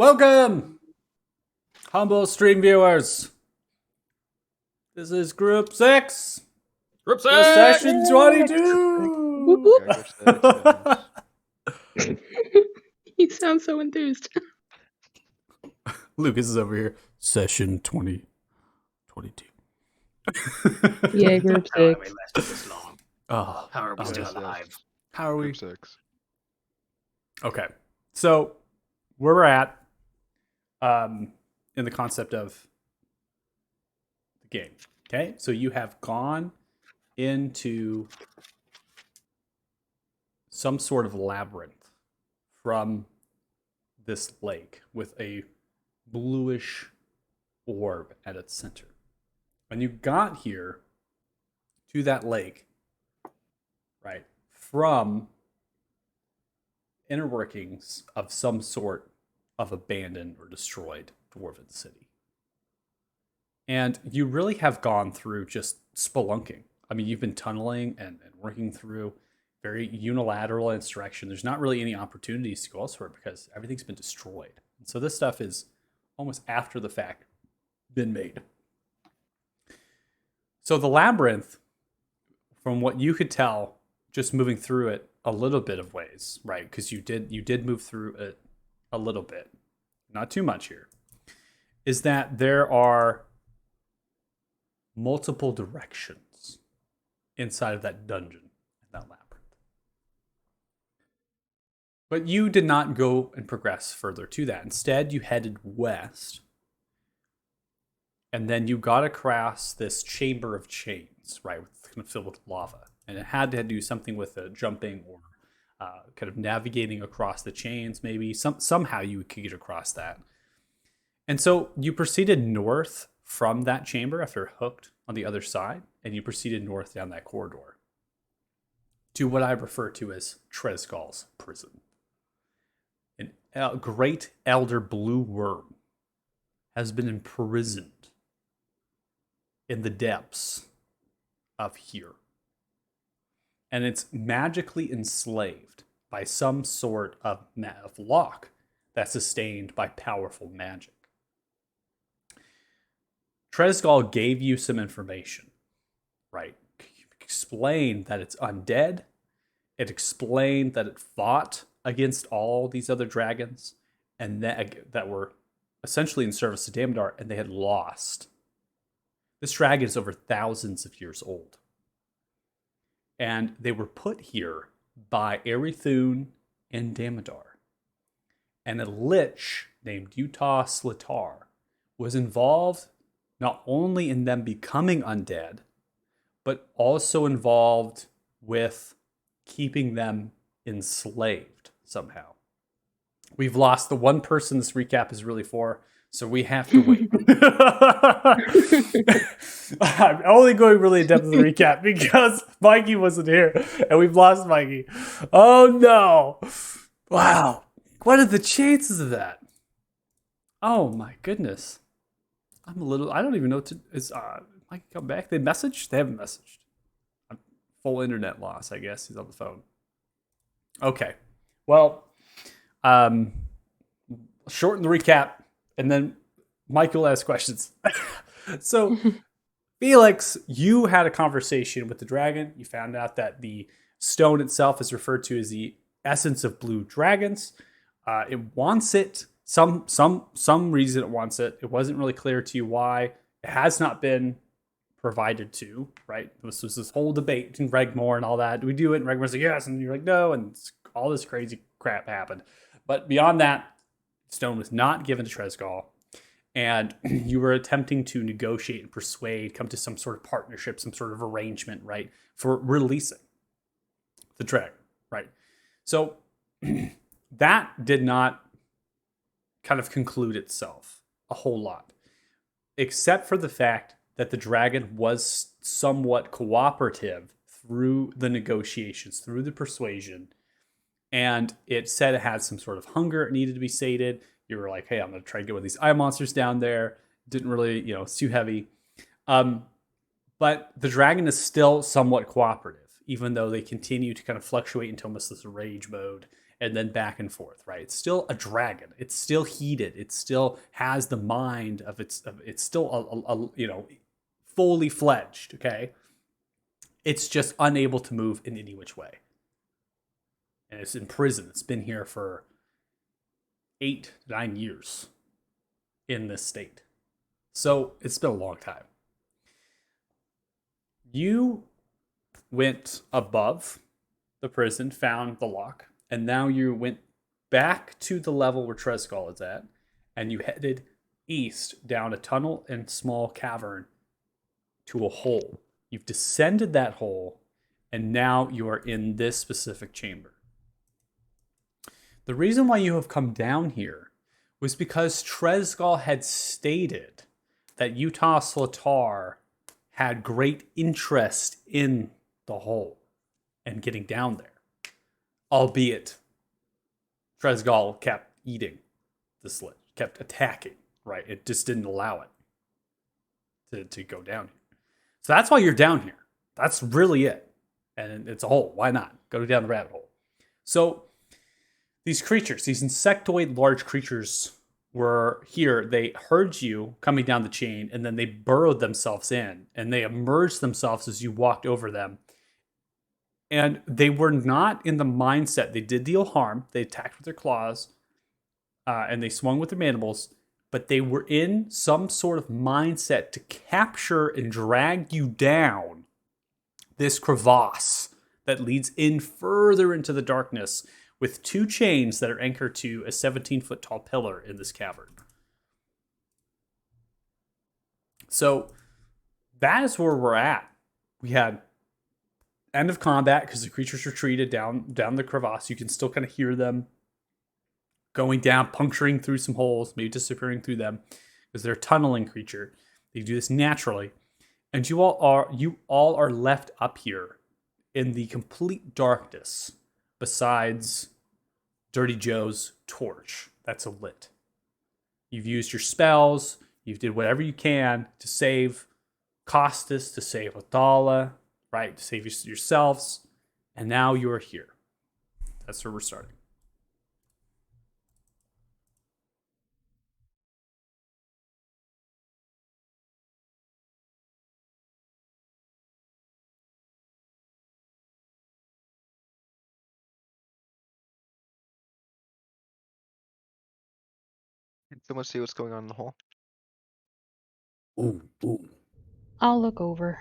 Welcome, humble stream viewers. This is Group 6, Group Session six! 22. Whoop, whoop. You sound so enthused. Lucas is over here. Session 2022. Yeah, group How have we six. lasted this long? Oh, How are we still yes. alive? How are we? Group 6. Okay, so where we're at in the concept of the game. Okay, so you have gone into some sort of labyrinth from this lake with a bluish orb at its center. When you got here to that lake, right, from inner workings of some sort of abandoned or destroyed dwarven city. And you really have gone through just spelunking. I mean, you've been tunneling and working through very unilateral in its direction. There's not really any opportunities to go elsewhere because everything's been destroyed. And so this stuff is almost after the fact been made. So the labyrinth, from what you could tell, just moving through it a little bit of ways, right? Because you did move through it a little bit, not too much here, is that there are multiple directions inside of that dungeon, that labyrinth. But you did not go and progress further to that. Instead, you headed west. And then you got across this chamber of chains, right, kind of filled with lava. And it had to do something with jumping or kind of navigating across the chains, maybe. Somehow you could get across that. And so you proceeded north from that chamber after hooked on the other side, and you proceeded north down that corridor to what I refer to as Tresgal's prison. A great elder blue worm has been imprisoned in the depths of here. And it's magically enslaved by some sort of lock that's sustained by powerful magic. Tresgal gave you some information, right? It explained that it's undead. It explained that it fought against all these other dragons and that were essentially in service to Damodar, and they had lost. This dragon is over thousands of years old. And they were put here by Erithune and Damodar. And a lich named Utah Slitar was involved not only in them becoming undead, but also involved with keeping them enslaved somehow. We've lost the one person this recap is really for, so we have to wait. I'm only going really in depth with the recap because Mikey wasn't here and we've lost Mikey. Oh no. Wow. What are the chances of that? Oh my goodness. I don't even know what to, is Mikey come back? They messaged? They haven't messaged. Full internet loss, I guess. He's on the phone. Okay. Well, shorten the recap, and then Mike will ask questions. So, Felix, you had a conversation with the dragon. You found out that the stone itself is referred to as the essence of blue dragons. It wants it. Some reason it wants it. It wasn't really clear to you why. It has not been provided to, right? This was this whole debate in Regmore and all that. Do we do it? And Regmore's like, yes. And you're like, no. And all this crazy crap happened. But beyond that, stone was not given to Tresgal. And you were attempting to negotiate and persuade, come to some sort of partnership, some sort of arrangement, right? For releasing the dragon, right? So that did not kind of conclude itself a whole lot. Except for the fact that the dragon was somewhat cooperative through the negotiations, through the persuasion. And it said it had some sort of hunger it needed to be sated. You were like, hey, I'm going to try to get one of these eye monsters down there. Didn't really, it's too heavy. But the dragon is still somewhat cooperative, even though they continue to kind of fluctuate into almost this rage mode and then back and forth, right? It's still a dragon. It's still heated. It still has the mind of it's still fully fledged, okay? It's just unable to move in any which way. And it's in prison. It's been here for 8-9 years in this state. So it's been a long time. You went above the prison, found the lock, and now you went back to the level where Tresgall is at, and you headed east down a tunnel and small cavern to a hole. You've descended that hole, and now you are in this specific chamber. The reason why you have come down here was because Tresgall had stated that Utah Slatar had great interest in the hole and getting down there. Albeit, Tresgall kept eating the slit, kept attacking, right? It just didn't allow it to go down here. So that's why you're down here. That's really it. And it's a hole. Why not? Go down the rabbit hole. So these creatures, these insectoid large creatures were here. They heard you coming down the chain, and then they burrowed themselves in, and they emerged themselves as you walked over them. And they were not in the mindset. They did deal harm. They attacked with their claws, and they swung with their mandibles, but they were in some sort of mindset to capture and drag you down this crevasse that leads in further into the darkness with 2 chains that are anchored to a 17-foot tall pillar in this cavern. So that is where we're at. We had end of combat because the creatures retreated down the crevasse. You can still kind of hear them going down, puncturing through some holes, maybe disappearing through them because they're a tunneling creature. They do this naturally. And you all are left up here in the complete darkness besides Dirty Joe's torch that's lit. You've used your spells, you did whatever you can to save Costas, to save Athala, right? To save yourselves, and now you're here. That's where we're starting. Can someone see what's going on in the hole? Ooh. I'll look over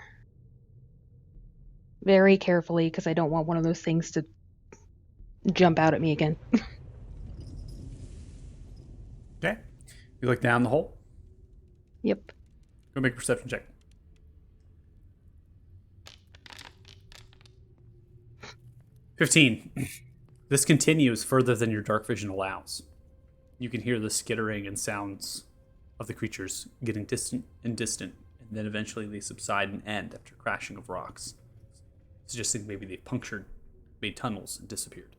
very carefully because I don't want one of those things to jump out at me again. Okay. You look down the hole. Yep. Go make a perception check. 15. This continues further than your dark vision allows. You can hear the skittering and sounds of the creatures getting distant, and then eventually they subside and end after crashing of rocks, suggesting maybe they punctured, made tunnels, and disappeared.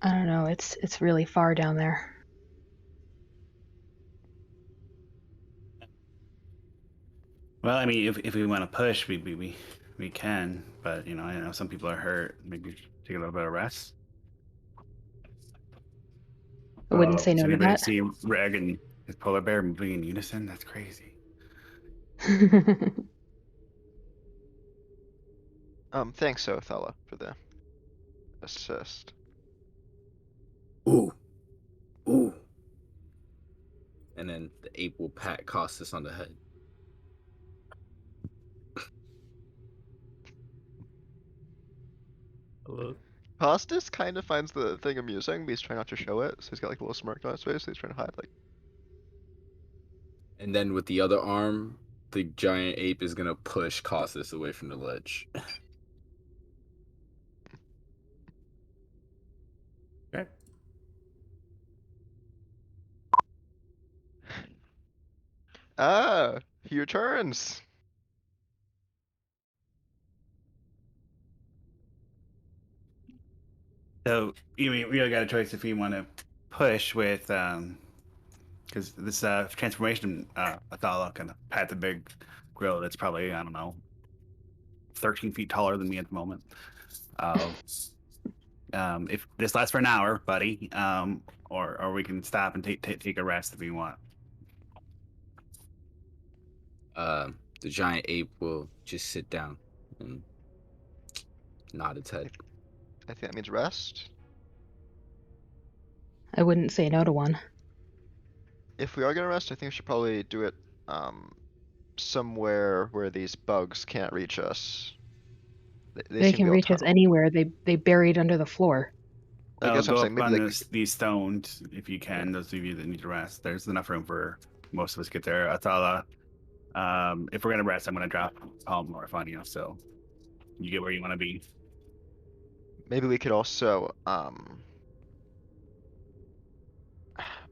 I don't know. It's really far down there. Well, I mean, if we want to push, we can, but I know some people are hurt. Maybe take a little bit of rest. I wouldn't say no to anybody that. see Reg and his polar bear moving in unison? That's crazy. Thanks, Othala, for the assist. Ooh. And then the ape will pat Costas on the head. Costas kind of finds the thing amusing, but he's trying not to show it, so he's got like a little smirk on his face, so he's trying to hide like. And then with the other arm, the giant ape is gonna push Costas away from the ledge. Okay. Ah, he returns. So we really got a choice if we want to push with, because this transformation, Athala can pat the big grill. That's probably, I don't know, 13 feet taller than me at the moment. If this lasts for an hour, buddy, or we can stop and take a rest if we want. The giant ape will just sit down and nod its head. I think that means rest. I wouldn't say no to one. If we are gonna rest, I think we should probably do it somewhere where these bugs can't reach us. They seem to can be reach us tunnel. anywhere. They buried under the floor. I guess Go I'm saying up maybe on like these stoned if you can. Those of you that need to rest, there's enough room for most of us to get there. Atala, if we're gonna rest, I'm gonna drop polymorph on you, so you get where you want to be. maybe we could also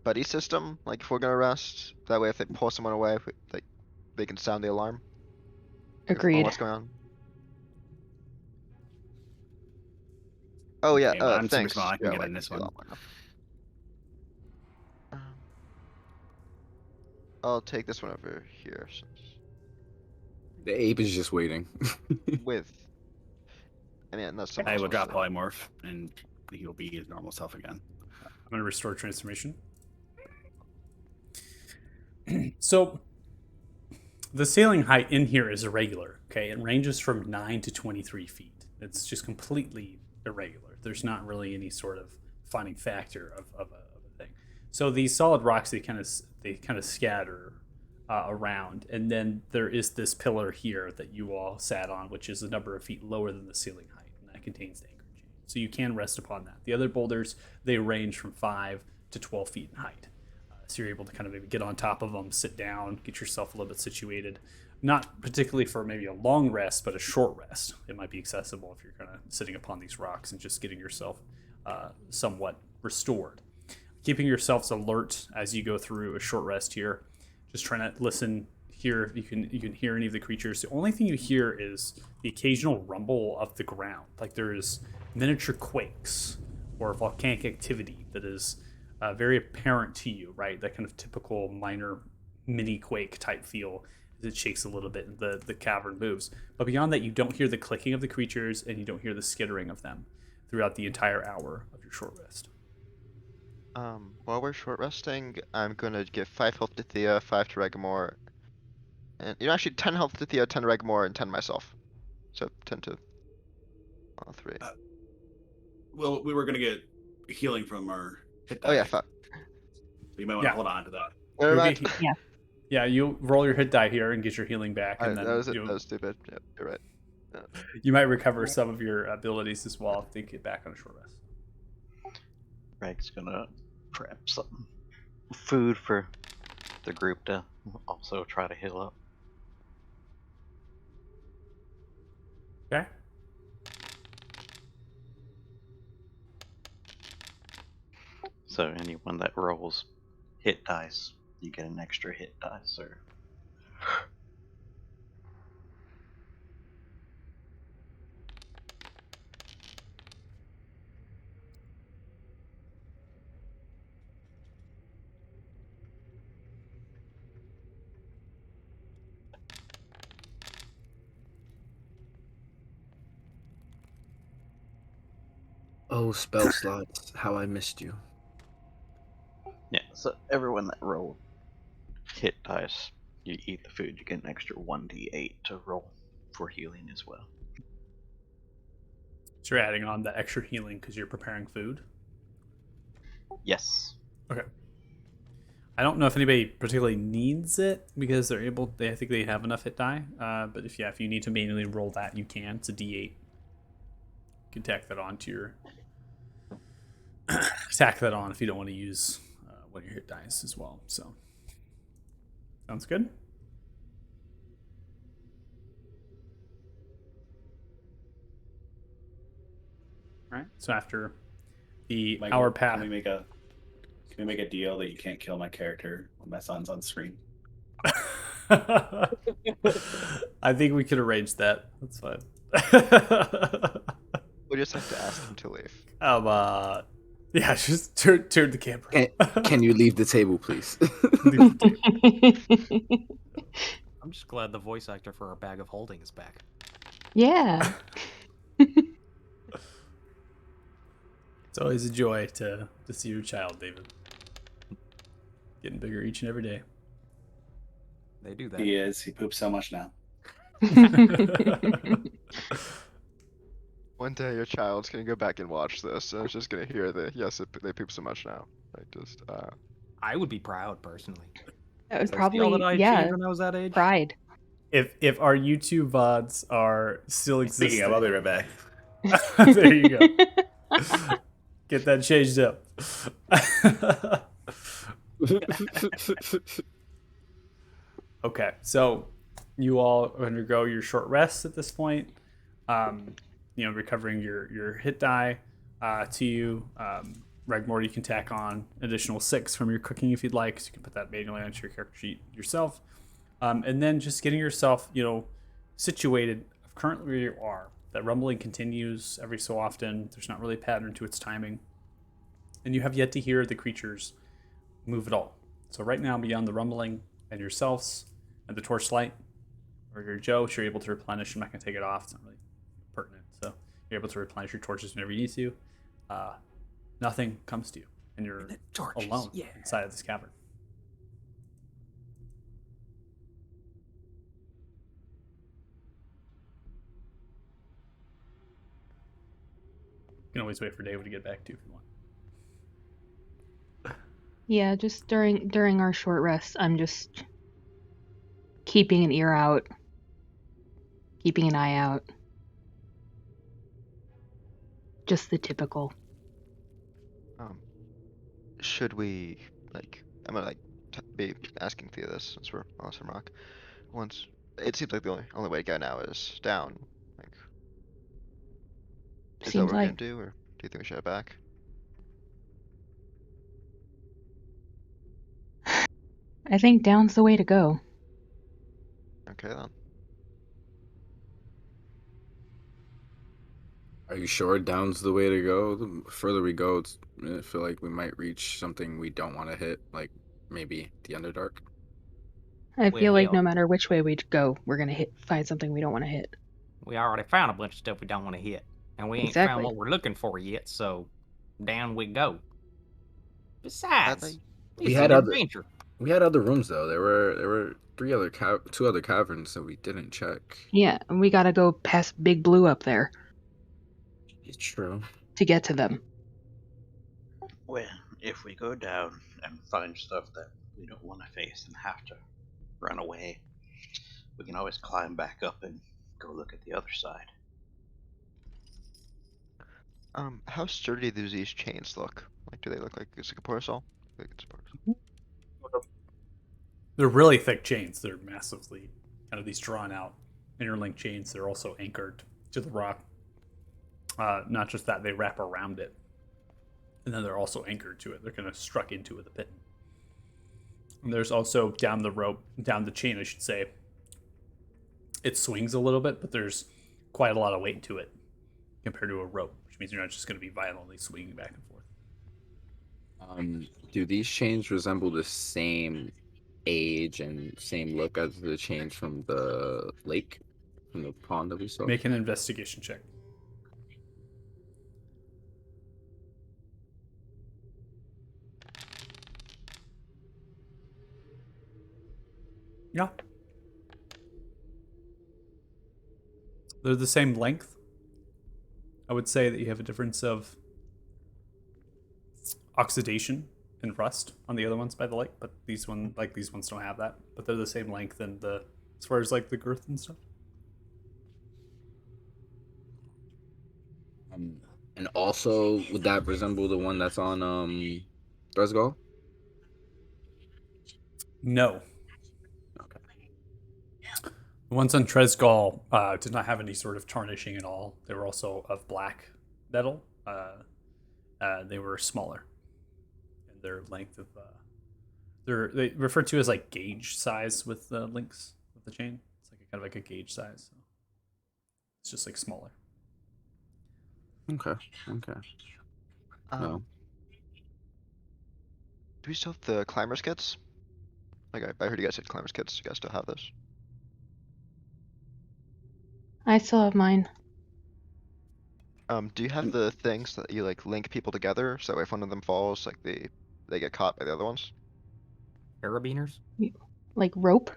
buddy system, like if we're gonna rest, that way if they pull someone away, if like they can sound the alarm. on Agreed. What's going on? Oh yeah, Okay, well, I'm super thanks. small, I can get Joe, in this do that one. Um, I'll take this one over here The ape is just waiting. with. I mean, unless someone I else will wants drop to- polymorph, and he'll be his normal self again. I'm going to restore transformation. So the ceiling height in here is irregular. Okay, it ranges from 9 to 23 feet. It's just completely irregular. There's not really any sort of finding factor of a thing. So these solid rocks, they kind of scatter around, and then there is this pillar here that you all sat on, which is a number of feet lower than the ceiling height, and that contains the anchor chain. So you can rest upon that. The other boulders, they range from 5 to 12 feet in height. So you're able to kind of maybe get on top of them, sit down, get yourself a little bit situated. Not particularly for maybe a long rest, but a short rest. It might be accessible if you're kind of sitting upon these rocks and just getting yourself somewhat restored. Keeping yourselves alert as you go through a short rest here. Just trying to listen, hear if you can hear any of the creatures. The only thing you hear is the occasional rumble of the ground. Like there's miniature quakes or volcanic activity that is very apparent to you, right? That kind of typical minor mini quake type feel as it shakes a little bit and the cavern moves. But beyond that, you don't hear the clicking of the creatures and you don't hear the skittering of them throughout the entire hour of your short rest. While we're short resting, I'm gonna give 5 health to Thea, 5 to Regamore, and actually 10 health to Thea, 10 to Regamore, and 10 myself. So 10 to all 3. Well, we were gonna get healing from our hit die. Oh yeah, 5. So you might want to hold on to that. Where am I? You'll get- Yeah, you roll your hit die here and get your healing back, and That then was you stupid. Yep, you're right. you might recover some of your abilities as well if they get back on a short rest. Reg's gonna prep some food for the group to also try to heal up. Okay. So anyone that rolls hit dice, you get an extra hit dice, or Oh, spell slots, how I missed you. yeah. So everyone that rolled hit dice, you eat the food, you get an extra 1d8 to roll for healing as well. So you're adding on the extra healing because you're preparing food. Yes. Okay. I don't know if anybody particularly needs it because they're able. I think they have enough hit die. But if you need to manually roll that, you can. It's a D8. You can tack that on to your. Tack that on if you don't want to use one of your hit dice as well. So. Sounds good. All right. So after the Michael, hour pass. Can we make a deal that you can't kill my character when my son's on screen? I think we could arrange that. That's fine. We just have to ask them to leave. Yeah, just turn the camera. Can you leave the table, please? I'm just glad the voice actor for our bag of holding is back. Yeah. It's always a joy to see your child, David. Getting bigger each and every day. They do that. He is. He poops so much now. One day your child's gonna go back and watch this, and it's just gonna hear the they poop so much now. Like just I would be proud personally. That would Does that see all probably, that I yeah, achieved when I was that age? pride. If our YouTube VODs are still existing, Speaking of, I'll be right back. there you go. Get that changed up. Okay, so you all undergo your short rest at this point. Recovering your hit die to you. Regmore, you can tack on additional 6 from your cooking if you'd like, so you can put that manually onto your character sheet yourself. And then just getting yourself, situated currently where you are. That rumbling continues every so often. There's not really a pattern to its timing. And you have yet to hear the creatures move at all. So right now, beyond the rumbling and yourselves and the torchlight, or your Joe, which you're able to replenish. I'm not going to take it off. It's not really pertinent. So you're able to replenish your torches whenever you need to. Nothing comes to you. And you're Torches, alone yeah. inside of this cavern. You can always wait for David to get back to you if you want. Yeah, just during our short rest, I'm just keeping an ear out, keeping an eye out. Just the typical. should we I'm gonna be asking Thea this since we're on some rock. Once it seems like the only way to go now is down. Like, is that Seems what we're gonna like. do, or do you think we should head back? I think down's the way to go. Okay then. Are you sure down's the way to go? The further we go, I feel like we might reach something we don't want to hit, like maybe the Underdark. I feel like Well- no matter which way we go, we're gonna find something we don't want to hit. We already found a bunch of stuff we don't want to hit, and we ain't Exactly. found what we're looking for yet. So down we go. Besides, think- this We is had an other- adventure. We had other rooms though. There were two other caverns that we didn't check. Yeah, and we gotta go past Big Blue up there It's true. to get to them. Well, if we go down and find stuff that we don't want to face and have to run away, we can always climb back up and go look at the other side. How sturdy do these chains look? Like, do they look like it's like a parasol? Like it's a parasol. They're really thick chains. They're massively kind of these drawn out interlinked chains. They're also anchored to the rock. Not just that, they wrap around it. And then they're also anchored to it. They're kind of struck into it with a pin. And there's also down the chain, I should say. It swings a little bit, but there's quite a lot of weight to it compared to a rope, which means you're not just going to be violently swinging back and forth. Do these chains resemble the same age and same look as the chains from the lake, from the pond that we saw? Make an investigation check. Yeah. They're the same length. I would say that you have a difference of oxidation and rust on the other ones by the lake, but these ones don't have that. But they're the same length and as far as like the girth and stuff. And also, would that resemble the one that's on Thresgall? No. Okay. The ones on Tresgall did not have any sort of tarnishing at all. They were also of black metal. They were smaller in their length of. They referred to as like gauge size with the links of the chain. It's like kind of like a gauge size. So it's just like smaller. Okay. No. Do we still have the climber's kits? Like I heard you guys had climber's kits. You guys still have those? I still have mine. Do you have the things that you like link people together so if one of them falls, like they get caught by the other ones? Carabiners? Like rope?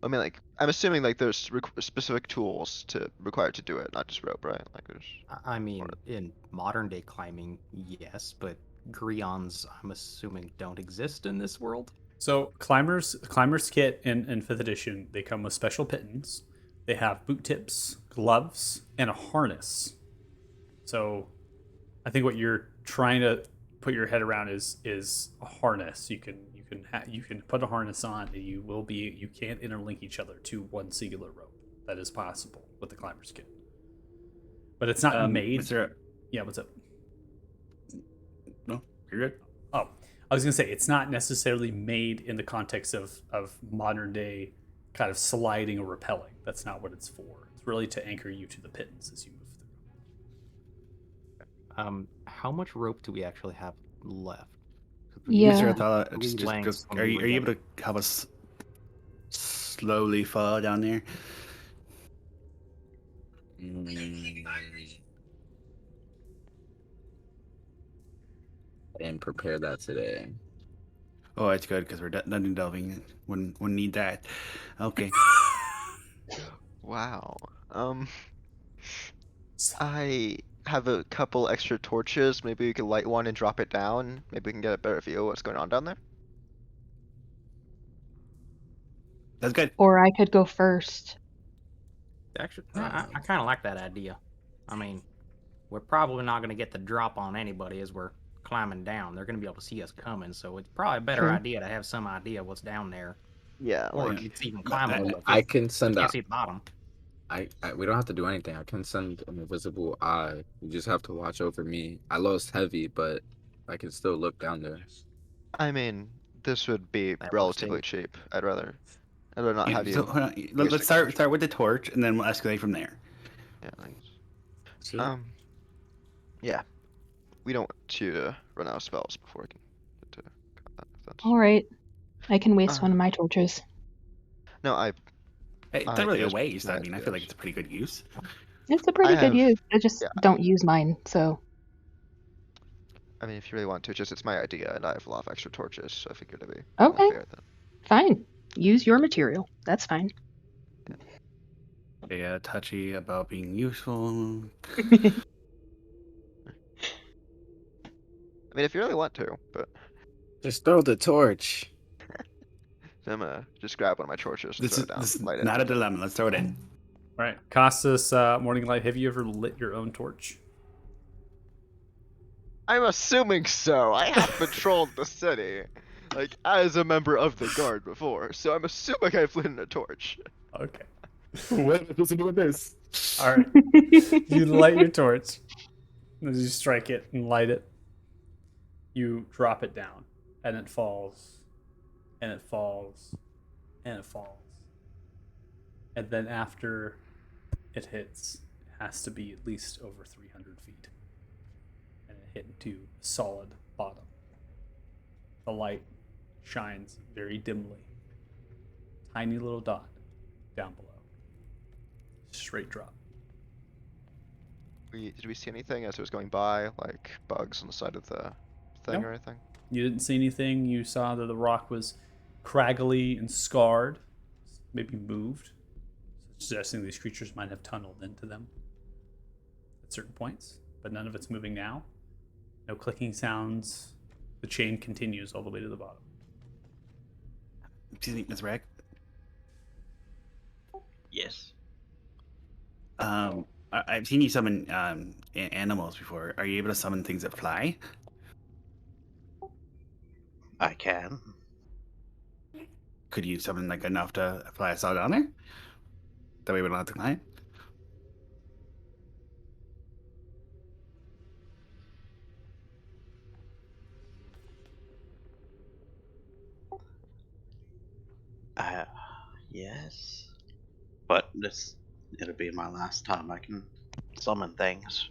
I mean, like I'm assuming like there's specific tools required to do it, not just rope, right? Like there's. I mean, in modern day climbing, yes, but Grions, I'm assuming, don't exist in this world. So climbers kit in 5th edition, they come with special pittons. They have boot tips, gloves, and a harness. So I think what you're trying to put your head around is a harness. You can put a harness on, and you can't interlink each other to one singular rope. That is possible with the climber's kit, but it's not made. Yeah, what's up? No, you're good. Oh, I was gonna say it's not necessarily made in the context of modern day kind of sliding or rappelling. That's not what it's for. It's really to anchor you to the pittons as you move through. How much rope do we actually have left? Yeah. Mr. Atala, We blank are you able to help us slowly fall down there? I didn't prepare that today. Oh, it's good because we're dungeon delving. Wouldn't need that. Okay. Wow. I have a couple extra torches. Maybe we could light one and drop it down. Maybe we can get a better view of what's going on down there. That's good. Or I could go first. Actually, I kind of like that idea. I mean, we're probably not going to get the drop on anybody as we're climbing down. They're going to be able to see us coming, so it's probably a better True. idea to have some idea what's down there. Yeah, Or like it's even climbable. I can send can't out. see the bottom. We don't have to do anything. I can send an invisible eye. You just have to watch over me. I lost heavy, but I can still look down there. I mean, this would be That works relatively too. cheap. I'd rather not have you. So, hold on, let's start with the torch, and then we'll escalate from there. Yeah, thanks. See? Yeah. We don't want you to run out of spells before we can get to combat. If that's... All right. I can waste Uh, one of my torches. No, It's not really a Yes, waste. I yes, mean, I feel like yes. it's a pretty good use. It's a pretty I good have- use. I just yeah. don't use mine, so. I mean, if you really want to, it's my idea, and I have a lot of extra torches, so I figured it'd be Okay. only fair then. Fine. Use your material. That's fine. Yeah, touchy about being useful. I mean, if you really want to, but Just throw the torch. I'm gonna just grab one of my torches and This throw is, it down. this is light it. not a dilemma. Let's throw it in. All right, Costas, Morning Light. Have you ever lit your own torch? I'm assuming so. I have patrolled the city, like as a member of the guard before, so I'm assuming I've lit a torch. Okay. What am I supposed to do with this? All right. You light your torch. As you strike it and light it, you drop it down, and it falls, and it falls, and it falls. And then after it hits, it has to be at least over 300 feet. And it hit into a solid bottom. The light shines very dimly. Tiny little dot down below. Straight drop. Did we see anything as it was going by, like bugs on the side of the thing No. or anything? You didn't see anything. You saw that the rock was craggly and scarred, maybe moved, suggesting these creatures might have tunneled into them at certain points, but none of it's moving now. No clicking sounds. The chain continues all the way to the bottom. Excuse me, Ms. Reg. Yes. I've seen you summon animals before. Are you able to summon things that fly? I can. Could you summon like enough to fly us all down there? That way we don't have to climb. Yes. But it'll be my last time I can summon things.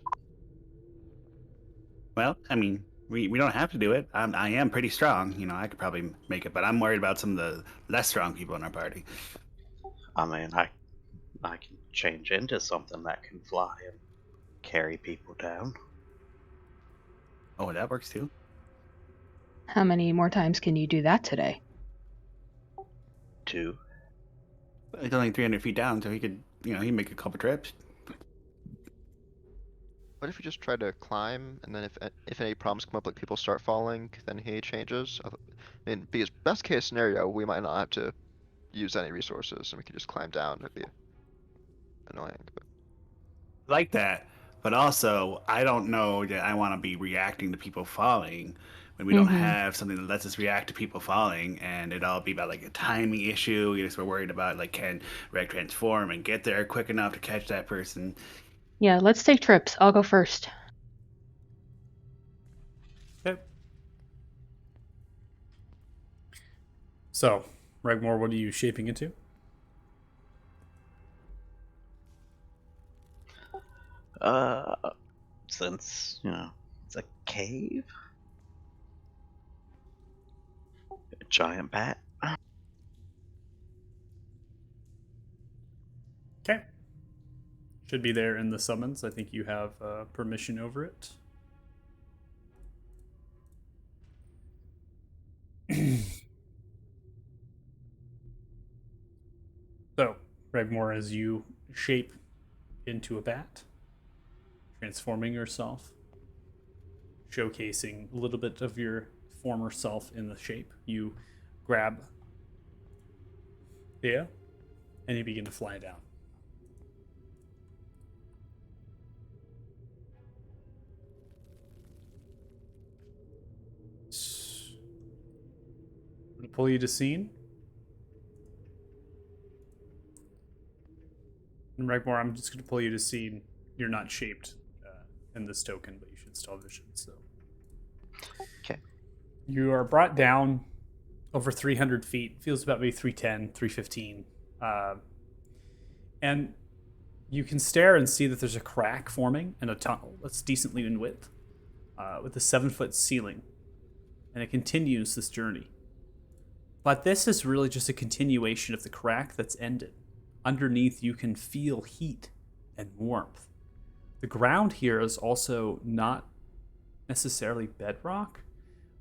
Well, I mean, we don't have to do it. I am pretty strong. You know, I could probably make it, but I'm worried about some of the less strong people in our party. I mean, I can change into something that can fly and carry people down. Oh, that works too. How many more times can you do that today? 2. It's only 300 feet down, so he could, he'd make a couple trips. What if we just try to climb, and then if any problems come up, like people start falling, then he changes? I mean, because best case scenario, we might not have to use any resources, and we can just climb down. It'd be annoying. But Like that. But also, I don't know that I want to be reacting to people falling when we don't Mhm. have something that lets us react to people falling, and it'd all be about like a timing issue. We're worried about like can Reg transform and get there quick enough to catch that person. Yeah, let's take trips. I'll go first. Okay. So, Regmore, what are you shaping into? Since, it's a cave? A giant bat? Okay. Should be there in the summons. I think you have permission over it. So, Regmore, as you shape into a bat, transforming yourself, showcasing a little bit of your former self in the shape, you grab Thea and you begin to fly down. I'm going to pull you to scene. And Regmore, I'm just going to pull you to scene. You're not shaped in this token, but you should still have vision. So, Okay. you are brought down over 300 feet. Feels about maybe 310, 315. And you can stare and see that there's a crack forming in a tunnel that's decently in width, with a 7-foot ceiling. And it continues this journey. But this is really just a continuation of the crack that's ended. Underneath, you can feel heat and warmth. The ground here is also not necessarily bedrock,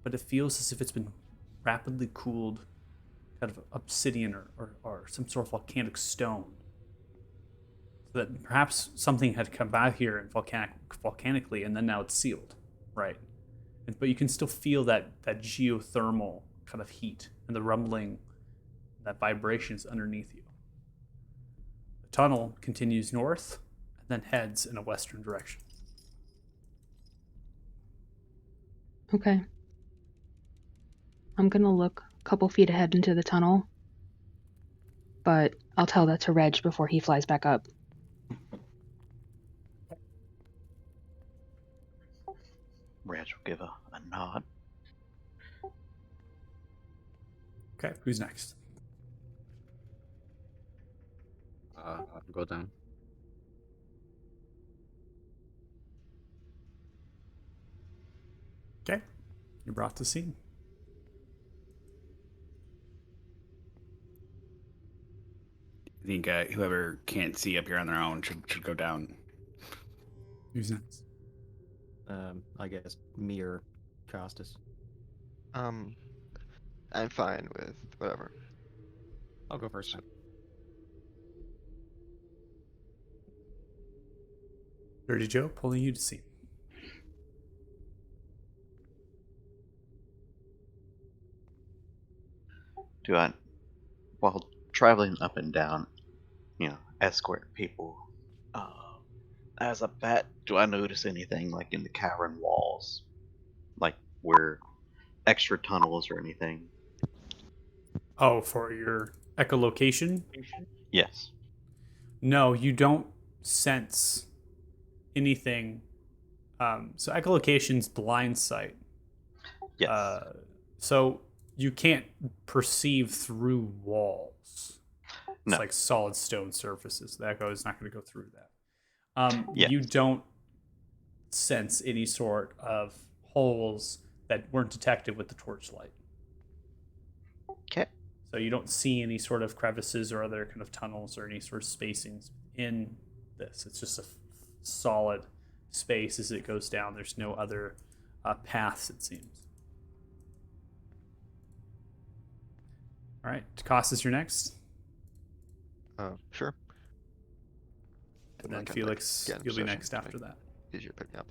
but it feels as if it's been rapidly cooled, kind of obsidian or some sort of volcanic stone. So that perhaps something had come by here and volcanically, and then now it's sealed, right? But you can still feel that geothermal kind of heat and the rumbling, that vibrations underneath you. The tunnel continues north and then heads in a western direction. Okay. I'm gonna look a couple feet ahead into the tunnel, but I'll tell that to Reg before he flies back up. Reg will give a nod. Okay, who's next? I'll go down. Okay, you're brought to scene. I think whoever can't see up here on their own should go down. Who's next? I guess me or Costas. I'm fine with whatever. I'll go first. Dirty Joe, pulling you to scene. Do I, while traveling up and down, escort people, as a bat, do I notice anything like in the cavern walls? Like where extra tunnels or anything? Oh, for your echolocation? Yes. No, you don't sense anything. So echolocation's blind sight. Yes. So you can't perceive through walls. It's No. like solid stone surfaces. The echo is not going to go through that. Yes. You don't sense any sort of holes that weren't detected with the torchlight. Okay. So you don't see any sort of crevices or other kind of tunnels or any sort of spacings in this. It's just a solid space as it goes down. There's no other paths, it seems. All right, Takasas, you're next. Sure. And then Like, Felix, get in you'll be position, next after that. Easier to pick me up.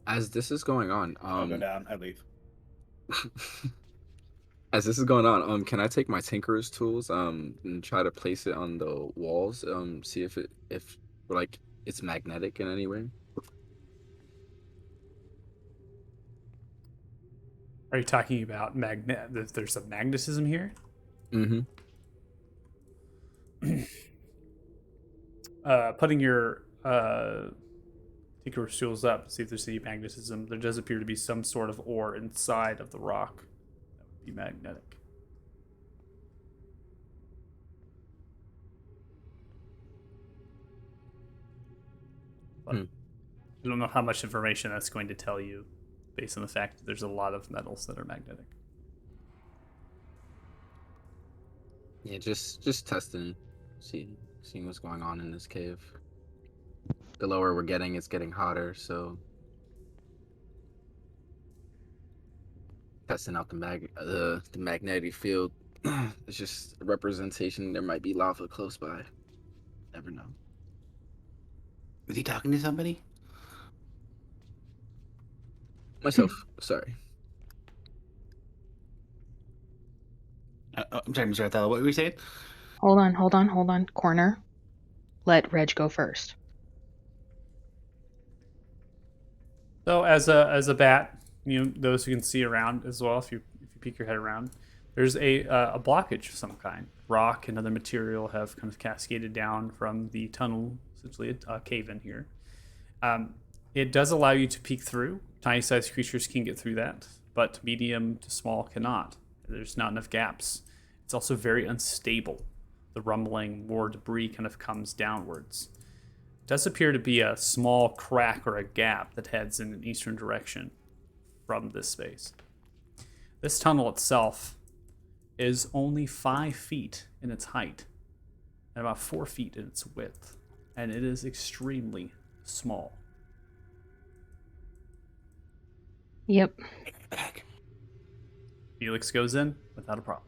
As this is going on, I'll go down. I leave. as this is going on, can I take my tinkerer's tools, and try to place it on the walls, see if like it's magnetic in any way? Are you talking about there's a magnetism here? Mm-hmm. Putting your tinkerer's tools up, see if there's any magnetism. There does appear to be some sort of ore inside of the rock that would be magnetic. But I don't know how much information that's going to tell you based on the fact that there's a lot of metals that are magnetic. Yeah, just testing, seeing what's going on in this cave. The lower we're getting, it's getting hotter, so testing out the magnetic field. It's just a representation. There might be lava close by. Never know. Was he talking to somebody? Myself, sorry. I'm sorry, Mr. Othello. What were you saying? Hold on. Corner. Let Reg go first. So as a bat, those who can see around as well, if you peek your head around, there's a blockage of some kind. Rock and other material have kind of cascaded down from the tunnel, essentially a cave in here. It does allow you to peek through. Tiny-sized creatures can get through that, but medium to small cannot. There's not enough gaps. It's also very unstable. The rumbling, more debris kind of comes downwards. It does appear to be a small crack or a gap that heads in an eastern direction from this space. This tunnel itself is only 5 feet in its height and about 4 feet in its width, and it is extremely small. Yep. Felix goes in without a problem.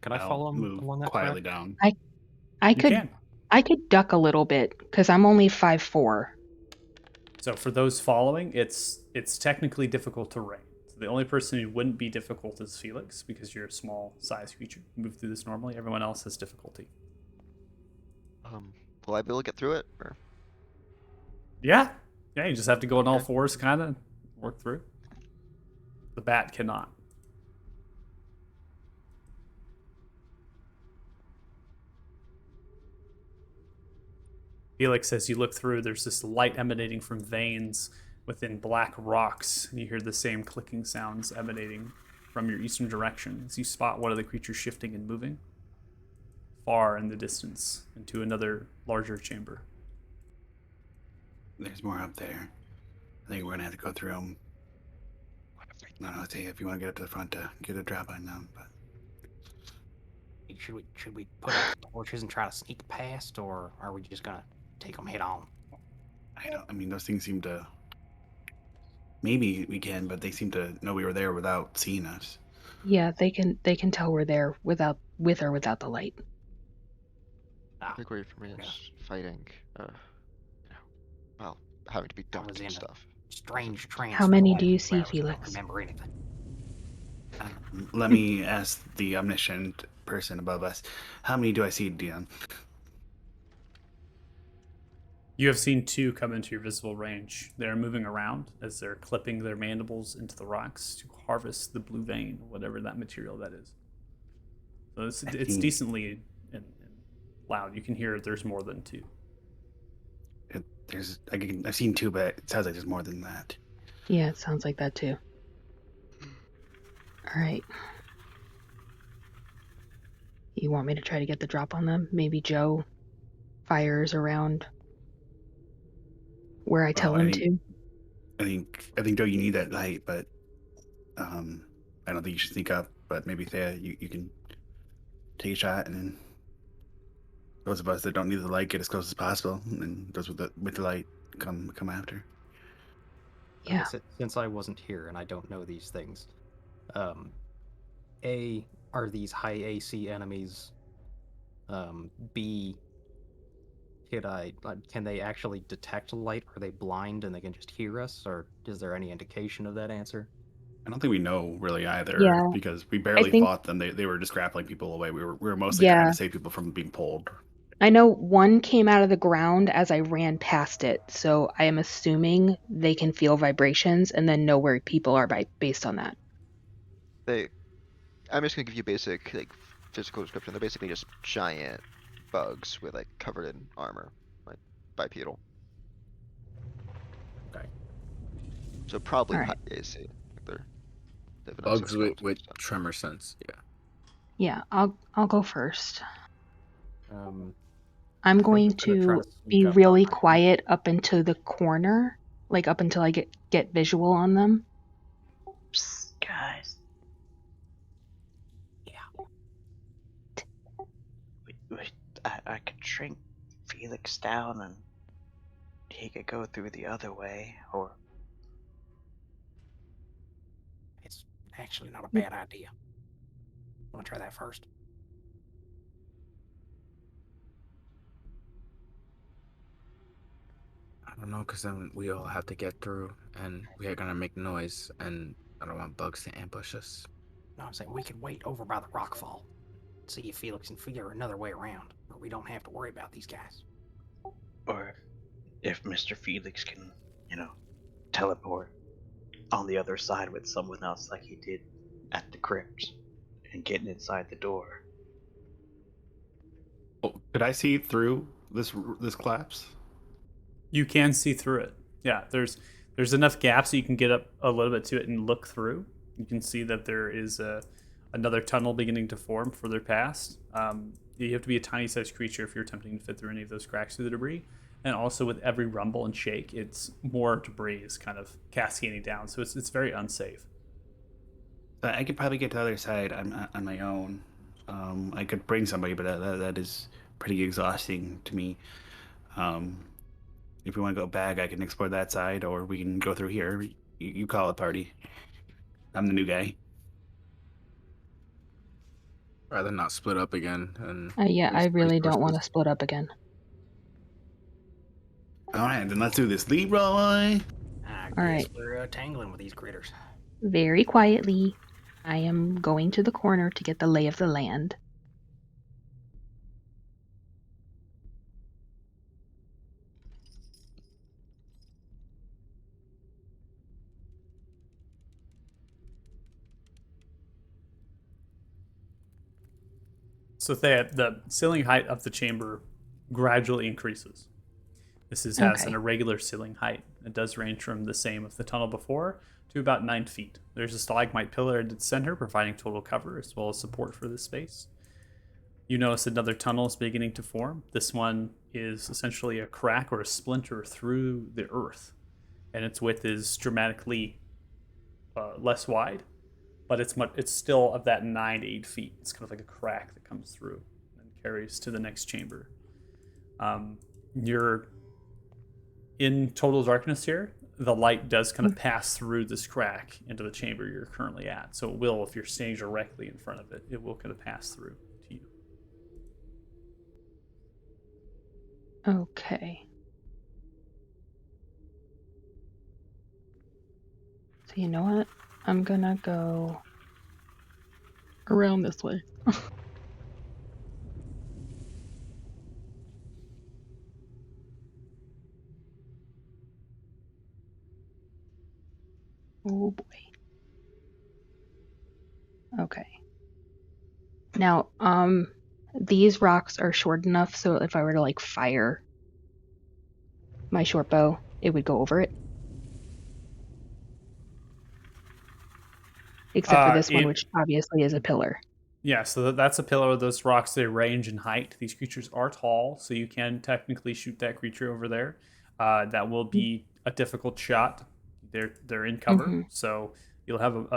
Can I I'll follow him move along that quietly track? down. I You could can. I could duck a little bit because I'm only 5'4". So for those following, it's technically difficult terrain. So the only person who wouldn't be difficult is Felix because you're a small size creature. You move through this normally. Everyone else has difficulty. Will I be able to get through it? Or Yeah, you just have to go on all fours, kind of work through. The bat cannot. Felix, as you look through, there's this light emanating from veins within black rocks, and you hear the same clicking sounds emanating from your eastern direction as you spot one of the creatures shifting and moving far in the distance into another larger chamber. There's more up there. I think we're gonna have to go through them. I don't know, say if you want to get up to the front to get a drop on them, but Should we put up torches and try to sneak past, or are we just gonna take them head on? I mean, those things seem to. Maybe we can, but they seem to know we were there without seeing us. Yeah, they can tell we're there with or without the light. a big way for me is fighting. Well, having to be I was ducked in and a stuff. strange trance. How many for do you 24 see, hours. I don't Felix? remember anything. Let me ask the omniscient person above us. How many do I see, Dion? You have seen 2 come into your visible range. They're moving around as they're clipping their mandibles into the rocks to harvest the blue vein, whatever that material that is. So it's decently loud. You can hear there's more than 2. I've seen 2, but it sounds like there's more than that. Yeah, it sounds like that too. All right. You want me to try to get the drop on them? Maybe Joe fires around where I tell him to. I think Joe, you need that light, but I don't think you should sneak up, but maybe Thea, you can take a shot, and then those of us that don't need the light get as close as possible, and those with the light come after. Yeah. Since I wasn't here and I don't know these things, A, are these high AC enemies? B, can they actually detect light? Are they blind and they can just hear us, or is there any indication of that answer? I don't think we know really either, Yeah, because we barely think- fought them. They were just grappling people away. We were mostly trying Yeah. to save people from being pulled. I know one came out of the ground as I ran past it, so I am assuming they can feel vibrations and then know where people are based on that. I'm just gonna give you basic like physical description. They're basically just giant bugs with like covered in armor, like bipedal. Okay. So probably Alright. high AC. Like they have an Bugs with exoskeleton stuff. tremor sense. Yeah. Yeah, I'll go first. I'm I'm going gonna try to to sneak be up really behind them. quiet up into the corner, like up until I get visual on them. Psst, guys. Yeah. I could shrink Felix down and he could go through the other way, or It's actually not a bad idea. Want to try that first? I don't know, because then we all have to get through, and we are gonna make noise, and I don't want bugs to ambush us. No, I'm saying we could wait over by the rockfall. See if Felix can figure another way around, where we don't have to worry about these guys. or if Mr. Felix can, teleport on the other side with someone else like he did at the crypt and getting inside the door. Oh, could I see through this collapse? You can see through it. Yeah, there's enough gaps so you can get up a little bit to it and look through. You can see that there is another tunnel beginning to form further past. You have to be a tiny-sized creature if you're attempting to fit through any of those cracks through the debris. And also with every rumble and shake, it's more debris is kind of cascading down, so it's very unsafe. I could probably get to the other side on my own. I could bring somebody, but that is pretty exhausting to me. If we want to go back, I can explore that side, or we can go through here. You call it party. I'm the new guy. Rather not split up again. And Yeah, I waste really don't want to resources. split up again. All right, then let's do this, Leroy. I guess right. we're tangling with these critters. Very quietly, I am going to the corner to get the lay of the land. So the ceiling height of the chamber gradually increases. This has Okay. an irregular ceiling height. It does range from the same of the tunnel before to about 9 feet. There's a stalagmite pillar at its center, providing total cover as well as support for this space. You notice another tunnel is beginning to form. This one is essentially a crack or a splinter through the earth, and its width is dramatically less wide, but it's still of that 9 to 8 feet. It's kind of like a crack that comes through and carries to the next chamber. You're in total darkness here. The light does kind of pass through this crack into the chamber you're currently at. So it will, if you're standing directly in front of it, it will kind of pass through to you. Okay. So you know what? I'm gonna go around this way. Oh boy. Okay. Now, these rocks are short enough so if I were to like fire my short bow, it would go over it. Except for this one, which obviously is a pillar. Yeah, so that's a pillar. Those rocks, they range in height. These creatures are tall, so you can technically shoot that creature over there. That will be a difficult shot. They're in cover, Mhm. so You'll have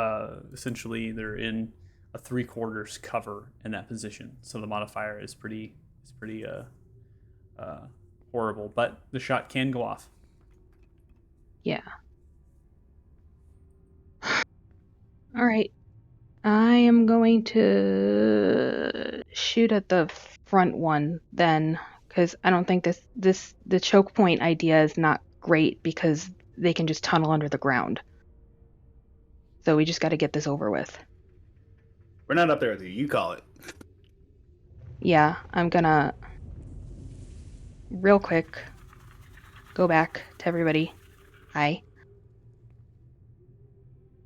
essentially they're in a 3/4 cover in that position, so the modifier is pretty horrible. But the shot can go off. Yeah. All right. I am going to shoot at the front one then, because I don't think the choke point idea is not great because they can just tunnel under the ground. So we just got to get this over with. We're not up there with you. You call it. Yeah, I'm gonna real quick go back to everybody. Hi.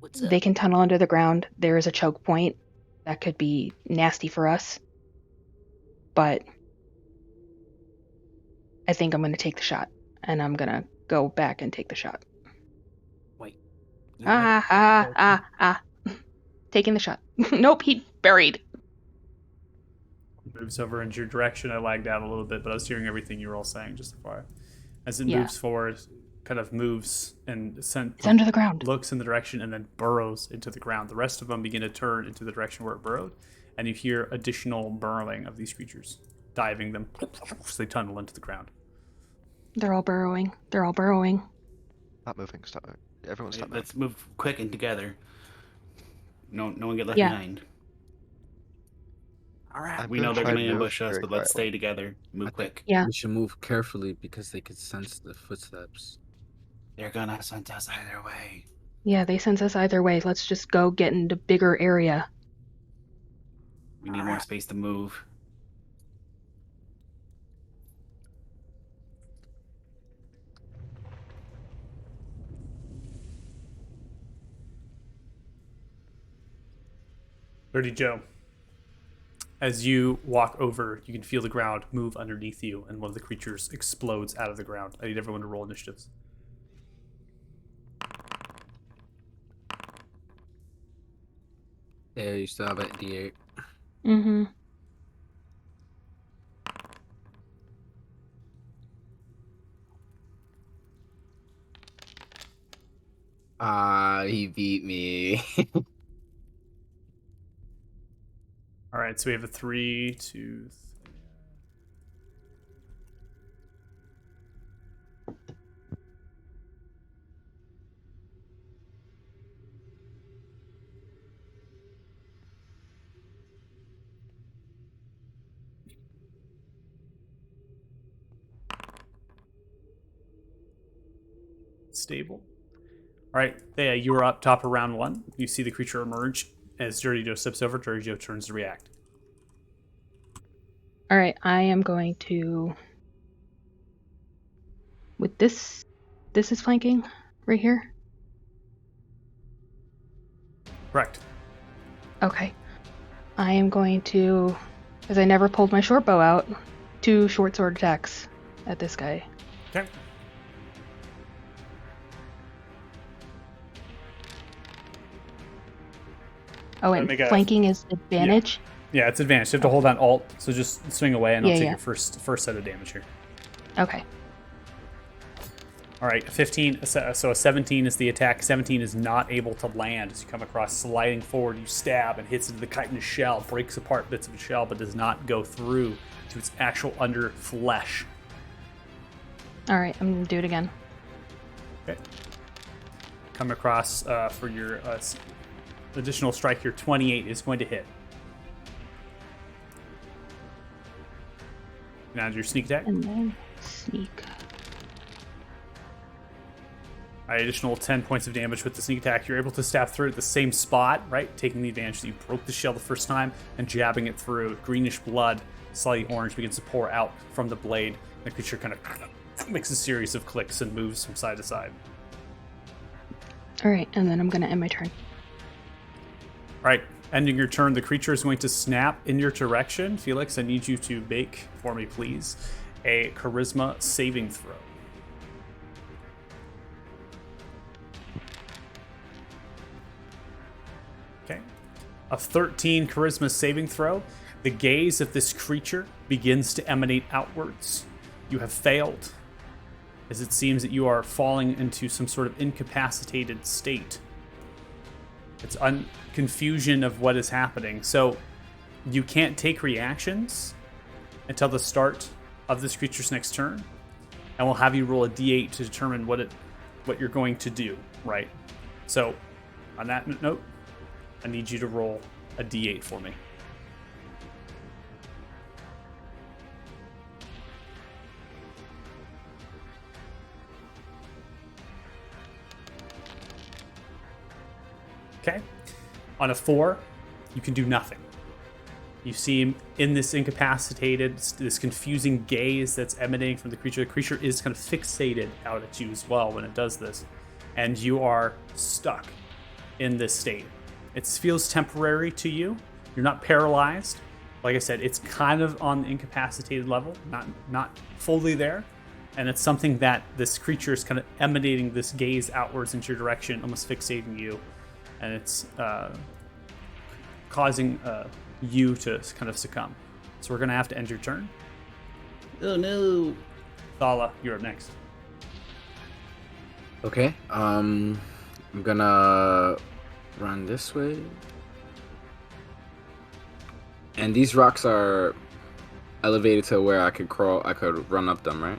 What's up? They can tunnel under the ground. There is a choke point. That could be nasty for us. But I think I'm going to take the shot. And I'm going to go back and take the shot. Wait. Taking the shot. Nope, he buried. Moves over into your direction. I lagged out a little bit, but I was hearing everything you were all saying just so far. As it Yeah. moves forward, kind of moves and It's under the ground. looks in the direction and then burrows into the ground. The rest of them begin to turn into the direction where it burrowed, and you hear additional burrowing of these creatures, diving them as they tunnel into the ground. They're all burrowing. They're all burrowing. Stop moving. Stop. Everyone stop moving. Let's move quick and together. No one get left Yeah. behind. All right. I'm We know they're try gonna to move ambush us, very but let's quietly. stay together. Move quick. Yeah. We should move carefully because they could sense the footsteps. They're gonna send us either way. Yeah, they sense us either way. Let's just go get into bigger area. We need more space to move. Dirty Joe. As you walk over, you can feel the ground move underneath you, and one of the creatures explodes out of the ground. I need everyone to roll initiatives. Yeah, you still have a D8. Mm-hmm. He beat me. All right, so we have a 3, 2, 3. Stable. All right, Thea, you are up top of round 1. You see the creature emerge. As Dirty Joe steps over, Dirty Joe turns to react. All right, I am going to. With this is flanking right here. Correct. Okay. I am going to, as I never pulled my short bow out, 2 short sword attacks at this guy. Okay. Oh, and Make a- flanking is advantage. Yeah, it's advanced. You have to hold on Alt, so just swing away, and I'll Yeah, take yeah. your first set of damage here. Okay. All right, 15. So a 17 is the attack. 17 is not able to land as you come across, sliding forward. You stab and hits into the chitinous shell, breaks apart bits of the shell, but does not go through to its actual under flesh. All right, I'm gonna do it again. Okay. Come across for your additional strike here. 28 is going to hit. Now your sneak attack. And then sneak. All right, additional 10 points of damage with the sneak attack. You're able to stab through at the same spot, right? Taking the advantage that you broke the shell the first time and jabbing it through. Greenish blood, slightly orange, begins to pour out from the blade. The creature kind of makes a series of clicks and moves from side to side. All right, and then I'm gonna end my turn. All right, ending your turn, the creature is going to snap in your direction. Felix, I need you to make for me, please, a charisma saving throw. Okay. A 13 charisma saving throw. The gaze of this creature begins to emanate outwards. You have failed, as it seems that you are falling into some sort of incapacitated state. It's confusion of what is happening. So you can't take reactions until the start of this creature's next turn, and we'll have you roll a d8 to determine what you're going to do, right? So on that note, I need you to roll a d8 for me. Okay. On a 4, you can do nothing. You see him in this incapacitated, this confusing gaze that's emanating from the creature. The creature is kind of fixated out at you as well when it does this. And you are stuck in this state. It feels temporary to you. You're not paralyzed. Like I said, it's kind of on the incapacitated level, not fully there. And it's something that this creature is kind of emanating this gaze outwards into your direction, almost fixating you. And it's causing you to kind of succumb. So we're going to have to end your turn. Oh no. Thala, you're up next. Okay. I'm gonna run this way. And these rocks are elevated to where I could run up them, right?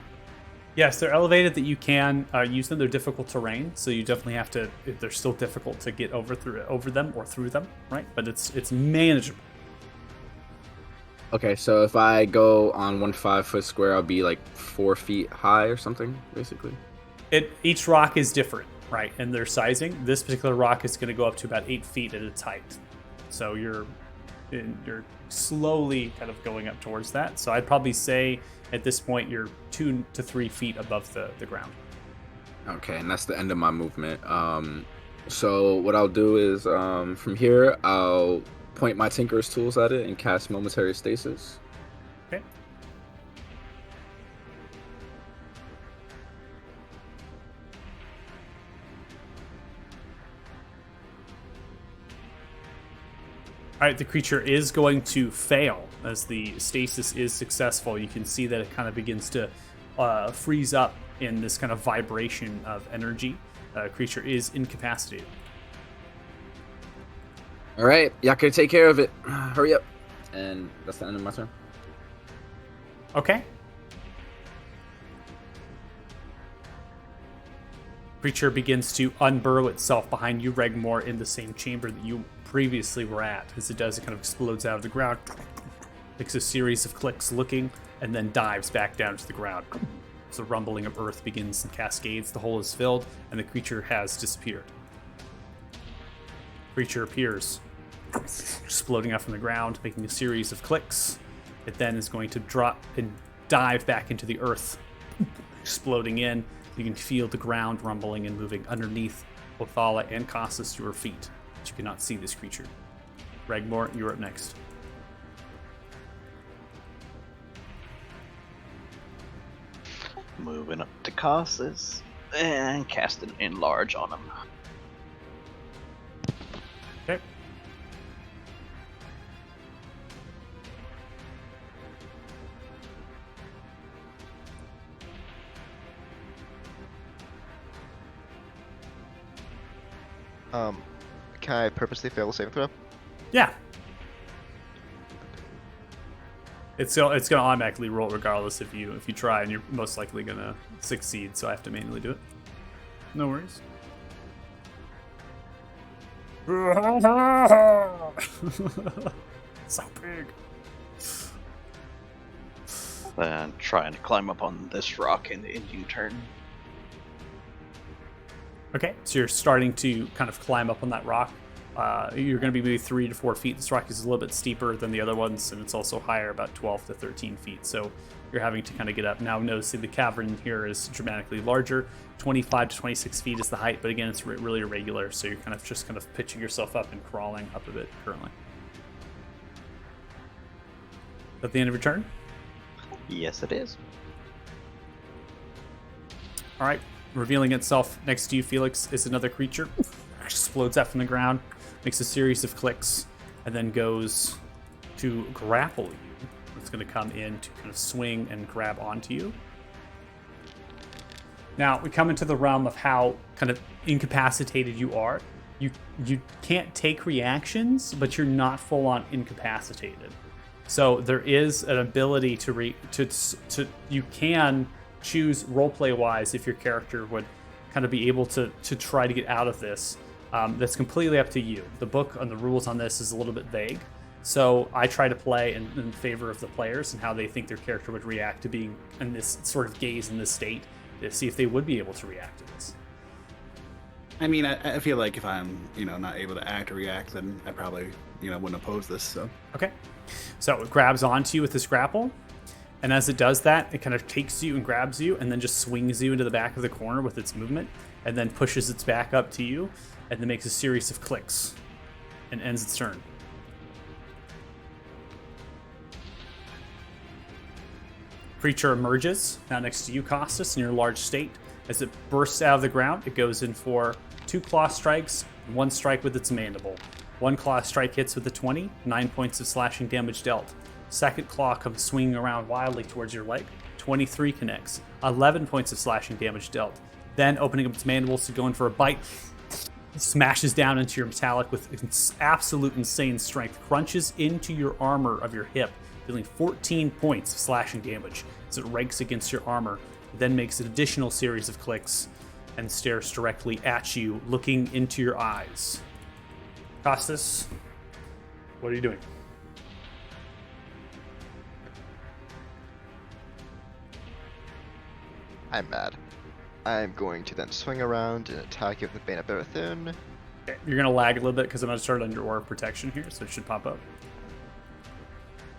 Yes, they're elevated that you can use them. They're difficult terrain, so you definitely have to. They're still difficult to get over them or through them, right? But it's manageable. Okay, so if I go on 1 5-foot square, I'll be like 4 feet high or something, basically. Each rock is different, right? And their sizing. This particular rock is going to go up to about 8 feet at its height. So you're slowly kind of going up towards that. So I'd probably say at this point you're 2 to 3 feet above the ground. Okay, and that's the end of my movement. So what I'll do is from here I'll point my Tinker's tools at it and cast momentary stasis. Okay. All right, the creature is going to fail as the stasis is successful. You can see that it kind of begins to freeze up in this kind of vibration of energy. Creature is incapacitated. All right, y'all can take care of it. Hurry up. And that's the end of my turn. Okay. Creature begins to unburrow itself behind you, Regmore, in the same chamber that you previously were at. As it does, it kind of explodes out of the ground, makes a series of clicks looking, and then dives back down to the ground. So the rumbling of earth begins and cascades. The hole is filled, and the creature has disappeared. Creature appears, exploding out from the ground, making a series of clicks. It then is going to drop and dive back into the earth, exploding in. You can feel the ground rumbling and moving underneath Othala and Casas, your feet. But you cannot see this creature. Regmore, you're up next. Moving up to Casas and casting Enlarge on him. Okay. Can I purposely fail a saving throw? Yeah. It's going to automatically roll regardless if you try, and you're most likely going to succeed, so I have to manually do it. No worries. So big. Then trying to climb up on this rock in the U-turn. Okay, so you're starting to kind of climb up on that rock. You're going to be maybe 3 to 4 feet. This rock is a little bit steeper than the other ones, and it's also higher, about 12 to 13 feet. So you're having to kind of get up. Now, noticing the cavern here is dramatically larger. 25 to 26 feet is the height, but again, it's really irregular. So you're kind of pitching yourself up and crawling up a bit currently. Is that the end of your turn? Yes, it is. All right. Revealing itself next to you, Felix, is another creature. Explodes out from the ground, makes a series of clicks, and then goes to grapple you. It's going to come in to kind of swing and grab onto you. Now, we come into the realm of how kind of incapacitated you are. you can't take reactions, but you're not full on incapacitated. So there is an ability to you can choose roleplay wise if your character would kind of be able to try to get out of this. That's completely up to you. The book on the rules on this is a little bit vague. So I try to play in favor of the players and how they think their character would react to being in this sort of gaze in this state to see if they would be able to react to this. I mean, I feel like if I'm, not able to act or react, then I probably, wouldn't oppose this. So Okay. So it grabs onto you with this grapple. And as it does that, it kind of takes you and grabs you and then just swings you into the back of the corner with its movement and then pushes its back up to you and then makes a series of clicks and ends its turn. Creature emerges now next to you, Costas, in your large state. As it bursts out of the ground, it goes in for 2 claw strikes, 1 strike with its mandible. 1 claw strike hits with a 20, 9 points of slashing damage dealt. Second claw comes swinging around wildly towards your leg, 23 connects, 11 points of slashing damage dealt. Then, opening up its mandibles to go in for a bite, it smashes down into your metallic with absolute insane strength, crunches into your armor of your hip, dealing 14 points of slashing damage as it rakes against your armor. It then makes an additional series of clicks and stares directly at you, looking into your eyes. Costas, what are you doing? I'm mad. I'm going to then swing around and attack you with the Bane of Barathun. Okay, you're going to lag a little bit because I'm going to start under Aura of Protection here, so it should pop up.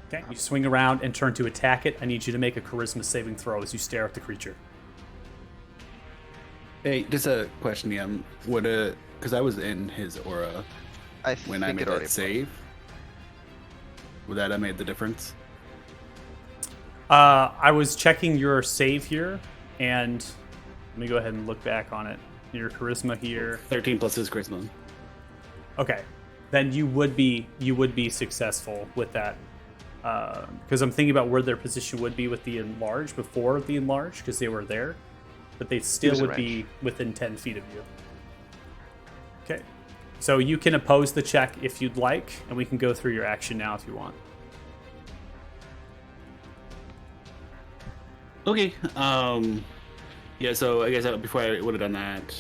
Okay, you swing around and turn to attack it. I need you to make a Charisma saving throw as you stare at the creature. Hey, just a question, because I was in his aura when I made that save. Would that have made the difference? I was checking your save here, and let me go ahead and look back on it. Your Charisma here. 13 plus his Charisma. Okay, then you would be successful with that. Because I'm thinking about where their position would be with the enlarge before the enlarge, because they were there, but they still would be within 10 feet of you. Okay, so you can oppose the check if you'd like, and we can go through your action now if you want. Okay. Yeah. So I guess before I would have done that,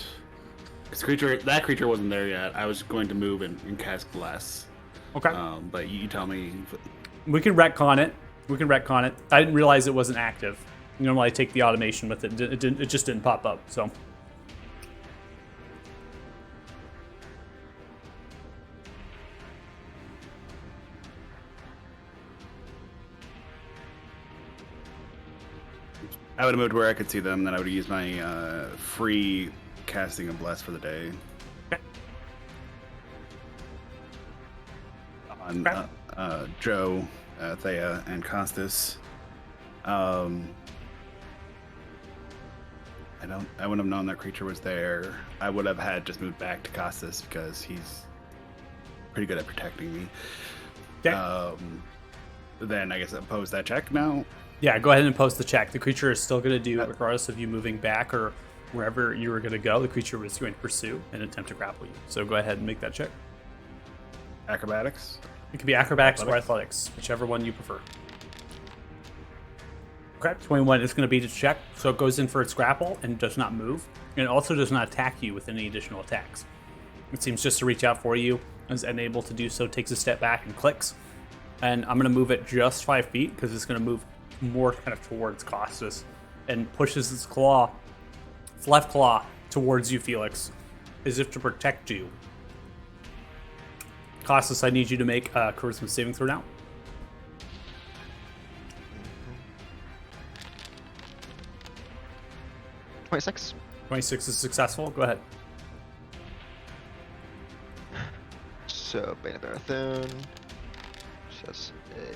because that creature wasn't there yet. I was going to move and cast Bless. Okay. But you tell me. We can retcon it. I didn't realize it wasn't active. Normally I take the automation with it. It just didn't pop up, so. I would have moved where I could see them, then I would use my free casting of Bless for the day. Okay. On Joe, Thea, and Costas. I wouldn't have known that creature was there. I would have had just moved back to Costas because he's pretty good at protecting me. Okay. Then I guess I pose that check now. Yeah, go ahead and post the check. The creature is still going to do, regardless of you moving back or wherever you were going to go, the creature was going to pursue and attempt to grapple you. So go ahead and make that check. Acrobatics? It could be acrobatics or athletics, whichever one you prefer. Okay, 21 is going to beat its check, so it goes in for its grapple and does not move. And it also does not attack you with any additional attacks. It seems just to reach out for you, is unable to do so, takes a step back and clicks. And I'm going to move it just 5 feet because it's going to move more kind of towards Costas and pushes its left claw towards you, Felix, as if to protect you. Costas, I need you to make a Charisma saving throw now. 26. 26 is successful. Go ahead. So, Bane of Barathun. Just a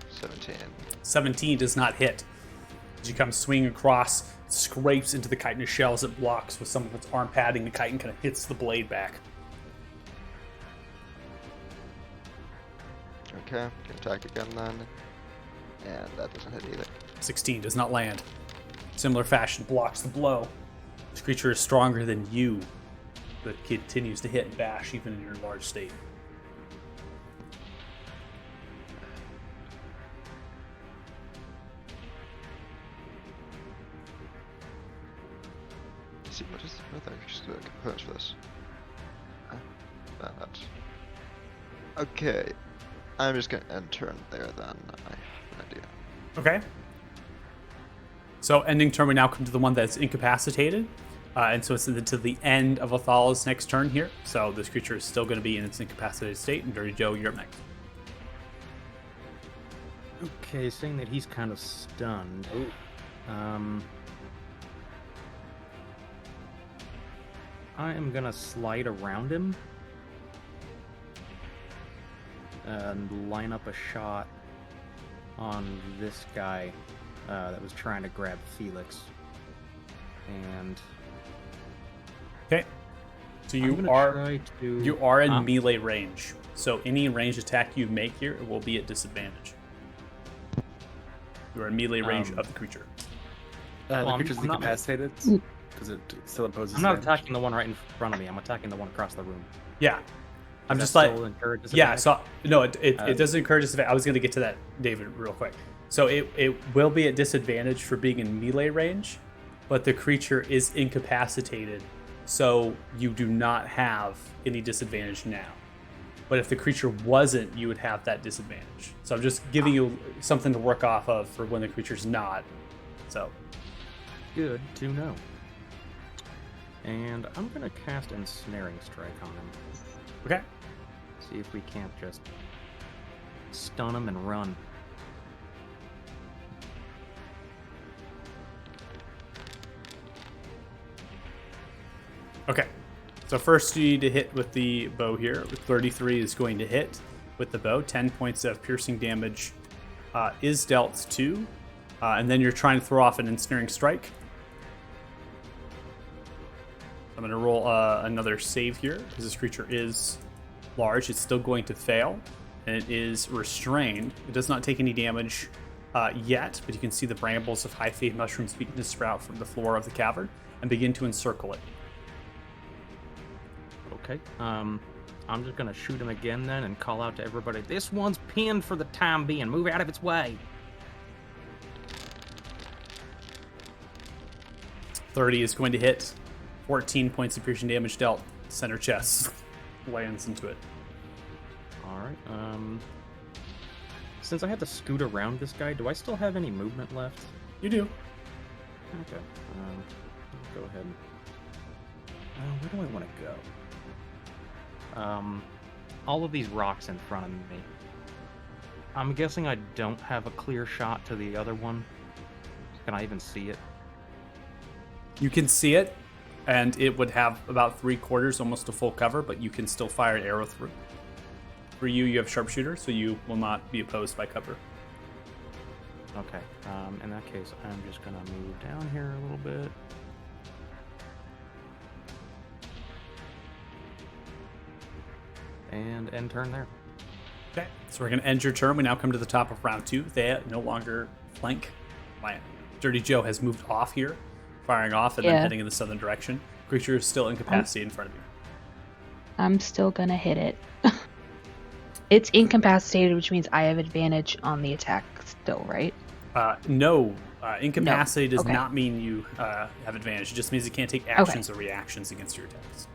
17. 17 does not hit. As you come swinging across, it scrapes into the chitinous shell as it blocks with some of its arm padding. The chitin kind of hits the blade back. Okay, can attack again then. And that doesn't hit either. 16 does not land. Similar fashion blocks the blow. This creature is stronger than you. that continues to hit and bash even in your large state. Let's see, what are the extra components for this? That. Okay. I'm just gonna end turn there then. I have an idea. Okay. So ending turn, we now come to the one that's incapacitated. And so it's to the end of Athala's next turn here. So this creature is still going to be in its incapacitated state. And Dirty Joe, you're up next. Okay, saying that he's kind of stunned. I am gonna slide around him and line up a shot on this guy that was trying to grab Felix. And Okay. So I'm you gonna are try to... you are in melee range. So any ranged attack you make here will be at disadvantage. You are in melee range of the creature. Well, The I'm creature's not- incapacitated. Does it still imposes? I'm not damage? attacking the one right in front of me. I'm attacking the one across the room. Yeah. I'm Does just that like still incur yeah. disadvantage? So no, it doesn't encourage disadvantage. I was going to get to that, David, real quick. So it will be at disadvantage for being in melee range, but the creature is incapacitated, so you do not have any disadvantage now. But if the creature wasn't, you would have that disadvantage. So I'm just giving you something to work off of for when the creature's not. So Good to know. And I'm gonna cast Ensnaring Strike on him. okay. See if we can't just stun him and run. Okay. So first you need to hit with the bow here. 33 is going to hit with the bow. 10 points of piercing damage is dealt to. And then you're trying to throw off an ensnaring strike. I'm going to roll another save here because this creature is large. It's still going to fail. And it is restrained. It does not take any damage yet, but you can see the brambles of high faith mushrooms begin to sprout from the floor of the cavern and begin to encircle it. Okay. I'm just gonna shoot him again then and call out to everybody. This one's pinned for the time being. Move out of its way. 30 is going to hit. 14 points of piercing damage dealt. Center chest lands into it. All right. Since I had to scoot around this guy, do I still have any movement left? You do. Okay. I'll go ahead. Where do I want to go? All of these rocks in front of me. I'm guessing I don't have a clear shot to the other one. Can I even see it? You can see it, and it would have about 3/4, almost a full cover, but you can still fire an arrow through. For you, you have sharpshooter, so you will not be opposed by cover. Okay. In that case, I'm just gonna move down here a little bit. And end turn there. Okay, so we're going to end your turn. We now come to the top of round 2. They no longer flank. Dirty Joe has moved off here, firing off and then heading in the southern direction. Creature is still incapacitated in front of you. I'm still gonna hit it. It's incapacitated, which means I have advantage on the attack still, right? No, incapacitated does Okay. not mean you have advantage. It just means it can't take actions or reactions against your attacks.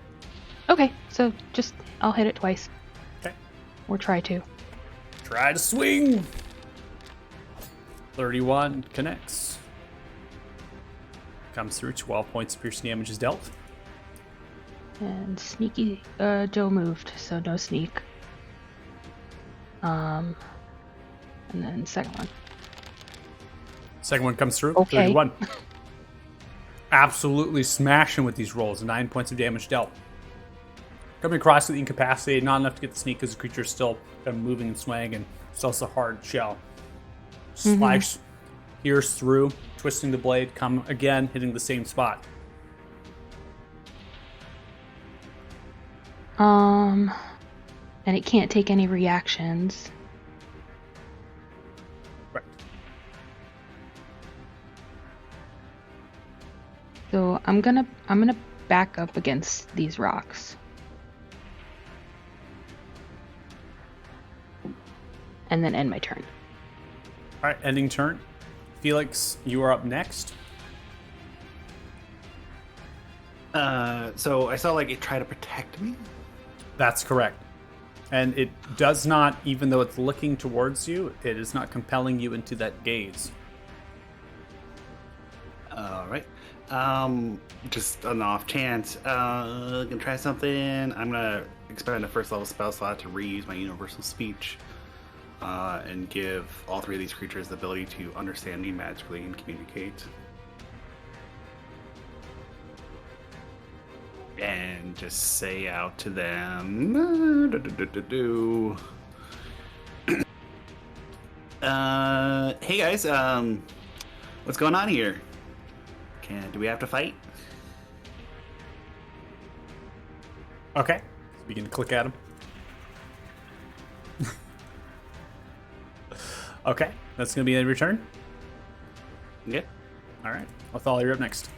Okay, so just I'll hit it twice. Okay. Or try to. Try to swing. 31 connects. Comes through. 12 points of piercing damage is dealt. And sneaky Joe moved, so no sneak. And then second one. Second one comes through. Okay. 31. Absolutely smashing with these rolls. 9 points of damage dealt. Coming across with the incapacitated, not enough to get the sneak because the creature is still kind of moving and swaying and still has a hard shell. Slash, pierce through, twisting the blade, come again, hitting the same spot. And it can't take any reactions. Right. So I'm gonna back up against these rocks. And then end my turn. All right, ending turn. Felix, you are up next. So I saw like it try to protect me. That's correct. And it does not, even though it's looking towards you, it is not compelling you into that gaze. All right. Just an off chance, gonna try something. I'm gonna expend a first level spell slot to reuse my universal speech, and give all three of these creatures the ability to understand me magically and communicate. And just say out to them, hey guys, what's going on here? Do we have to fight? Okay. We can click at him. Okay. That's going to be a return. Yeah. All right. Othala, you're up next.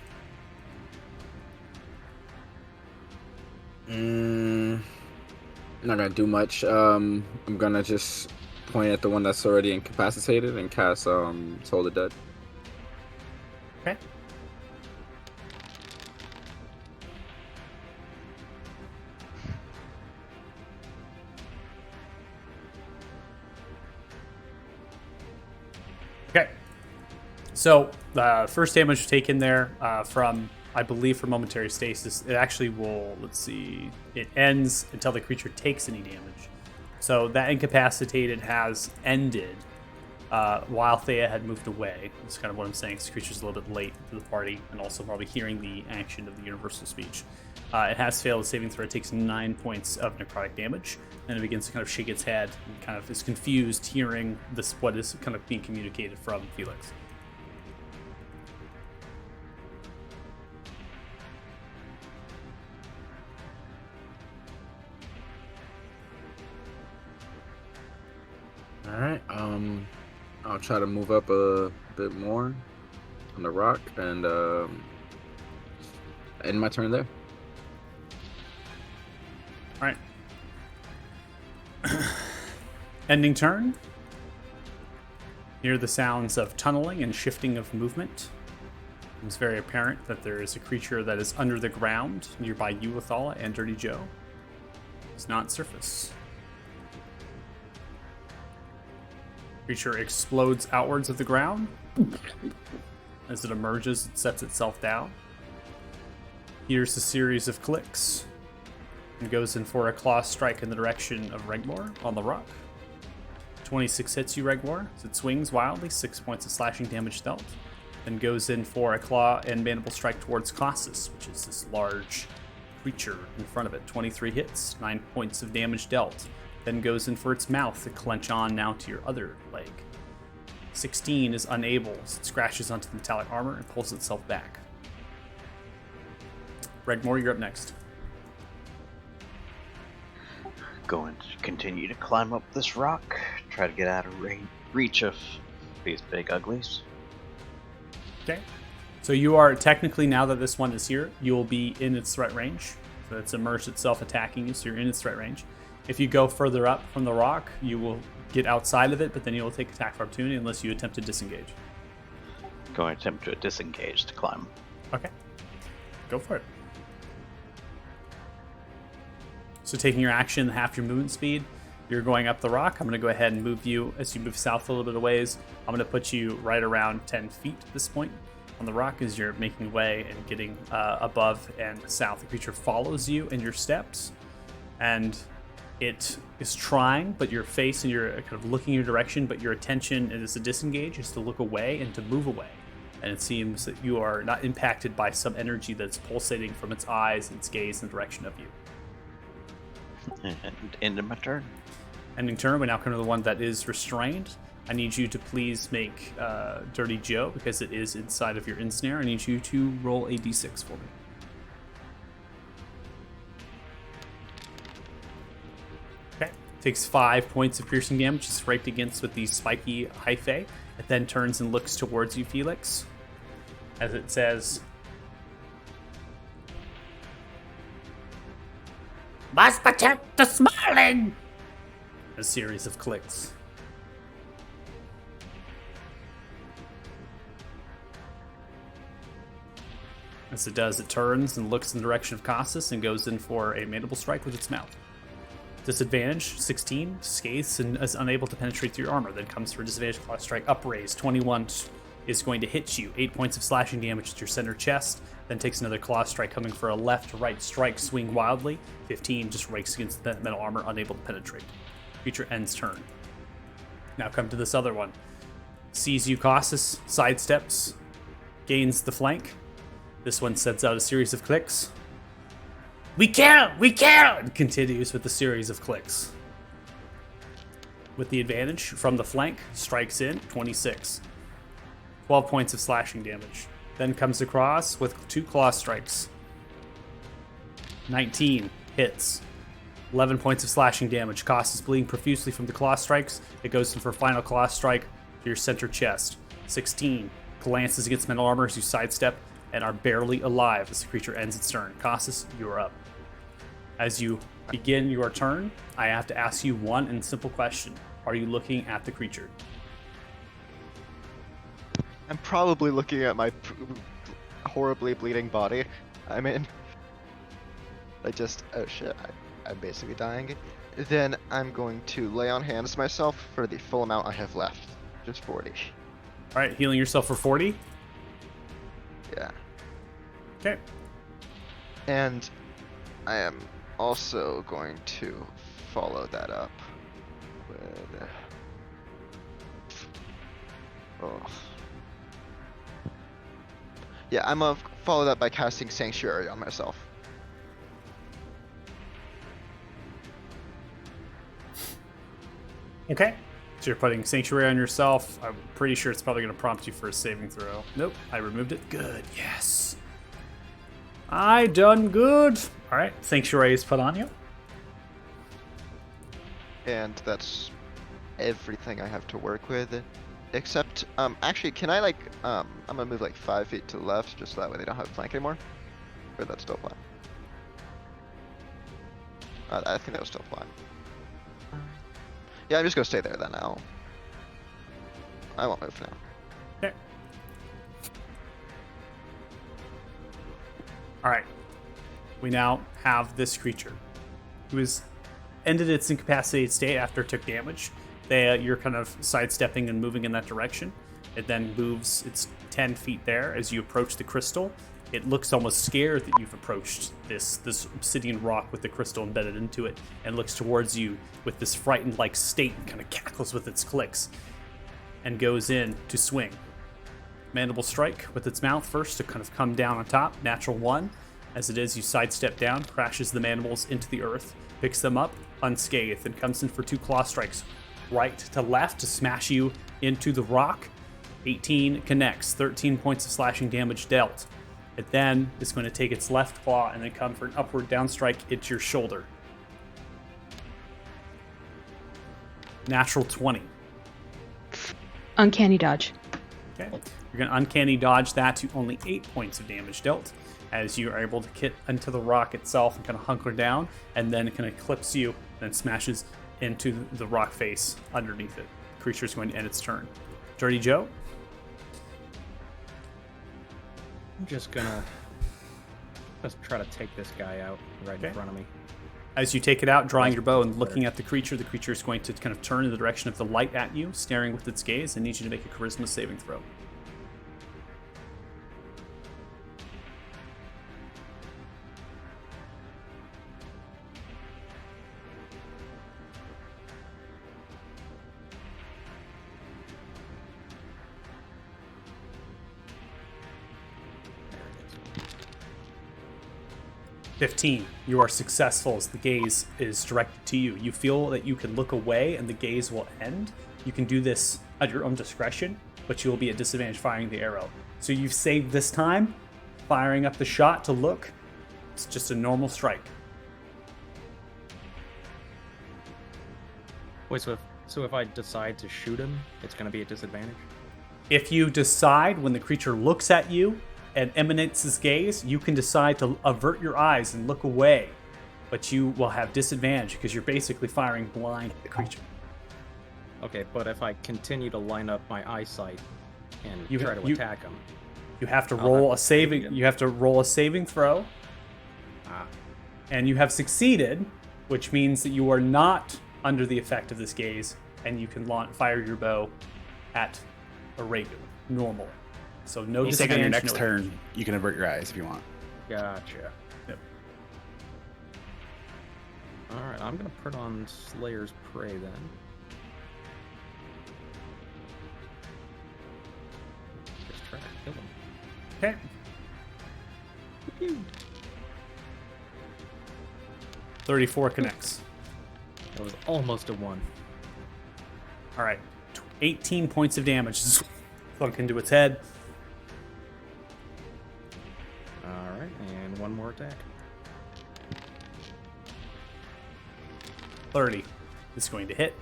Not gonna do much. I'm gonna just point at the one that's already incapacitated and cast Soul of Dead. Okay. Okay. So the first damage taken there from, I believe, for momentary stasis, it actually will, let's see, it ends until the creature takes any damage. So that incapacitated has ended while Thea had moved away. That's kind of what I'm saying. This creature's a little bit late to the party and also probably hearing the action of the universal speech. It has failed a saving throw. It takes 9 points of necrotic damage, and it begins to kind of shake its head and kind of is confused hearing this, what is kind of being communicated from Felix. All right. I'll try to move up a bit more on the rock and end my turn there. All right. Ending turn. Hear the sounds of tunneling and shifting of movement. It's very apparent that there is a creature that is under the ground nearby you, Othala, and Dirty Joe. It's not surface. Creature explodes outwards of the ground. As it emerges, it sets itself down. Hears a series of clicks and goes in for a claw strike in the direction of Regmor on the rock. 26 hits you, Regmor, as it swings wildly, 6 points of slashing damage dealt. Then goes in for a claw and mandible strike towards Colossus, which is this large creature in front of it. 23 hits, 9 points of damage dealt. Then goes in for its mouth to clench on now to your other leg. 16 is unable, as it scratches onto the metallic armor and pulls itself back. Regmor, you're up next. Going to continue to climb up this rock, try to get out of reach of these big uglies. Okay. So you are technically, now that this one is here, you will be in its threat range. So it's immersed itself attacking you, so you're in its threat range. If you go further up from the rock, you will get outside of it, but then you will take attack of opportunity unless you attempt to disengage. Going to attempt to disengage to climb. Okay. Go for it. So taking your action, half your movement speed, you're going up the rock. I'm going to go ahead and move you as you move south a little bit of ways. I'm going to put you right around 10 feet at this point on the rock as you're making way and getting above and south. The creature follows you in your steps, and it is trying, but your face and you're kind of looking your direction, but your attention is to disengage, is to look away and to move away. And it seems that you are not impacted by some energy that's pulsating from its eyes and its gaze in the direction of you. And end my turn. Ending turn, we now come to the one that is restrained. I need you to please make Dirty Joe, because it is inside of your ensnare. I need you to roll a d6 for me. Okay. Takes 5 points of piercing damage. It's scraped against with the spiky hyphae. It then turns and looks towards you, Felix, as it says, Must protect the Smiling! A series of clicks. As it does, it turns and looks in the direction of Casas and goes in for a mandible strike with its mouth. Disadvantage, 16, scathes and is unable to penetrate through your armor. Then comes for a disadvantage claw strike, upraised. 21 is going to hit you. 8 points of slashing damage to your center chest. Then takes another claw strike coming for a left-right strike, swing wildly. 15 just rakes against the metal armor, unable to penetrate. Creature ends turn. Now come to this other one. Sees you, Casas, sidesteps, gains the flank. This one sends out a series of clicks. We kill! We kill! And continues with a series of clicks. With the advantage from the flank, strikes in, 26. 12 points of slashing damage. Then comes across with 2 claw strikes. 19 hits. 11 points of slashing damage. Cost is bleeding profusely from the claw strikes. It goes in for a final claw strike to your center chest. 16 glances against metal armor as you sidestep and are barely alive as the creature ends its turn. Casas, you are up. As you begin your turn, I have to ask you one and simple question. Are you looking at the creature? I'm probably looking at my horribly bleeding body. I mean, oh shit, I'm basically dying. Then I'm going to lay on hands myself for the full amount I have left, just 40. All right, healing yourself for 40. Yeah. Okay. And I am also going to follow that up with... Oh. Yeah, I'm gonna follow that by casting Sanctuary on myself. Okay. So you're putting Sanctuary on yourself. I'm pretty sure it's probably going to prompt you for a saving throw. Nope, I removed it. Good, yes. I done good. All right, Sanctuary is put on you. And that's everything I have to work with. Except, actually, can I, I'm gonna move, 5 feet to the left, just so that way they don't have flank anymore? Or that's still fine? I think that was still fine. Yeah, I'm just gonna stay there then. I won't move now. Okay. All right. We now have this creature who has ended its incapacitated state after it took damage. You're kind of sidestepping and moving in that direction. It then moves its 10 feet there as you approach the crystal. It looks almost scared that you've approached this obsidian rock with the crystal embedded into it, and looks towards you with this frightened-like state and kind of cackles with its clicks and goes in to swing. Mandible strike with its mouth first to kind of come down on top. Natural 1. As it is, you sidestep down, crashes the mandibles into the earth, picks them up unscathed, and comes in for 2 claw strikes right to left to smash you into the rock. 18 connects, 13 points of slashing damage dealt. It then is going to take its left claw and then come for an upward down strike into your shoulder. Natural 20. Uncanny dodge. Okay. You're going to uncanny dodge that to only 8 points of damage dealt, as you are able to get into the rock itself and kind of hunker down, and then it kind of clips you and smashes into the rock face underneath it. The creature is going to end its turn. Dirty Joe? I'm just gonna try to take this guy out right in front of me. As you take it out, drawing your bow and looking at the creature is going to kind of turn in the direction of the light at you, staring with its gaze, and needs you to make a charisma saving throw. There it is. 15. You are successful as the gaze is directed to you. You feel that you can look away and the gaze will end. You can do this at your own discretion, but you will be at disadvantage firing the arrow. So you've saved this time, firing up the shot to look. It's just a normal strike. Wait, so if I decide to shoot him, it's going to be a disadvantage? If you decide when the creature looks at you and emanates his gaze, you can decide to avert your eyes and look away. but you will have disadvantage because you're basically firing blind at the creature. Okay, but if I continue to line up my eyesight and You- try to you- attack him, You have to I'll roll have a to save saving. again. You have to roll a saving throw, ah, and you have succeeded, which means that you are not under the effect of this gaze, and you can fire your bow at a regular, normal. So no You say disadvantage. on your next no- turn, you can avert your eyes if you want. gotcha. Yep. All right, I'm gonna put on Slayer's Prey then. Just try to kill him. Okay. 34 connects. That was almost a 1. All right. 18 points of damage thunk into its head. All right, and one more attack. 30 is going to hit.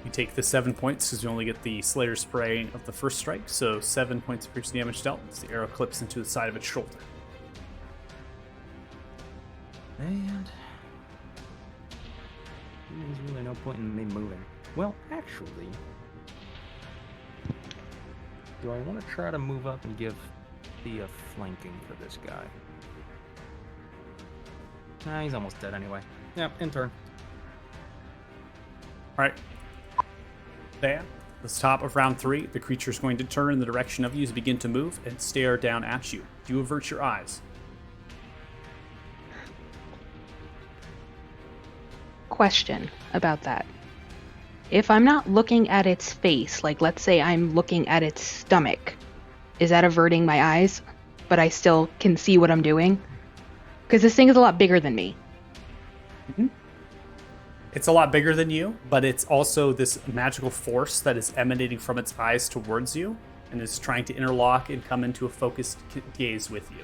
You take the 7 points because you only get the Slayer's Spray of the first strike, so 7 points of piercing damage dealt as the arrow clips into the side of its shoulder. And there's really no point in me moving. Well, actually, do I want to try to move up and give Thea flanking for this guy? Nah, he's almost dead anyway. Yep, in turn. All right. There. The top of round 3, the creature is going to turn in the direction of you as you begin to move and stare down at you. Do you avert your eyes? Question about that. If I'm not looking at its face, like let's say I'm looking at its stomach, is that averting my eyes, but I still can see what I'm doing? Because this thing is a lot bigger than me. It's a lot bigger than you, but it's also this magical force that is emanating from its eyes towards you and is trying to interlock and come into a focused gaze with you.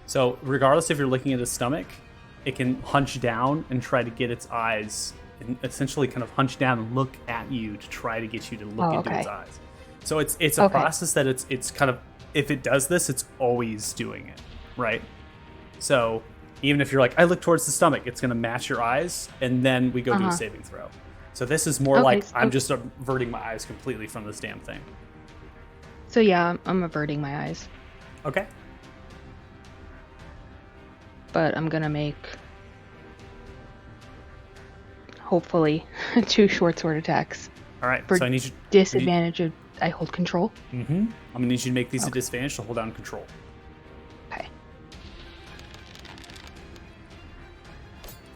So regardless if you're looking at its stomach, it can hunch down and try to get its eyes and essentially kind of hunch down and look at you to try to get you to look into its eyes. So it's a Okay. process that it's kind of, if it does this, it's always doing it, right? So even if you're like, I look towards the stomach, it's going to match your eyes, and then we go to a saving throw. So this is more Okay, like, so- I'm just averting my eyes completely from this damn thing. So yeah, I'm averting my eyes, Okay. but I'm gonna make hopefully 2 short sword attacks. All right. For So I need you. Disadvantage of I hold control. I'm gonna need you to make these a Okay. disadvantage to hold down control. Okay.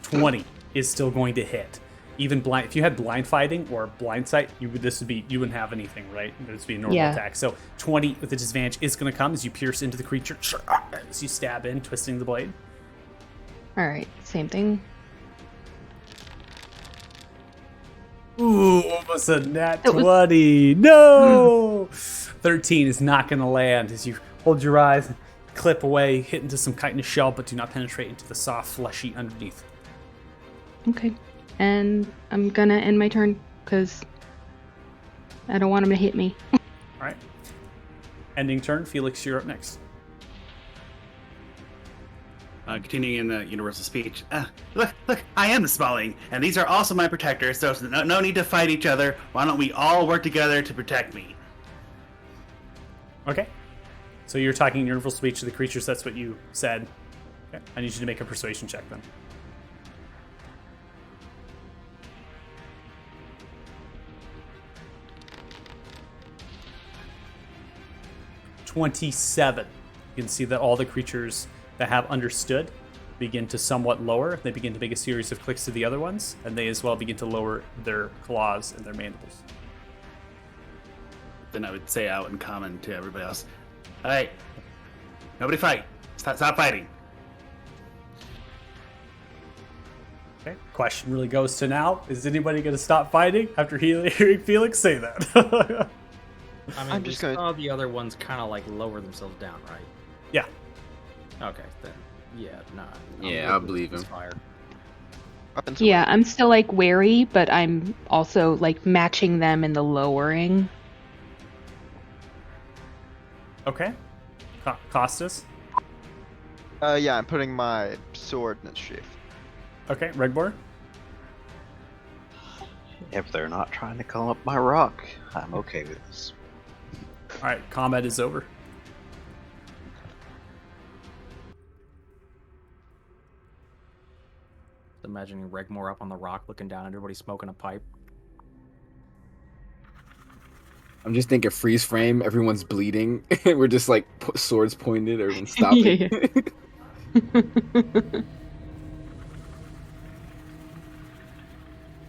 20 is still going to hit. Even blind, if you had blind fighting or blind sight, you wouldn't have anything, right? It would just be a normal Yeah. attack. So 20 with the disadvantage is going to come as you pierce into the creature, as you stab in, twisting the blade. All right, same thing. Ooh, almost a nat It was- 20. No! 13 is not going to land as you hold your eyes, clip away, hit into some chitinous shell, but do not penetrate into the soft, fleshy underneath. Okay. And I'm gonna end my turn because I don't want him to hit me. All right. Ending turn. Felix, you're up next. Continuing in the universal speech. Look, I am the Smalling, and these are also my protectors, so no need to fight each other. Why don't we all work together to protect me? Okay. So you're talking in universal speech to the creatures. That's what you said. Okay. I need you to make a persuasion check then. $27. You can see that all the creatures that have understood begin to somewhat lower. They begin to make a series of clicks to the other ones, and they as well begin to lower their claws and their mandibles. Then I would say out in common to everybody else. All right, nobody fight. Stop fighting. Okay. Question really goes to now: is anybody going to stop fighting after hearing Felix say that? I mean, I'm we just gonna- saw the other ones kind of like lower themselves down, right? Yeah. Okay, then. Yeah, nah. Yeah, I believe him. Fire. Weapons Yeah, I'm still like wary, but I'm also like matching them in the lowering. Okay. Costas. Yeah, I'm putting my sword in its sheath. Okay, Regbor. If they're not trying to come up my rock, I'm okay with this. All right, combat is over. Imagining Regmore up on the rock looking down, everybody smoking a pipe. I'm just thinking freeze frame. Everyone's bleeding. We're just like swords pointed. Everyone's stopping.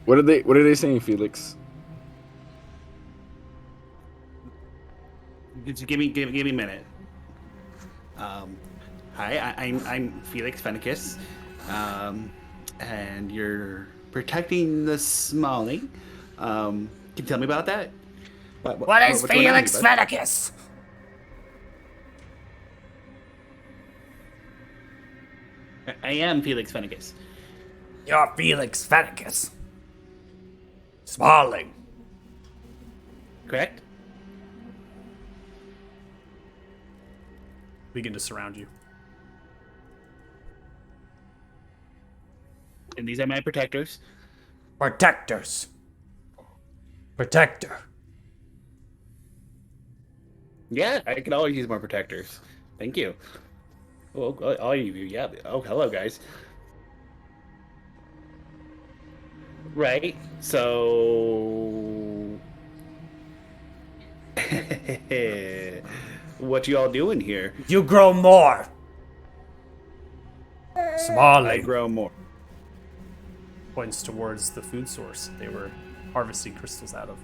What are they saying, Felix? Just give me a minute. Hi, I'm Felix Fenicus, and you're protecting the Smalling. Can you tell me about that? What is what's going on Felix here, bud? Fenicus? I am Felix Fenicus. You're Felix Fenicus. Smalling. Correct? Begin to surround you. And these are my protectors. Protectors. Protector. Yeah, I could always use more protectors. Thank you. Well, all of you, yeah. Oh, hello, guys. Right, so... what you all doing here? You grow more. I Smalling. grow more. Points towards the food source they were harvesting crystals out of.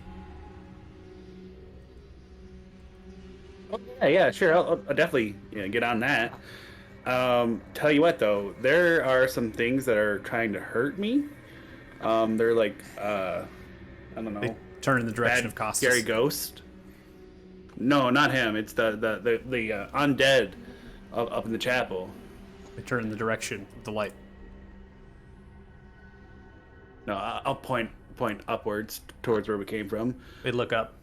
Yeah, sure. I'll definitely get on that. Tell you what, though, there are some things that are trying to hurt me. They're like, I don't know, They turn in the direction bad, of Costas. scary ghost. No, not him. It's the undead up in the chapel. They turn in the direction of the light. No, I'll point upwards towards where we came from. They look up.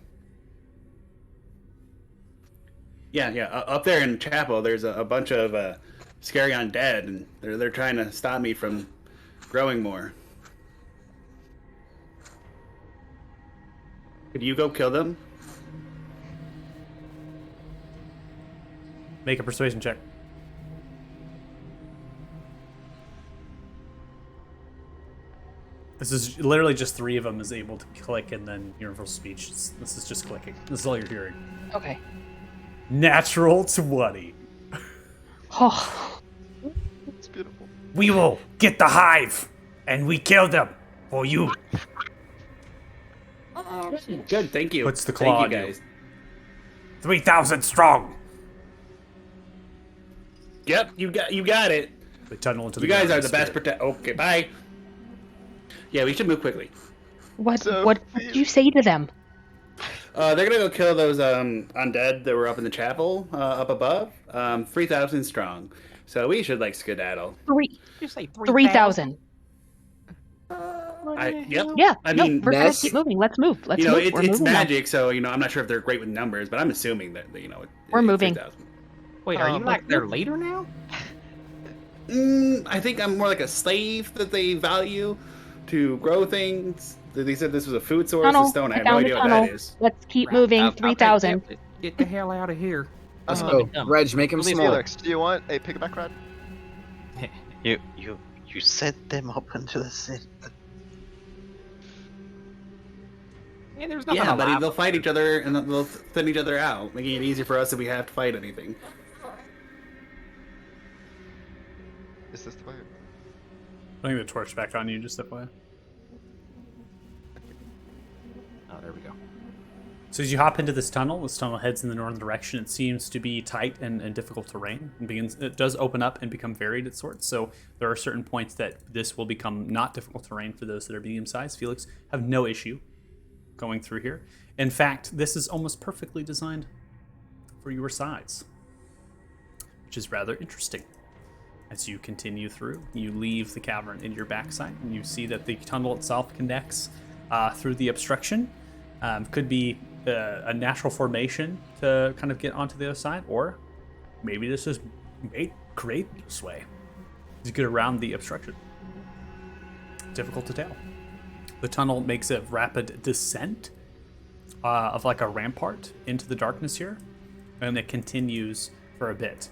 Yeah. Up there in chapel, there's a bunch of scary undead, and they're trying to stop me from growing more. Could you go kill them? Make a persuasion check. This is literally just 3 of them is able to click and then universal speech. This is just clicking. This is all you're hearing. Okay. Natural 20. Oh, It's beautiful. We will get the hive and we kill them for you. Good, thank you. Puts the claw Thank you on you. guys. 3,000 strong. Yep, you got it. They tunnel into the You guys ground are the best spirit. Okay, bye. Yeah, we should move quickly. what So what did you say to them? They're gonna go kill those undead that were up in the chapel up above. 3,000 strong. So we should like skedaddle. You say 3,000. Yep. Yeah. I no, mean, we're gonna that's- keep moving. Let's move. Let's you know, move. We're it's moving now. magic, so I'm not sure if they're great with numbers, but I'm assuming that We're moving. 3,000. Wait, are you Um, like their leader now? I think I'm more like a slave that they value to grow things. They said this was a food source Tunnel. of stone. I I have no found idea the what tunnel. that is. Let's keep moving. I'll take 3,000. that. Get the hell out of here. Let's Um, go. Dumb. Reg, make him Please, small. Felix, do you want a piggyback ride? You sent them up into the city. Yeah, there's nothing Yeah, buddy, alive. they'll fight each other and they'll thin each other out, making it easier for us if we have to fight anything. Is this the way? Putting the torch back on you, just FYI. Oh, there we go. So as you hop into this tunnel heads in the northern direction. It seems to be tight and difficult terrain. It does open up and become varied at sorts. So there are certain points that this will become not difficult terrain for those that are medium-sized. Felix have no issue going through here. In fact, this is almost perfectly designed for your size, which is rather interesting. As you continue through, you leave the cavern in your backside, and you see that the tunnel itself connects through the obstruction. Could be a natural formation to kind of get onto the other side, or maybe this is made create this way to get around the obstruction? Difficult to tell. The tunnel makes a rapid descent of like a rampart into the darkness here, and it continues for a bit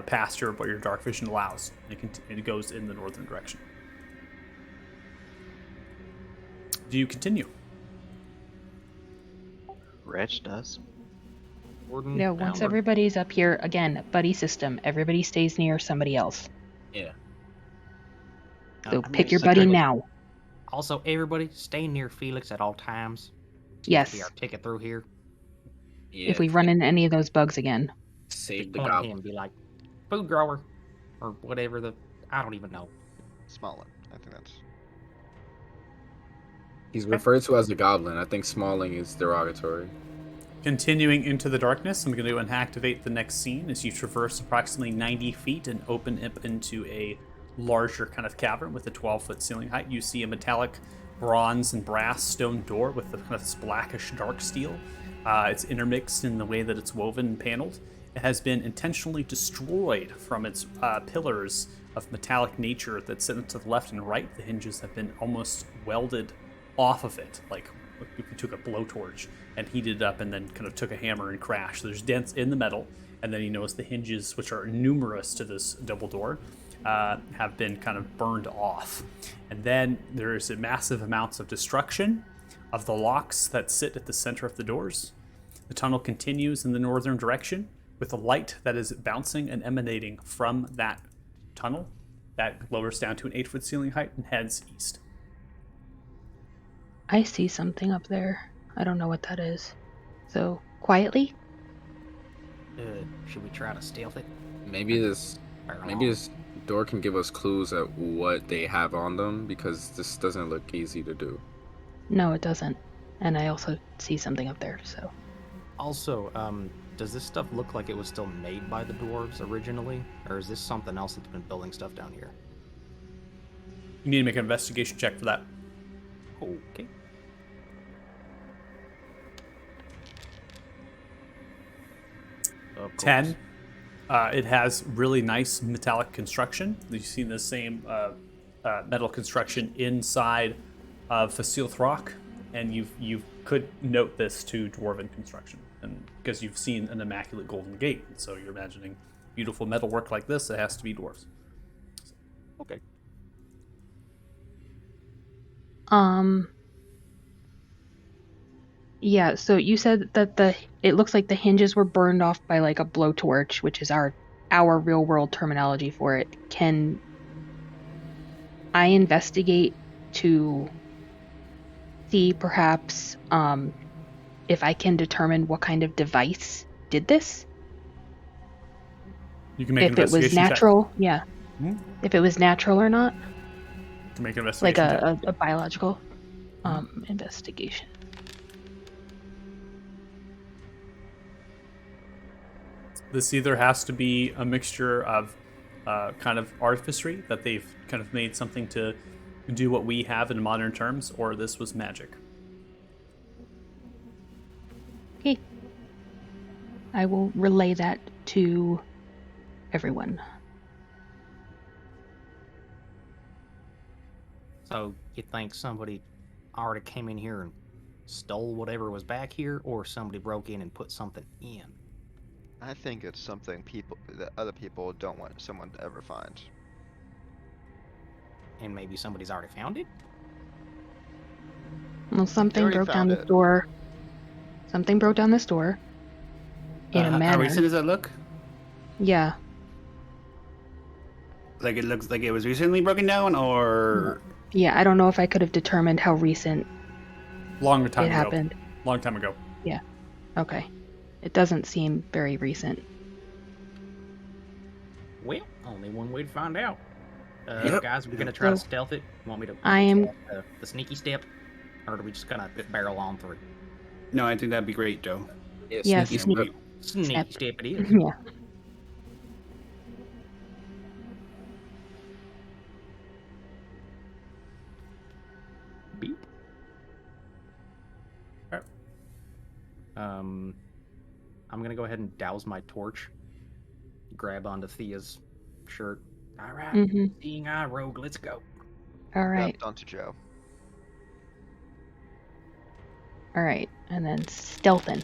past what your dark vision allows. It goes in the northern direction. Do you continue? Reg does. Warden, No, once downward. everybody's up here, again, buddy system. Everybody stays near somebody else. Yeah. So I'm pick gonna your say- buddy now. Also, everybody, stay near Felix at all times. Yes. Be our ticket through here. Yeah. If we run into any of those bugs again. Save the Point at goblin. him, be like, food grower, or whatever I don't even know. Smallin. I think that's. He's referred to as a goblin. I think Smalling is derogatory. Continuing into the darkness, I'm going to activate the next scene as you traverse approximately 90 feet and open up into a larger kind of cavern with a 12-foot ceiling height. You see a metallic bronze and brass stone door with the kind of this blackish dark steel. It's intermixed in the way that it's woven and paneled. It has been intentionally destroyed from its pillars of metallic nature that sit to the left and right. The hinges have been almost welded off of it, like if you took a blowtorch and heated it up and then kind of took a hammer and crashed. There's dents in the metal, and then you notice the hinges, which are numerous to this double door, have been kind of burned off. And then there's massive amounts of destruction of the locks that sit at the center of the doors. The tunnel continues in the northern direction with a light that is bouncing and emanating from that tunnel that lowers down to an 8-foot ceiling height and heads east. I see something up there. I don't know what that is. So, quietly? Should we try to stealth it? Maybe this Barrel maybe on. this door can give us clues at what they have on them, because this doesn't look easy to do. No, it doesn't. And I also see something up there, so. Also, does this stuff look like it was still made by the dwarves originally, or is this something else that's been building stuff down here? You need to make an investigation check for that. Okay. Of course. 10. It has really nice metallic construction. You've seen the same metal construction inside of Fasilth Rock, and you could note this to dwarven construction, and because you've seen an immaculate golden gate, so you're imagining beautiful metalwork like this, it has to be dwarves. Okay. Yeah, so you said that it looks like the hinges were burned off by like a blowtorch, which is our real world terminology for it. Can I investigate to see perhaps if I can determine what kind of device did this? You can make If an it was investigation check. natural, yeah. Mhm. If it was natural or not, You can make an like investigation check. a biological investigation. This either has to be a mixture of kind of artificery, that they've kind of made something to do what we have in modern terms, or this was magic. Okay. I will relay that to everyone. So you think somebody already came in here and stole whatever was back here, or somebody broke in and put something in? I think it's something that other people don't want someone to ever find. And maybe somebody's already found it? Well, something already broke down found this it. door. Something broke down this door. In a How manner. recent does that look? Yeah. Like it looks like it was recently broken down, or Yeah, I don't know if I could have determined how recent Long time it ago. happened. Long time ago. Okay. It doesn't seem very recent. Well, only one way to find out. Yep. Guys, we're gonna try to So, stealth it. Want me to? I am- the sneaky step, or do we just gonna barrel on through? no? I think that'd be great, Joe. Yeah, Yeah, sneaky sneak- step. Sneaky Step. step it is. Yeah. Beep. Alright. I'm gonna go ahead and douse my torch. Grab onto Thea's shirt. All right, Mm-hmm. seeing eye rogue. Let's go. All right. Grabbed onto Joe. All right. And then stealthing.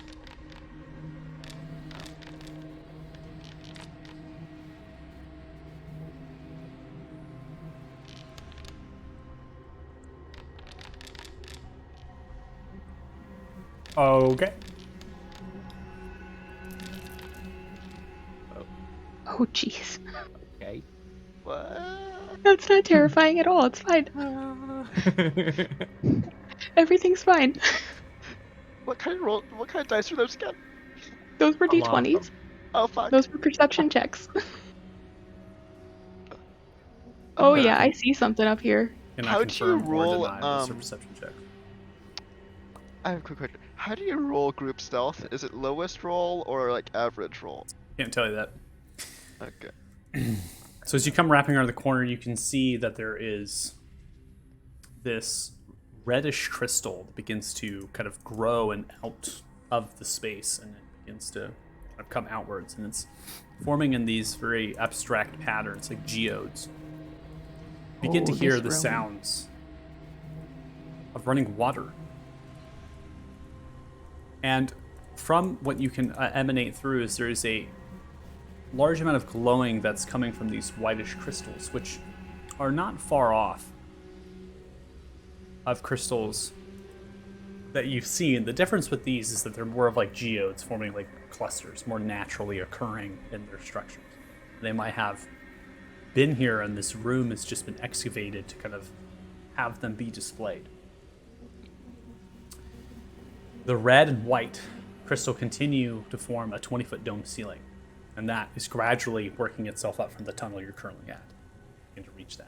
Okay. Oh, jeez. Okay. What? That's not terrifying at all. It's fine. Everything's fine. What kind of roll? What kind of dice are those again? Those were A lot of d20s. Oh fuck. Those were perception checks. Oh Okay. yeah, I see something up here. Can How I do you confirm or roll, deny this perception check? I have a quick question. How do you roll group stealth? Is it lowest roll or like average roll? Can't tell you that. Okay. So as you come wrapping around the corner, you can see that there is this reddish crystal that begins to kind of grow and out of the space, and it begins to kind of come outwards, and it's forming in these very abstract patterns, like geodes. You begin to Oh, hear this the room. sounds of running water. And from what you can emanate through is there is a large amount of glowing that's coming from these whitish crystals, which are not far off of crystals that you've seen. The difference with these is that they're more of like geodes forming like clusters, more naturally occurring in their structures. They might have been here and this room has just been excavated to kind of have them be displayed. The red and white crystal continue to form a 20-foot dome ceiling, and that is gradually working itself up from the tunnel you're currently at. You can reach that.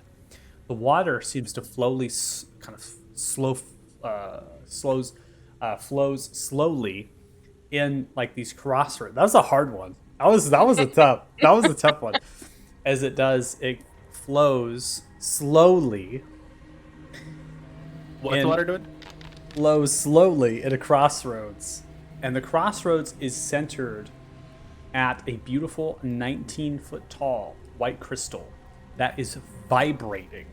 The water seems to flows slowly in like these crossroads. That was a hard one. That was a tough one. As it does, it flows slowly. What's in- the water doing? Flows slowly at a crossroads, and the crossroads is centered at a beautiful 19-foot tall white crystal that is vibrating.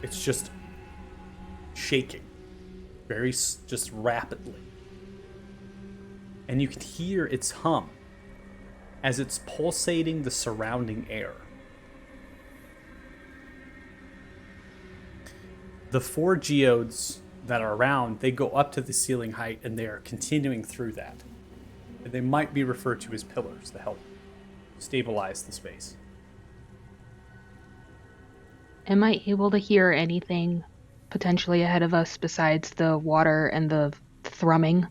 It's just shaking just rapidly, and you can hear its hum as it's pulsating the surrounding air. The 4 geodes that are around, they go up to the ceiling height, and they are continuing through that. And they might be referred to as pillars to help stabilize the space. Am I able to hear anything potentially ahead of us besides the water and the thrumming?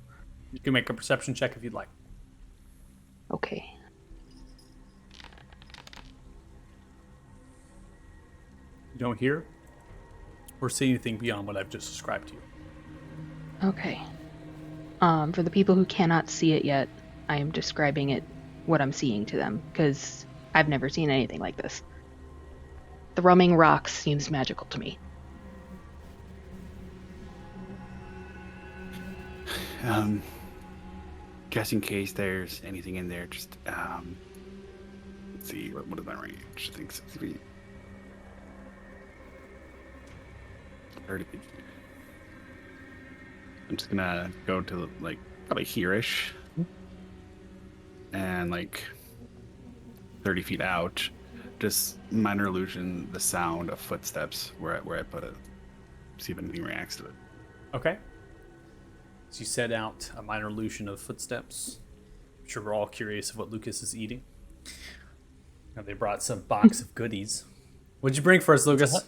You can make a perception check if you'd like. Okay. You don't hear or see anything beyond what I've just described to you. Okay. For the people who cannot see it yet, I am describing it, what I'm seeing to them, because I've never seen anything like this. Thrumming rocks seems magical to me. Just in case there's anything in there, just let's see, what is my range? I think 6 feet. 30 feet. I'm just gonna go to like probably here-ish, and like 30 feet out, just minor illusion, the sound of footsteps where I put it. See if anything reacts to it. Okay. So you set out a minor illusion of footsteps. I'm sure we're all curious of what Lucas is eating. And they brought some box of goodies. What'd you bring for us, Lucas?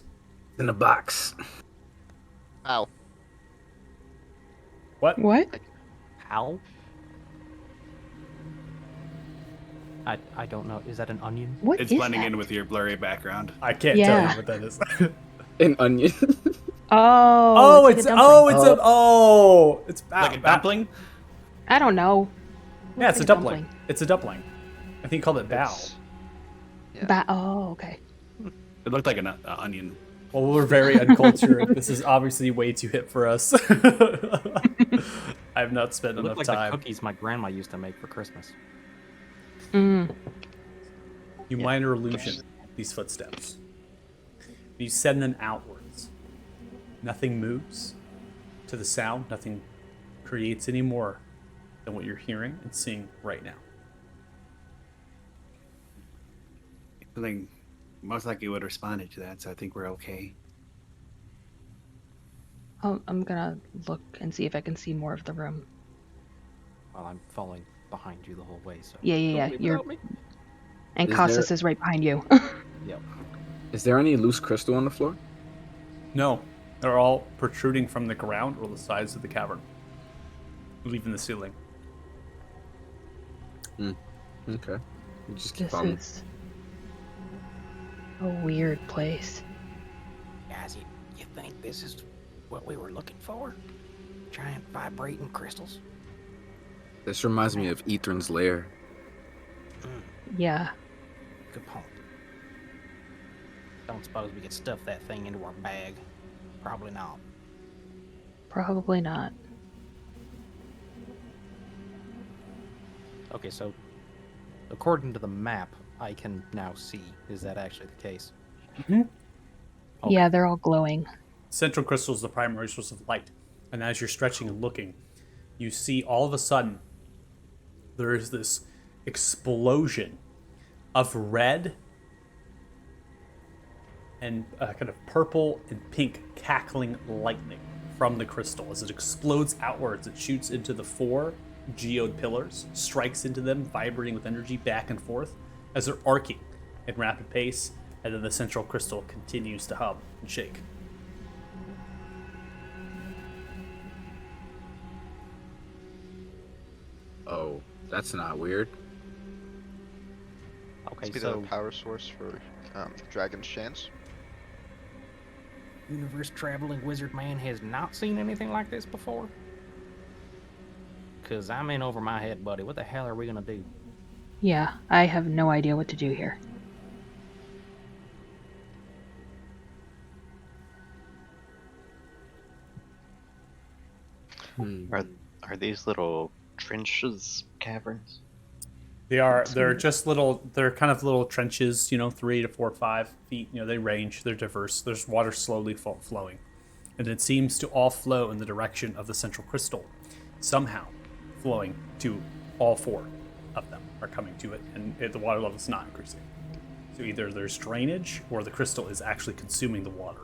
In a box. Ow. What? What? How? I don't know. Is that an onion? What It's is blending that? in with your blurry background. I can't Yeah. tell you what that is. An onion. Oh, it's like a dumpling. it's Like a dumpling? I don't know. Yeah, it's a like dumpling. It's a dumpling. I think he called it bao. It's- Yeah. Oh, okay. It looked like an onion. Well, we're very uncultured. This is obviously way too hip for us. I have not spent It enough looked like time. the cookies my grandma used to make for Christmas. Mm. You Yeah. minor illusion these footsteps. You send them outwards. Nothing moves to the sound. Nothing creates any more than what you're hearing and seeing right now. Something most likely would have responded to that, so I think we're okay. I'm gonna look and see if I can see more of the room. Well, I'm following behind you the whole way, so Yeah. don't leave You're without me. and Is Costas there- is right behind you. Yep. Is there any loose crystal on the floor? No, they're all protruding from the ground or the sides of the cavern, leaving the ceiling. Okay. You just keep This on. is a weird place. Guys, you think this is what we were looking for? Giant vibrating crystals? This reminds me of Ethrin's lair. Yeah. Good point. Don't suppose we could stuff that thing into our bag? Probably not. Probably not. Okay, so according to the map, I can now see. Is that actually the case? Okay. Yeah, they're all glowing. Central crystal is the primary source of light. And as you're stretching and looking, you see all of a sudden there is this explosion of red and kind of purple and pink cackling lightning from the crystal. As it explodes outwards, it shoots into the 4 geode pillars, strikes into them, vibrating with energy back and forth as they're arcing at rapid pace, and then the central crystal continues to hum and shake. Oh, that's not weird. Okay, Must be so the power source for Dragon's Chance. universe traveling wizard man has not seen anything like this before? Cause I'm in over my head, buddy. What the hell are we gonna do? Yeah, I have no idea what to do here. Are these little trenches caverns? They're just little, they're kind of little trenches, 3 to 4, 5 feet. They range, they're diverse. There's water slowly flowing. And it seems to all flow in the direction of the central crystal. Somehow flowing to all 4 of them are coming to it, and the water level is not increasing. So either there's drainage or the crystal is actually consuming the water.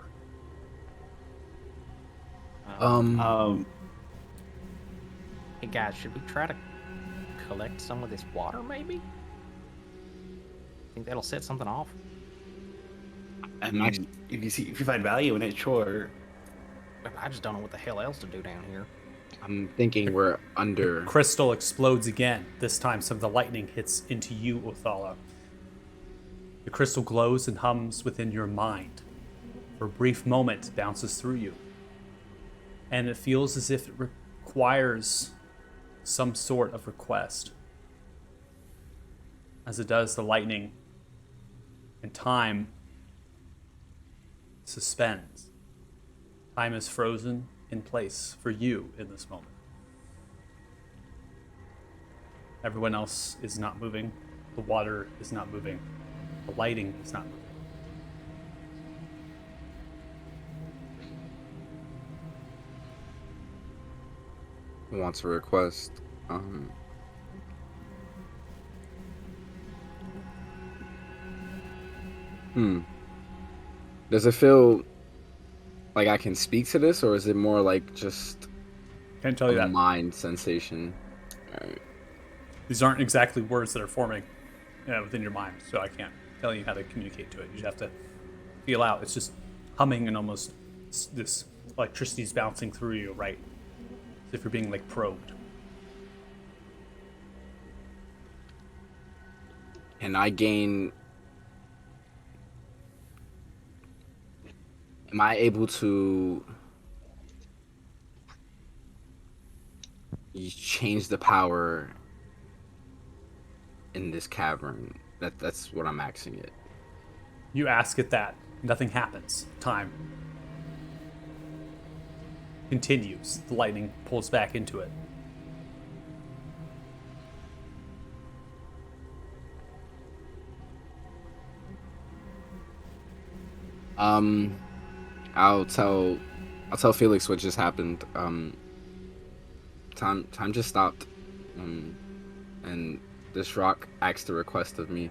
Hey guys, should we try to collect some of this water, maybe? Think that'll set something off? I mean, if you find value in it, sure. But I just don't know what the hell else to do down here. I'm thinking we're under. Crystal explodes again. This time some of the lightning hits into you, Othala. The crystal glows and hums within your mind. For a brief moment, it bounces through you. And it feels as if it requires some sort of request. As it does, the lightning and time suspends. Time is frozen in place for you in this moment. Everyone else is not moving. The water is not moving. The lighting is not moving. Who wants a request? Does it feel like I can speak to this, or is it more like just Can't tell you a that. mind sensation? Alright. These aren't exactly words that are forming within your mind, so I can't tell you how to communicate to it. You just have to feel out. It's just humming and almost this electricity's bouncing through you, right? As if you're being probed. And I gain. Am I able to change the power in this cavern? That's what I'm asking it. You ask it that. Nothing happens. Time continues. The lightning pulls back into it. Um, I'll tell Felix what just happened. Time just stopped. And this rock asked a request of me.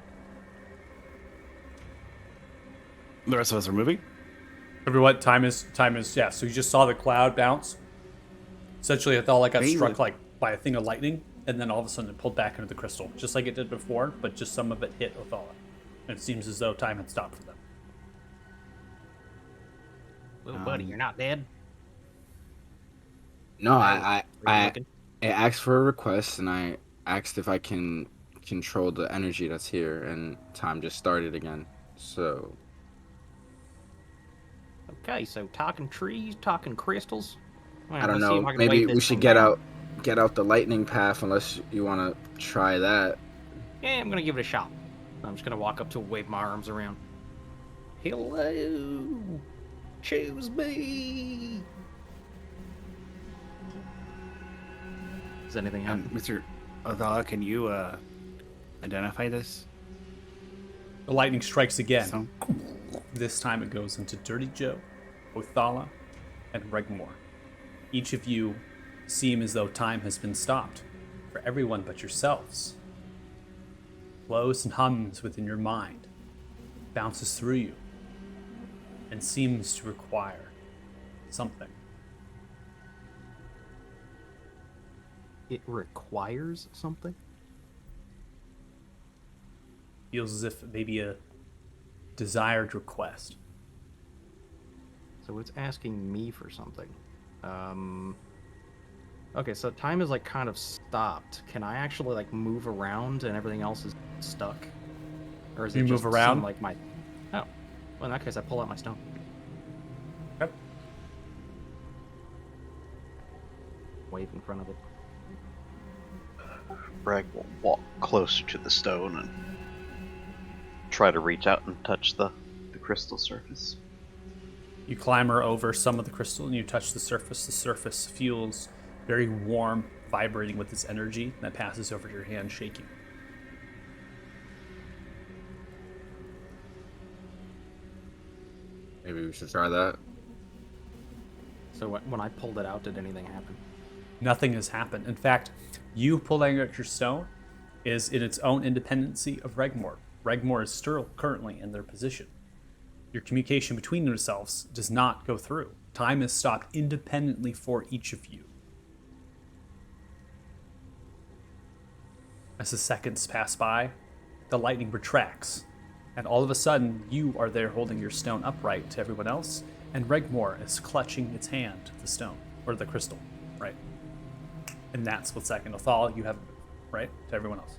The rest of us are moving. Everyone, time is yeah. So you just saw the cloud bounce. Essentially, it all like got Hey, struck look. like by a thing of lightning, and then all of a sudden it pulled back into the crystal, just like it did before, but just some of it hit Othala. And it seems as though time had stopped for them. Little buddy, you're not dead. No, I Were you I looking? I asked for a request, and I asked if I can control the energy that's here, and time just started again. So Okay, so talking trees, talking crystals. Well, I don't let's see if know. I can Maybe wave we this should thing get down. out the lightning path, unless you want to try that. Yeah, I'm gonna give it a shot. I'm just gonna walk up to it, wave my arms around. Hello, choose me. Does anything happen? Mr. Othala, can you identify this? The lightning strikes again. stone? This time it goes into Dirty Joe, Othala, and Regmore. Each of you seem as though time has been stopped for everyone but yourselves. Flows and hums within your mind, bounces through you, and seems to require something. It requires something. Feels as if maybe a desired request. So it's asking me for something. Okay, so time is like kind of stopped. Can I actually like move around and everything else is stuck? Or is You it move just around? seem like my? Oh, well in that case I pull out my stone. Okay. Wave in front of it. Reg will walk closer to the stone and try to reach out and touch the crystal surface. You clamber over some of the crystal and you touch the surface. The surface feels very warm, vibrating with its energy that passes over your hand, shaking. Maybe we should try that. So when I pulled it out, did anything happen? Nothing has happened. In fact, you pulling out your stone is in its own independency of Regmore. Regmore is still currently in their position. Your communication between yourselves does not go through. Time is stopped independently for each of you. As the seconds pass by, the lightning retracts, and all of a sudden, you are there holding your stone upright to everyone else, and Regmore is clutching its hand to the stone, or the crystal, right? And that's what second. Othal, you have, right? To everyone else.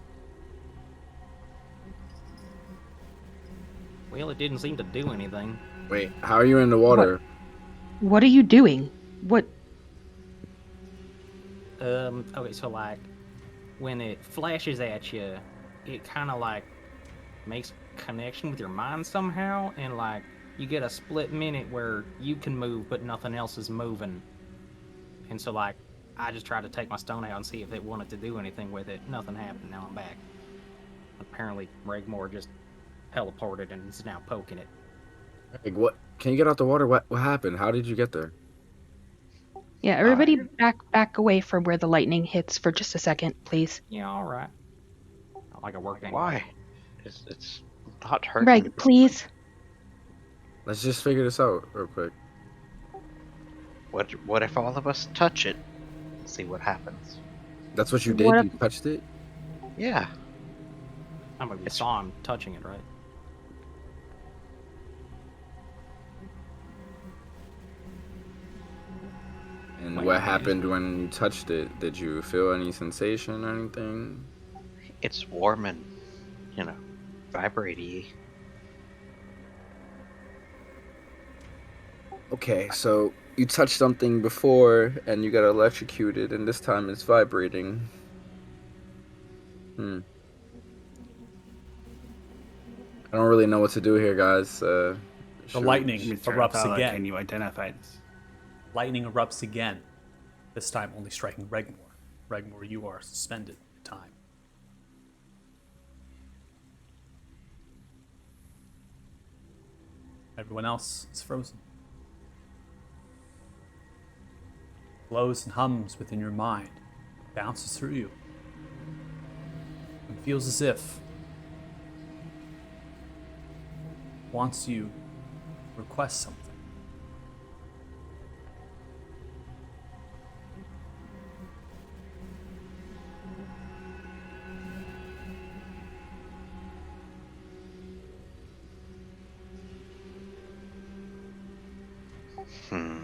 Well, it didn't seem to do anything. Wait, how are you in the water? What are you doing? What? Okay, so like when it flashes at you, it kind of like makes connection with your mind somehow, and like you get a split minute where you can move but nothing else is moving. And so like I just tried to take my stone out and see if it wanted to do anything with it. Nothing happened. Now I'm back. Apparently, Regmore just teleported and is now poking it. Like, what? Can you get out the water? What happened? How did you get there? Yeah, everybody back away from where the lightning hits for just a second, please. Yeah, all right. Not like a working. Why? It's not hurting. Greg, please. Let's just figure this out real quick. What if all of us touch it? See what happens. That's what you did? What You touched it? Yeah. I mean, we saw him touching it, right? And Wait, what you happened when you touched it? Did you feel any sensation or anything? It's warm and, vibraty. Okay, so you touched something before and you got electrocuted, and this time it's vibrating. I don't really know what to do here, guys. The lightning Mr. erupts Othala, again. can you identify this? Lightning erupts again. This time only striking Regmore. Regmore, you are suspended in time. Everyone else is frozen. Glows and hums within your mind, bounces through you. It feels as if it wants you to request something. Hmm.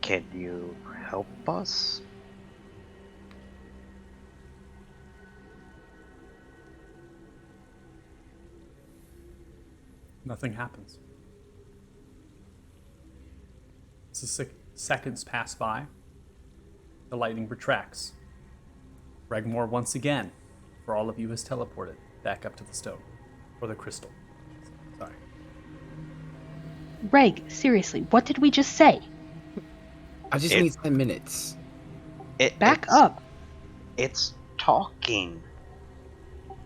Can you help us? Nothing happens. As the seconds pass by, the lightning retracts. Regmore once again, for all of you, has teleported back up to the stone. Or the crystal. Sorry. Reg, seriously, what did we just say? I just need 10 minutes. Back up. It's talking.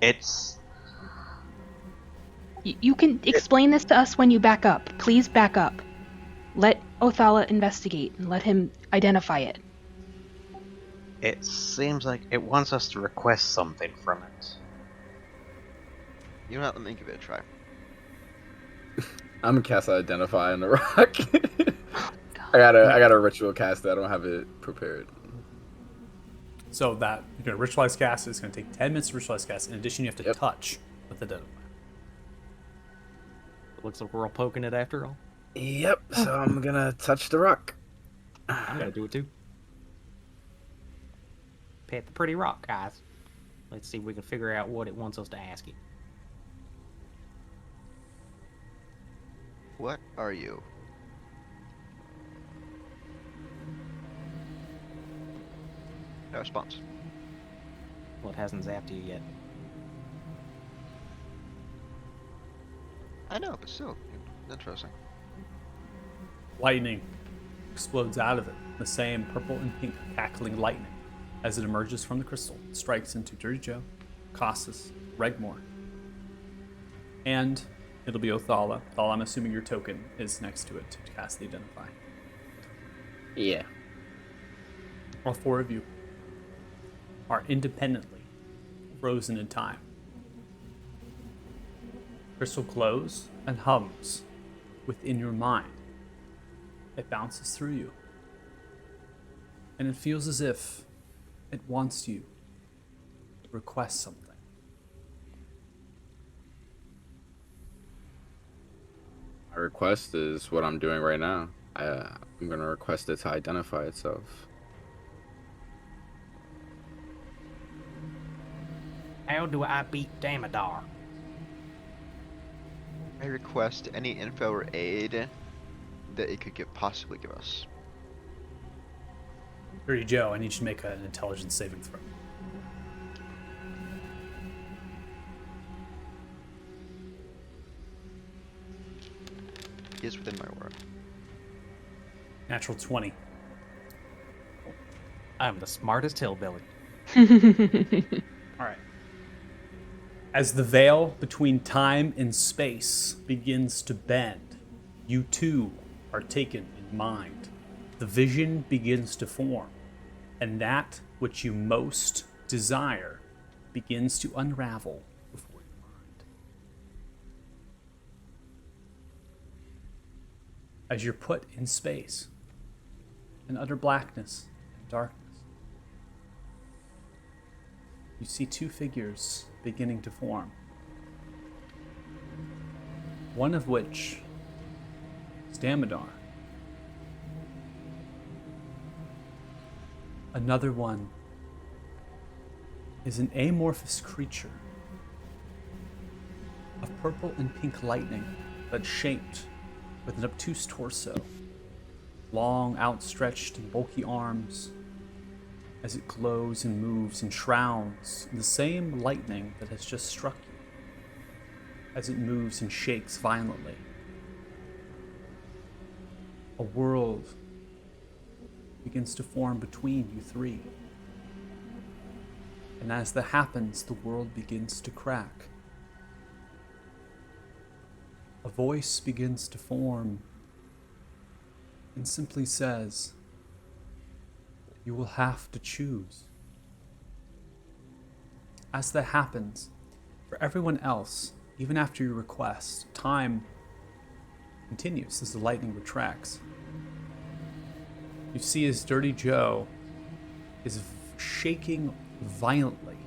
It's You can explain this to us when you back up. Please back up. Let Othala investigate and let him identify it. It seems like it wants us to request something from it. You know what? Let me give it a try. I'm gonna cast Identify on the rock. I got a ritual cast that I don't have it prepared. So that you're going to ritualize cast. It's going to take 10 minutes to ritualize cast. In addition, you have to touch with Identify. It looks like we're all poking it after all. Yep, so I'm gonna touch the rock. I'm gonna do it too. Pet the pretty rock, guys. Let's see if we can figure out what it wants us to ask it. What are you? No response. Well, it hasn't zapped you yet. I know, but still, interesting. Lightning explodes out of it. The same purple and pink cackling lightning as it emerges from the crystal, strikes into Dirty Joe, Costas, Regmore. And it'll be Othala. Othala, I'm assuming your token is next to it to cast the Identify. Yeah. All four of you are independently frozen in time. Crystal glows and hums within your mind. It bounces through you. And it feels as if it wants you to request something. My request is what I'm doing right now. I'm gonna request it to identify itself. How do I beat Damodar? I request any info or aid that it could possibly give us. Dirty Joe, I need you to make an intelligence saving throw. He is within my aura. Natural 20. I'm the smartest hillbilly. All right. As the veil between time and space begins to bend, you too are taken in mind. The vision begins to form, and that which you most desire begins to unravel before your mind. As you're put in space, in utter blackness and darkness, you see two figures beginning to form. One of which is Damodar. Another one is an amorphous creature of purple and pink lightning that's shaped with an obtuse torso, long outstretched and bulky arms, as it glows and moves and shrouds in the same lightning that has just struck you, as it moves and shakes violently. a world begins to form between you three. And as that happens, the world begins to crack. A voice begins to form and simply says, "You will have to choose." As that happens, for everyone else, even after your request, time continues as the lightning retracts. You see as Dirty Joe is shaking violently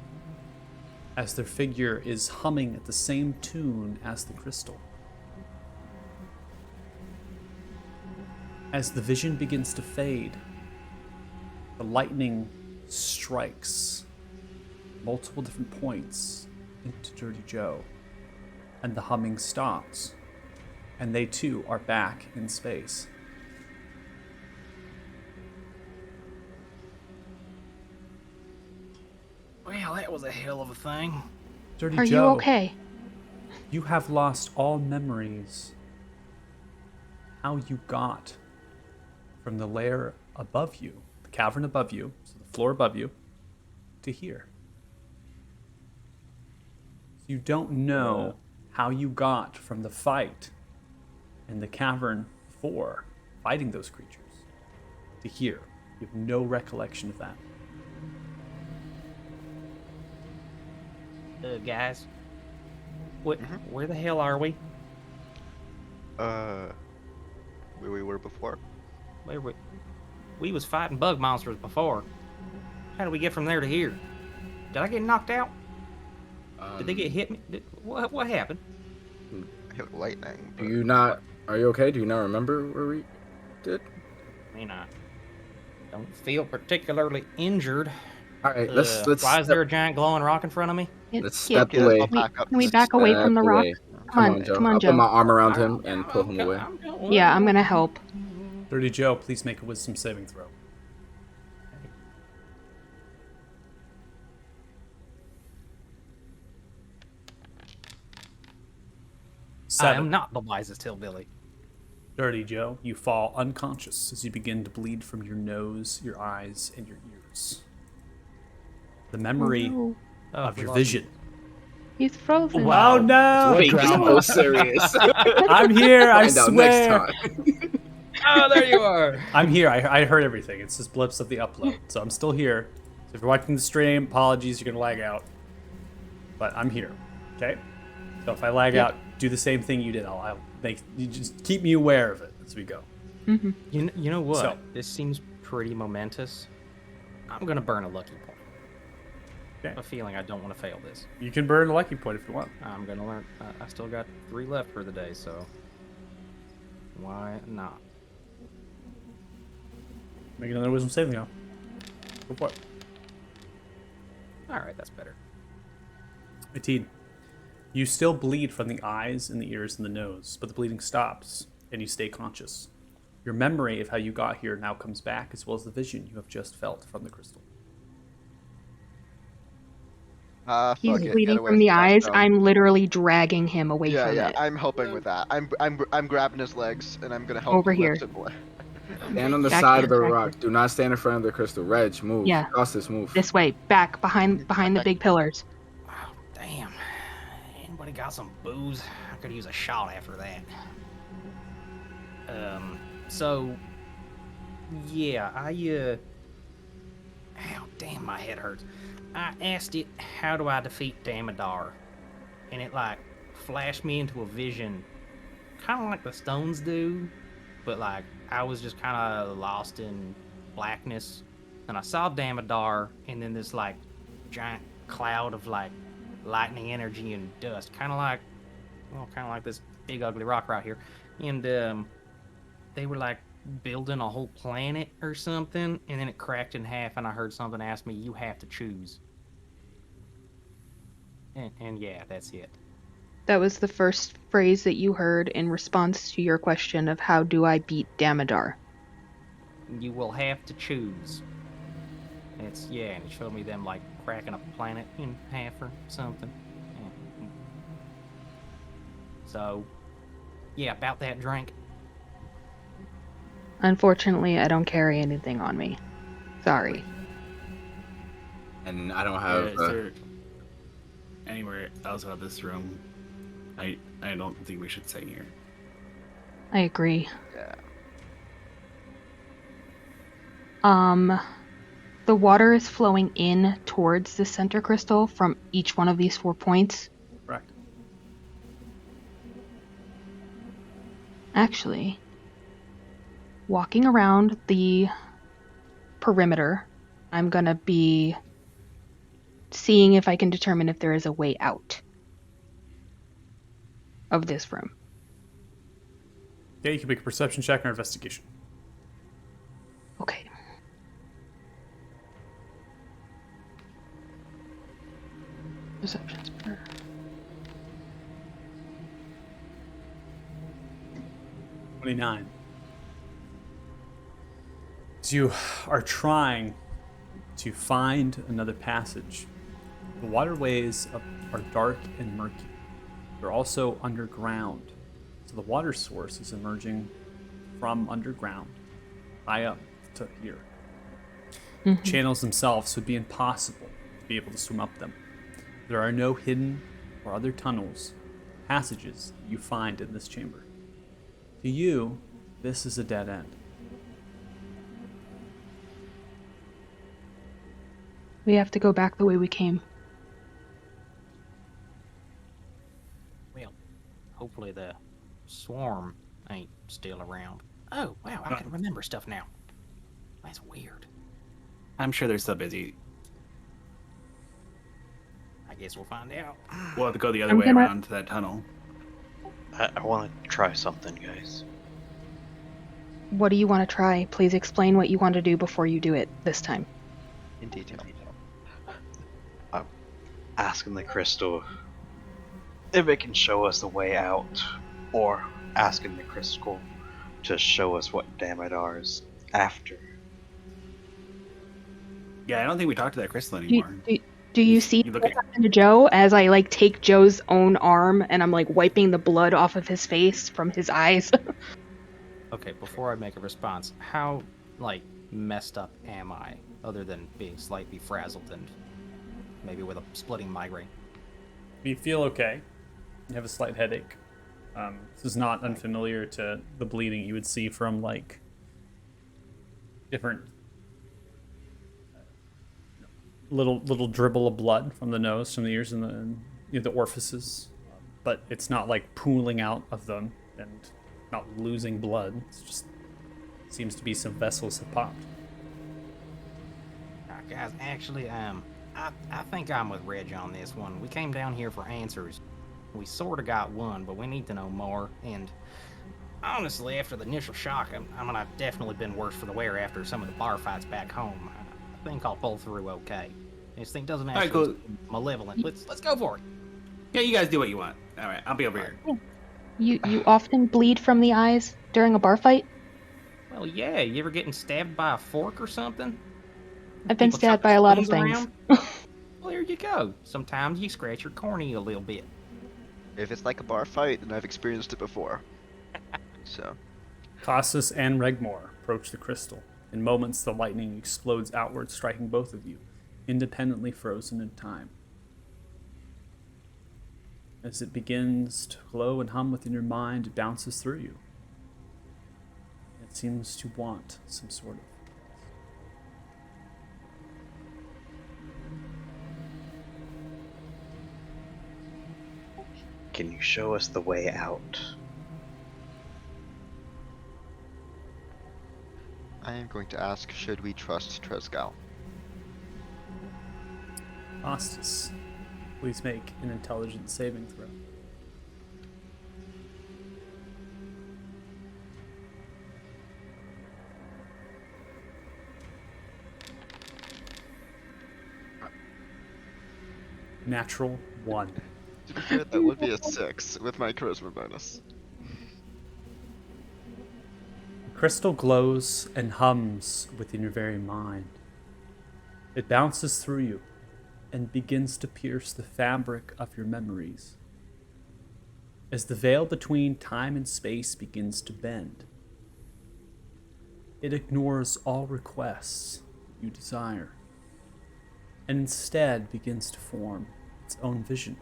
as their figure is humming at the same tune as the crystal. As the vision begins to fade, the lightning strikes multiple different points into Dirty Joe, and the humming stops, and they too are back in space. Well, that was a hell of a thing. Dirty Are you Joe, okay? you have lost all memories how you got from the layer above you, the cavern above you, so the floor above you, to here. You don't know how you got from the fight in the cavern before, fighting those creatures, to here. You have no recollection of that. Guys, where the hell are we? Where we were before. Where we was fighting bug monsters before. How did we get from there to here? Did I get knocked out? Did they get hit me? What happened? I hit lightning. Do you not? Are you okay? Do you not remember where we did? I mean, I don't feel particularly injured. All right, let's Why is there a giant glowing rock in front of me? let's step Okay, away. let's back up. Can we back away from the rock? Come on, Joe. come on, I'll Joe. put my arm around him and pull him away. Yeah, I'm gonna help. Dirty Joe, please make a wisdom saving throw. I am 7. not the wisest hillbilly. Dirty Joe, you fall unconscious as you begin to bleed from your nose, your eyes, and your ears. The memory Oh, no. of for your lucky. vision. He's frozen. Oh no! Fake is so serious. I'm here, I Find out swear. next time. Oh, there you are. I'm here. I heard everything. It's just blips of the upload. So I'm still here. So if you're watching the stream, apologies, you're going to lag out. But I'm here. Okay? So if I lag out, do the same thing you did. I'll make you just keep me aware of it as we go. Mm-hmm. You know what? So- This seems pretty momentous. I'm gonna burn a lucky point. Okay. I have a feeling I don't want to fail this. You can burn a lucky point if you want. I'm gonna learn. I still got 3 left for the day, so why not? Make another wisdom saving throw. Go for it. All right, that's better. 18. You still bleed from the eyes and the ears and the nose, but the bleeding stops and you stay conscious. Your memory of how you got here now comes back, as well as the vision you have just felt from the crystal. He's Fuck it, bleeding get away from the that eyes. stone. I'm literally dragging him away Yeah, from yeah, it. I'm helping with that. I'm grabbing his legs and I'm gonna help Over him lift here. him away. Stand on the Back side here, of the back rock. Do not stand in front of the crystal. Reg, move. Yeah. Cross this move. This way, back behind the big pillars. Wow, damn. Anybody got some booze? I could use a shot after that. So yeah, ow, damn, my head hurts. I asked it, how do I defeat Damodar? And it like flashed me into a vision, kind of like the stones do, but like I was just kind of lost in blackness. And I saw Damodar, and then this like giant cloud of like lightning energy and dust, kind of like this big ugly rock right here. And they were like building a whole planet or something, and then it cracked in half, and I heard something ask me, "You have to choose." And yeah, that's it. That was the first phrase that you heard in response to your question of how do I beat Damodar. You will have to choose. And and it showed me them like cracking a planet in half or something. Yeah. So, yeah, about that drink. Unfortunately, I don't carry anything on me. Sorry. And I don't have. Is there anywhere else about this room? I don't think we should stay here. I agree. Yeah. The water is flowing in towards the center crystal from each one of these 4 points. Correct. Actually, walking around the perimeter, I'm gonna be seeing if I can determine if there is a way out of this room. Yeah, you can make a perception check or investigation. Okay. Perception's better. 29. As you are trying to find another passage, the waterways are dark and murky. They're also underground. So the water source is emerging from underground, high up to here. Mhm. Channels themselves would be impossible to be able to swim up them. There are no hidden or other tunnels, passages you find in this chamber. To you, this is a dead end. We have to go back the way we came. Well, hopefully the swarm ain't still around. Oh, wow, I can remember stuff now. That's weird. I'm sure they're still busy. I guess we'll find out. We'll have to go the other I'm way gonna- around to that tunnel. I want to try something, guys. What do you want to try? Please explain what you want to do before you do it this time. In detail. I'm asking the crystal if it can show us the way out, or asking the crystal to show us what Damodar is after. Yeah, I don't think we talked to that crystal Do, anymore. do you see You look what at- happened to Joe as I like take Joe's own arm and I'm like wiping the blood off of his face from his eyes? Okay, before I make a response, how, like, messed up am I, other than being slightly frazzled and maybe with a splitting migraine? You feel okay. You have a slight headache. This is not unfamiliar to the bleeding you would see from like different little dribble of blood from the nose, from the ears, and the orifices. But it's not like pooling out of them and not losing blood. It's just seems to be some vessels have popped. Guys, actually, I think I'm with Reg on this one. We came down here for answers. We sort of got one, but we need to know more. And honestly, after the initial shock, I've definitely been worse for the wear after some of the bar fights back home. I think I'll pull through okay. This thing doesn't Alright, actually cool. seem malevolent. Let's go for it. Yeah, you guys do what you want. All right, I'll be over here. You often bleed from the eyes during a bar fight? Well, yeah. You ever getting stabbed by a fork or something? I've been People stabbed chuck by a lot of spoons things. around? Well, there you go. Sometimes you scratch your cornea a little bit. If it's like a bar fight, then I've experienced it before. So, Cassus and Regmore approach the crystal. In moments, the lightning explodes outward, striking both of you, independently frozen in time. As it begins to glow and hum within your mind, it bounces through you. It seems to want some sort of. Can you show us the way out? I am going to ask, should we trust Tresgal? Ostis, please make an intelligence saving throw. Natural 1. To be fair, that would be a 6 with my charisma bonus. The crystal glows and hums within your very mind. It bounces through you and begins to pierce the fabric of your memories. As the veil between time and space begins to bend, It ignores all requests you desire, and instead begins to form its own vision.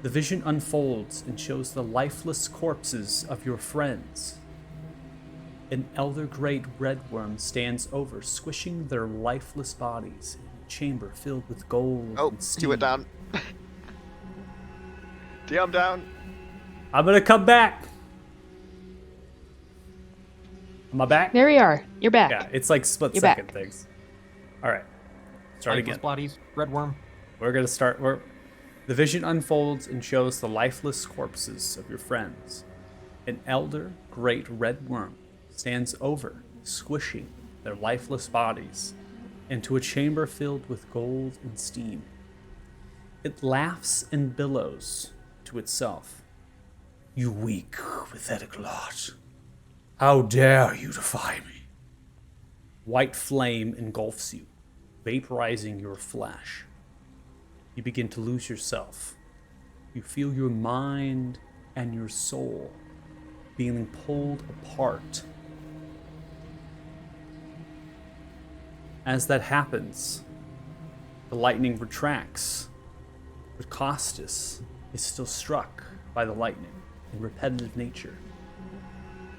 The vision unfolds and shows the lifeless corpses of your friends. An elder great red worm stands over, squishing their lifeless bodies in a chamber filled with gold Oh, and do it steam. down. DM down. I'm gonna come back. Am I back? There we are. You're back. Yeah, it's like split You're second back. things. All right, start Lifeless again. bodies, red worm. We're gonna start. The vision unfolds and shows the lifeless corpses of your friends. An elder great red worm stands over, squishing their lifeless bodies into a chamber filled with gold and steam. It laughs and billows to itself. You weak, pathetic lot. How dare you defy me? White flame engulfs you, vaporizing your flesh. You begin to lose yourself. You feel your mind and your soul being pulled apart. As that happens, the lightning retracts, but Costas is still struck by the lightning in repetitive nature.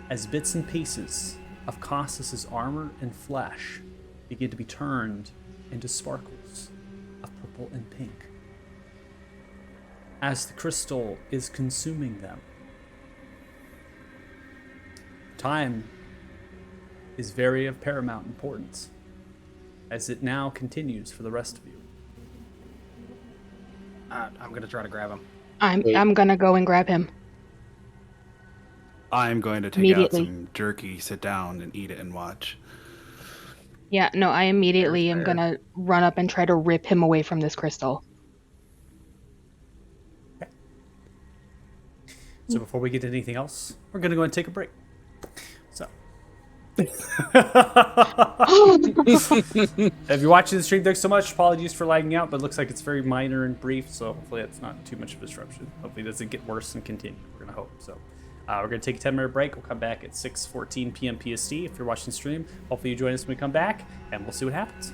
As bits and pieces of Costas's armor and flesh begin to be turned into sparkles of purple and pink. As the crystal is consuming them, time is very of paramount importance, as it now continues for the rest of you. I'm gonna try to grab him. I'm gonna go and grab him. I'm going to take out Immediately. some jerky, sit down, and eat it and watch. Yeah, no, I immediately am Fair. gonna run up and try to rip him away from this crystal. So before we get to anything else, we're going to go and take a break. So. If you're watching the stream, thanks so much. Apologies for lagging out, but it looks like it's very minor and brief, so hopefully it's not too much of a disruption. Hopefully it doesn't get worse and continue. We're going to hope. So we're going to take a 10-minute break. We'll come back at 6:14 p.m. PST. If you're watching the stream, hopefully you join us when we come back, and we'll see what happens.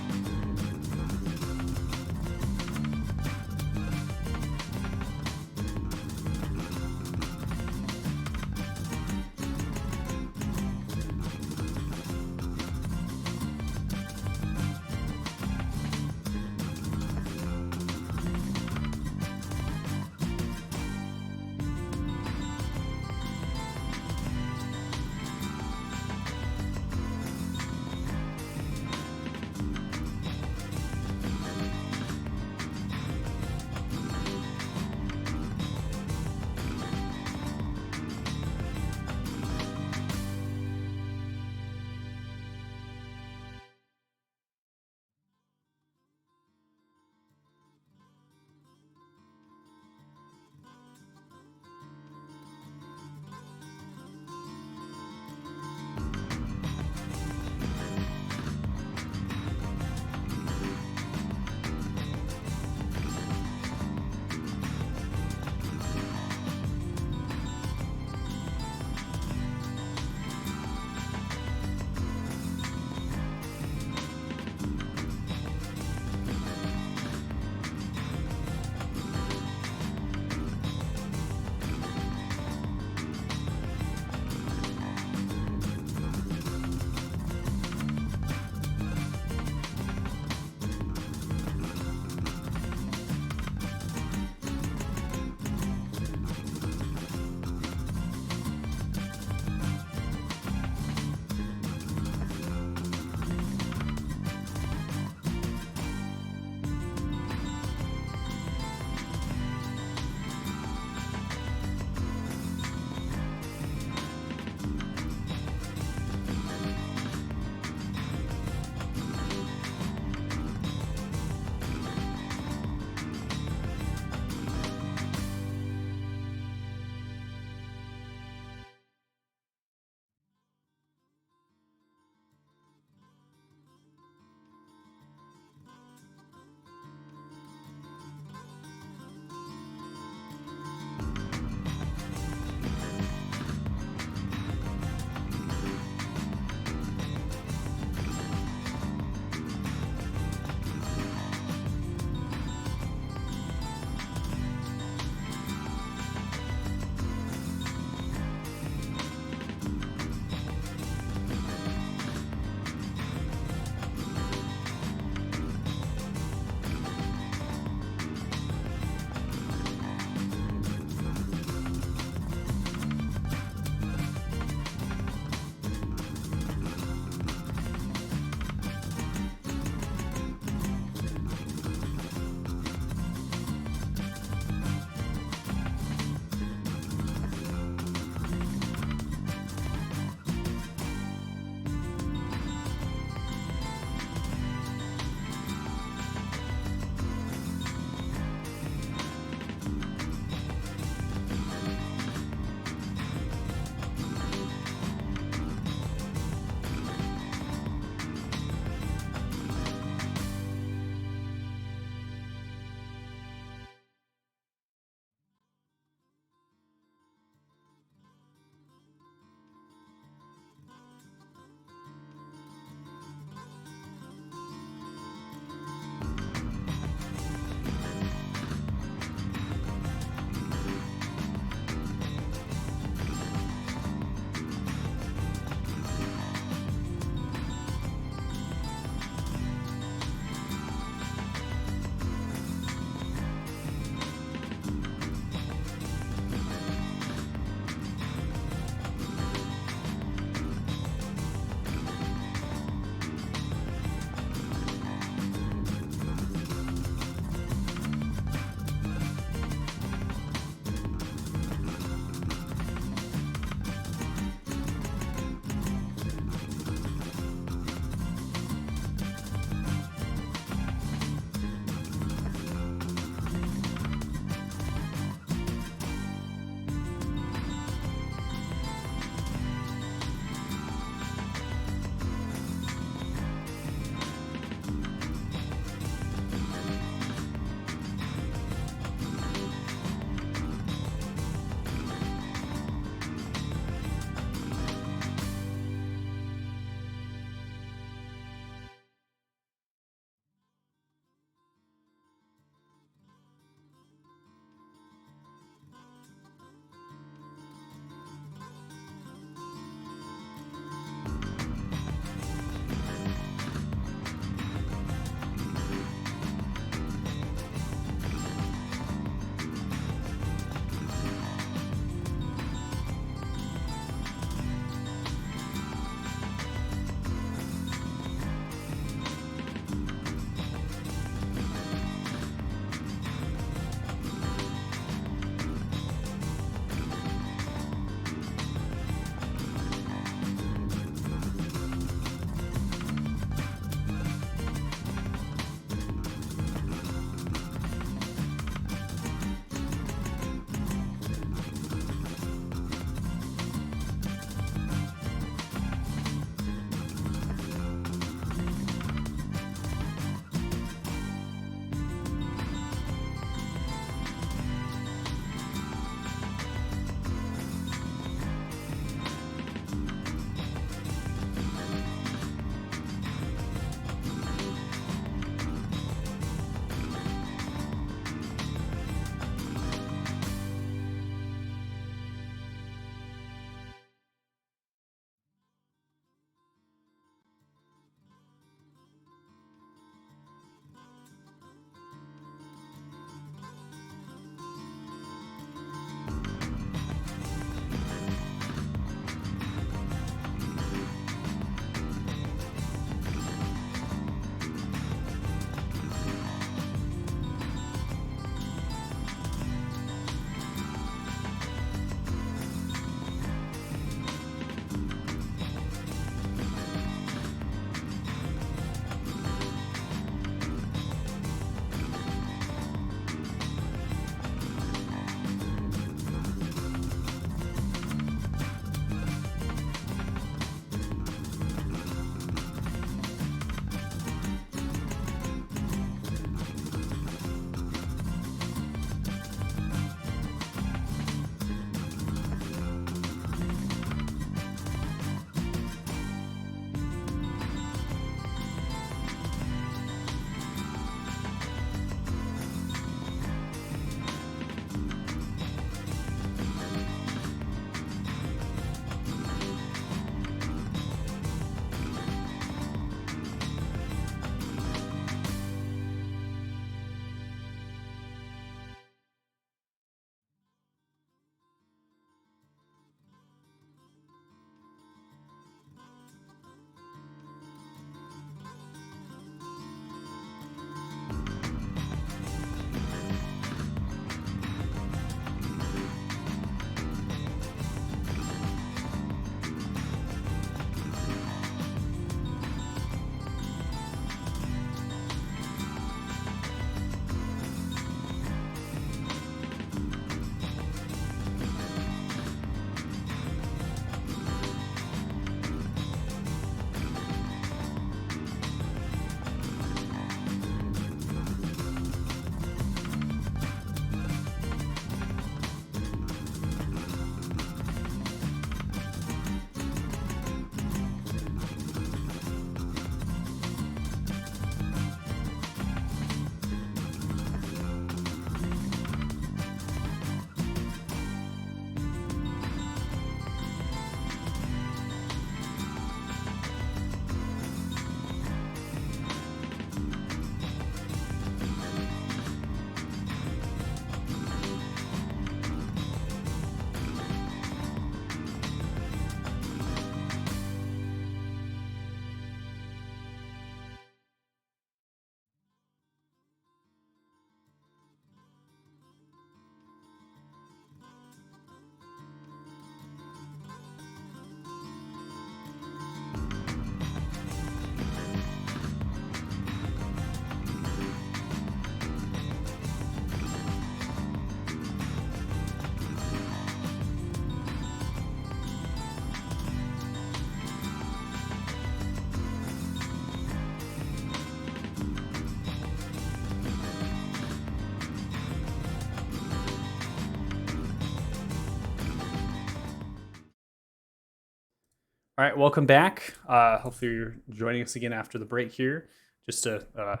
All right, welcome back. Hopefully, you're joining us again after the break here. Just a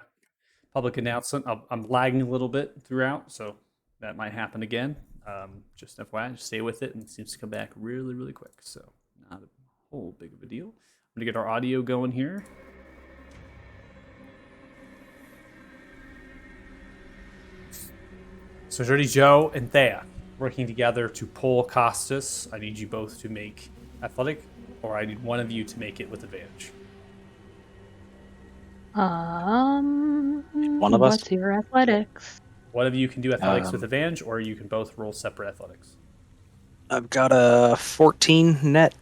public announcement. I'm lagging a little bit throughout, so that might happen again. Just FYI, just stay with it, and it seems to come back really, really quick. So, not a whole big of a deal. I'm gonna get our audio going here. So, Dirty Joe and Thea working together to pull Costas. I need you both to make athletic, or I need one of you to make it with advantage. One of us? What's your athletics? One of you can do athletics with advantage, or you can both roll separate athletics. I've got a 14 net.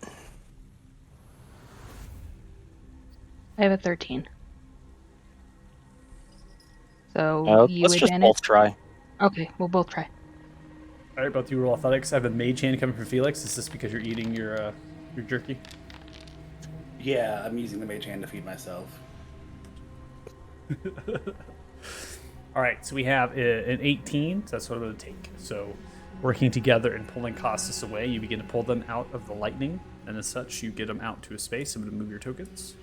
I have a 13. So you Let's just advantage? both try. Okay, we'll both try. All right, both of you roll athletics. I have a mage hand coming from Felix. Is this because you're eating your jerky? Yeah, I'm using the mage hand to feed myself. All right, so we have an 18. So that's what I'm going to take. So working together and pulling Costas away, you begin to pull them out of the lightning, and as such, you get them out to a space. I'm going to move your tokens.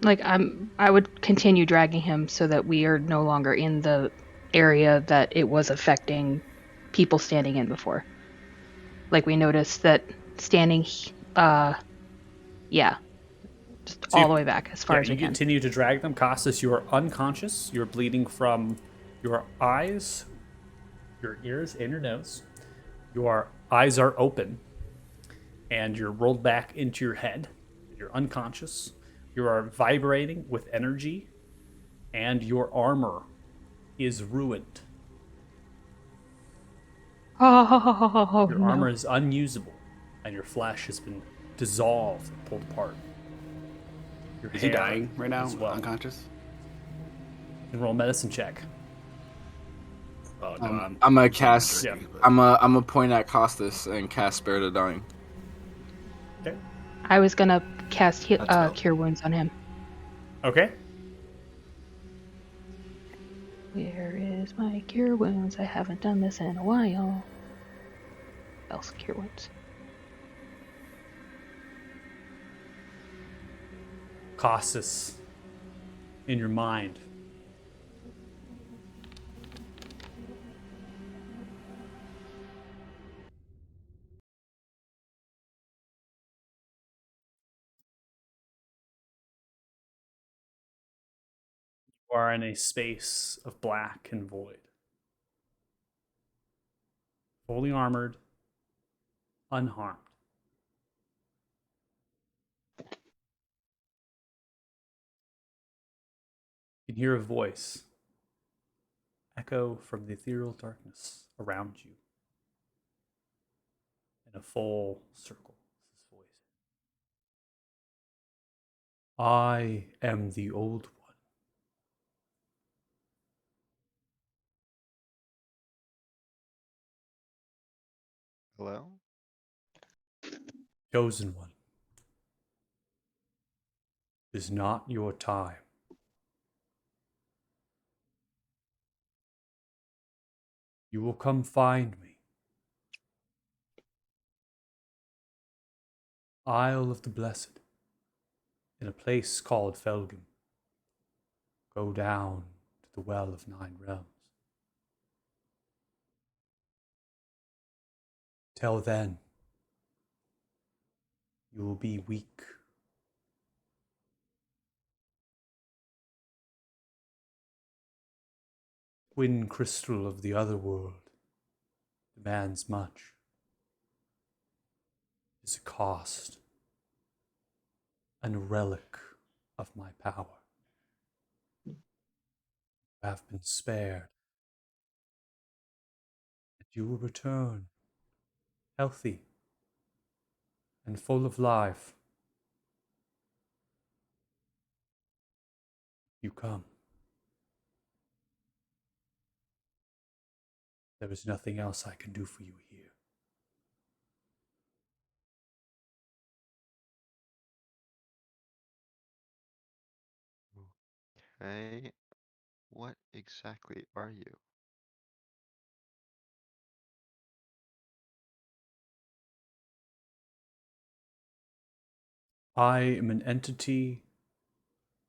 Like I would continue dragging him so that we are no longer in the area that it was affecting people standing in before. Like we noticed that standing, yeah, just So all the way back as far as you we can. continue to drag them. Costas, you are unconscious. You're bleeding from your eyes, your ears, and your nose. Your eyes are open, and you're rolled back into your head. You're unconscious. You are vibrating with energy, and your armor is ruined. Oh, Your armor is unusable, and your flesh has been dissolved and pulled apart. Your Is he hair dying right now? as well. Unconscious? You can roll a medicine check. Oh, no, I'm gonna cast. Yeah. I'm gonna point at Costas and cast Spare the Dying. Okay. I was gonna cast That's Cure Wounds on him. Okay. Where is my Cure Wounds? I haven't done this in a while. Else Cure Wounds. Costas, in your mind, you are in a space of black and void. Fully armored, unharmed. You can hear a voice echo from the ethereal darkness around you in a full circle. This voice. I am the old one. Hello? Chosen one. It is not your time. You will come find me. Isle of the Blessed, in a place called Felgum. Go down to the Well of Nine Realms. Till then, you will be weak. Twin crystal of the other world demands much. It is a cost and a relic of my power. You have been spared, and you will return healthy and full of life. You come. There is nothing else I can do for you here. Okay. What exactly are you? I am an entity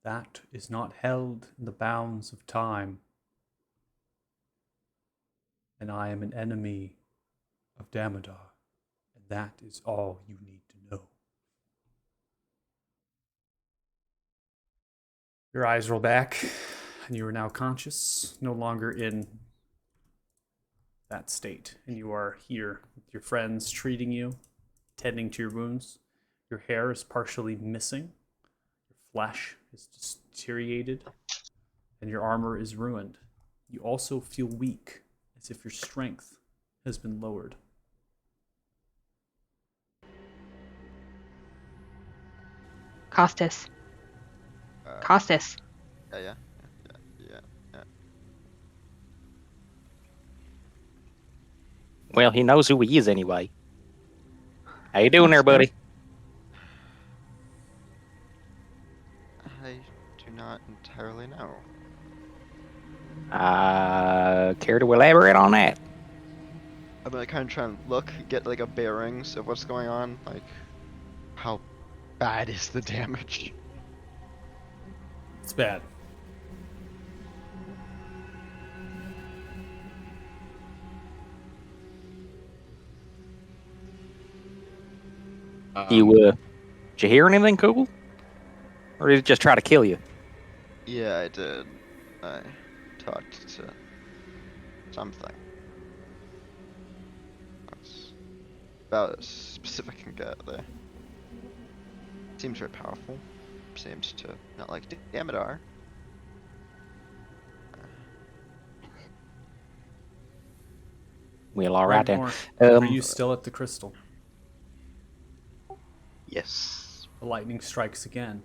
that is not held in the bounds of time, and I am an enemy of Damodar, and that is all you need to know. Your eyes roll back, and you are now conscious, no longer in that state, and you are here with your friends treating you, tending to your wounds. Your hair is partially missing, your flesh is deteriorated, and your armor is ruined. You also feel weak, as if your strength has been lowered. Costas. Uh, Costas. yeah. Well, he knows who he is anyway. How you doing there, buddy? I do not entirely know. Care to elaborate on that? I'm gonna kind of try and look, get like a bearings of what's going on. Like, how bad is the damage? It's bad. Did you hear anything cool? Or did it just try to kill you? Yeah, I did. I talked to something. That's about as specific I can get there. Seems very powerful. Seems to not like Damodar. Well, all right then. Are you still at the crystal? Yes. The lightning strikes again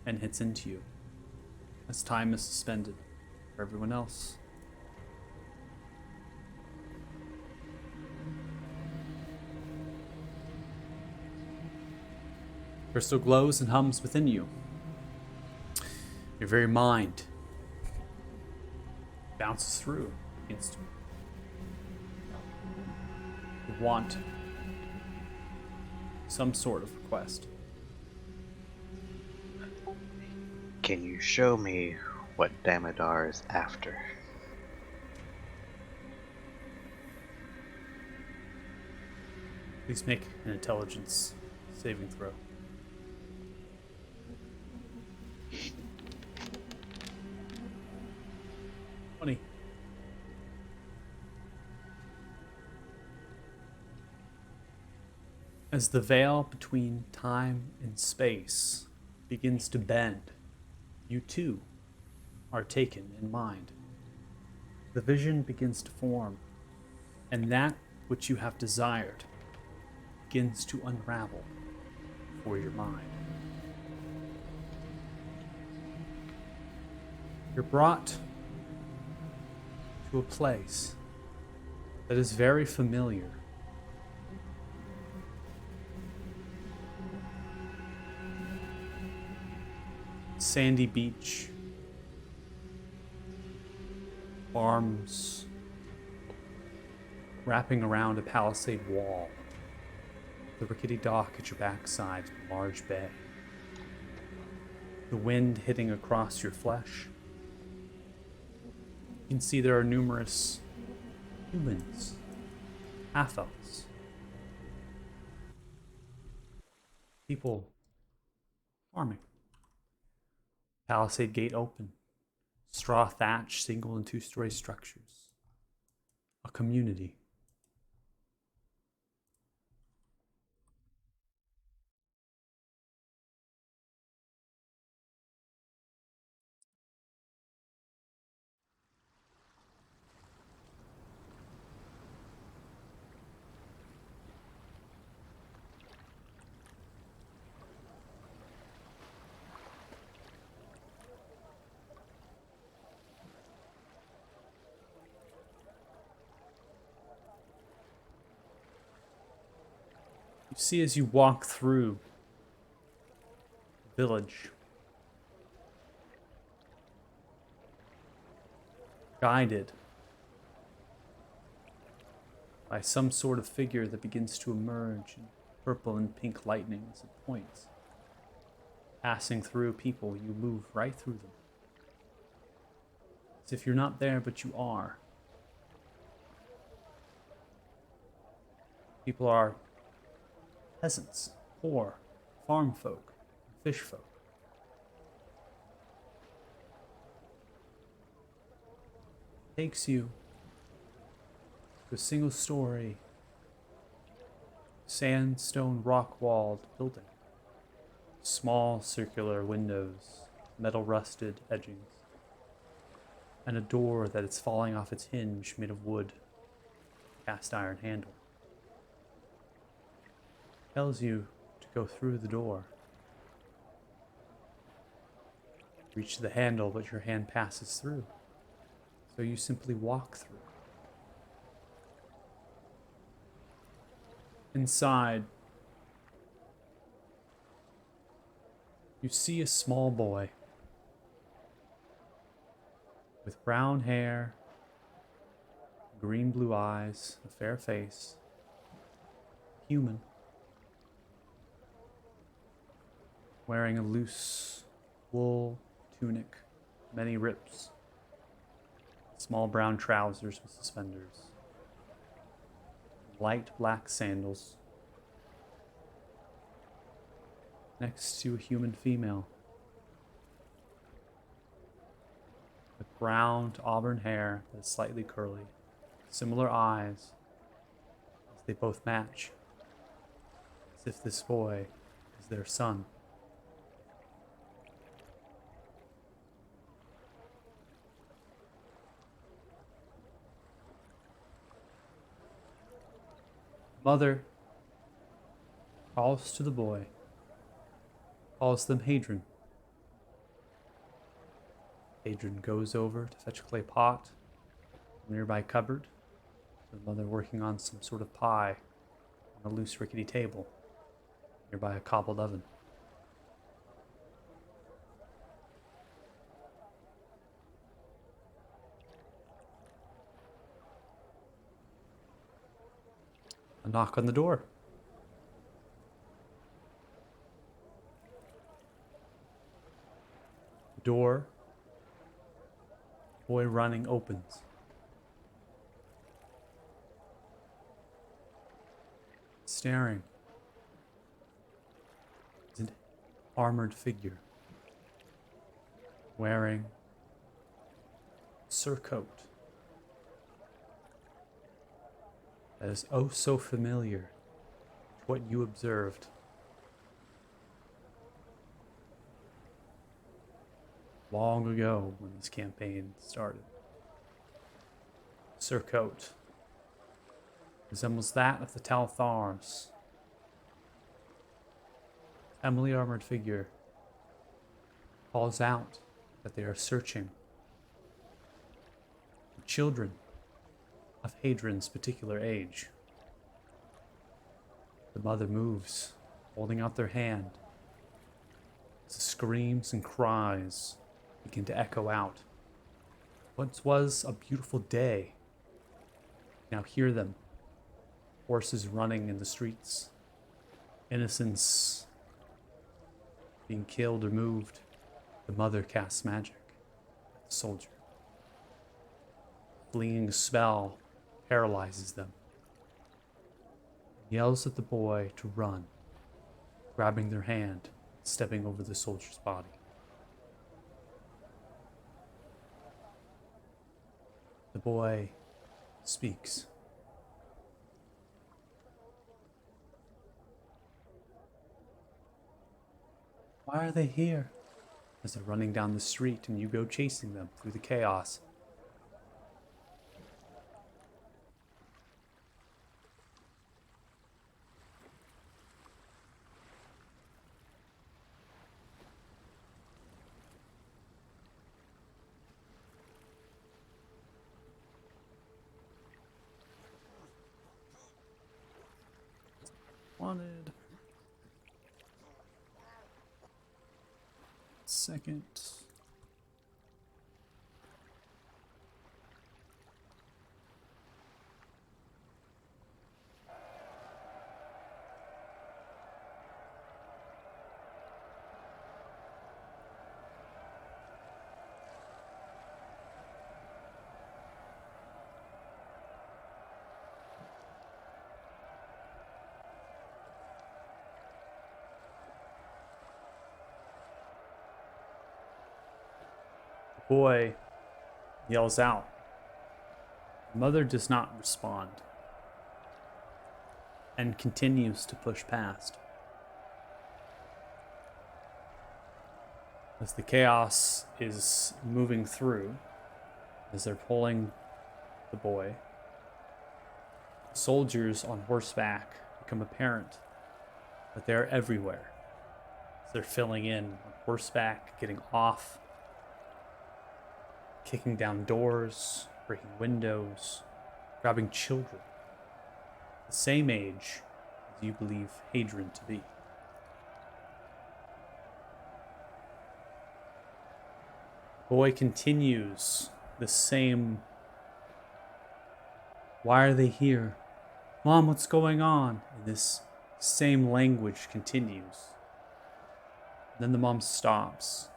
and hits into you as time is suspended for everyone else. Crystal glows and hums within you. Your very mind bounces through instantly. You want some sort of request. Can you show me what Damodar is after? Please make an intelligence saving throw. Funny. As the veil between time and space begins to bend, you too are taken in mind. The vision begins to form, and that which you have desired begins to unravel for your mind. You're brought to a place that is very familiar. Sandy beach, farms wrapping around a palisade wall, the rickety dock at your backside, a large bay, the wind hitting across your flesh. You can see there are numerous humans, half-elves, people farming. Palisade gate open, straw thatch, single and two-story structures, a community. You see as you walk through the village, guided by some sort of figure that begins to emerge in purple and pink lightning as it points. Passing through people, you move right through them. As if you're not there, but you are. People are peasants, poor, farm folk, fish folk. Takes you to a single story, sandstone rock walled building. Small circular windows, metal rusted edgings, and a door that is falling off its hinge made of wood, cast iron handle. Tells you to go through the door. Reach the handle, but your hand passes through. So you simply walk through. Inside, you see a small boy with brown hair, green-blue eyes, a fair face, human, wearing a loose wool tunic, many rips, small brown trousers with suspenders, light black sandals, next to a human female with brown to auburn hair that is slightly curly, similar eyes, as they both match, as if this boy is their son. Mother calls to the boy, calls them Hadrian. Hadrian goes over to fetch a clay pot from a nearby cupboard, the mother working on some sort of pie on a loose rickety table nearby a cobbled oven. A knock on the door. The door, boy running, opens. Staring is an armored figure wearing a surcoat that is oh so familiar to what you observed long ago when this campaign started. Surcoat resembles that of the Talthars. Heavily armored figure calls out that they are searching for children of Hadrian's particular age. The mother moves, holding out their hand. As the screams and cries begin to echo out. Once was a beautiful day. Now hear them. Horses running in the streets. Innocents being killed or moved. The mother casts magic. The soldier. Fleeing spell paralyzes them. Yells at the boy to run, grabbing their hand, stepping over the soldier's body. The boy speaks. Why are they here? As they're running down the street and you go chasing them through the chaos. Wanted. Second. Boy yells out. Mother does not respond and continues to push past. As the chaos is moving through, as they're pulling the boy, soldiers on horseback become apparent, but they're everywhere. They're filling in on horseback, getting off, kicking down doors, breaking windows, grabbing children, the same age as you believe Hadrian to be. Boy continues the same. Why are they here? Mom, what's going on? And this same language continues. Then the mom stops,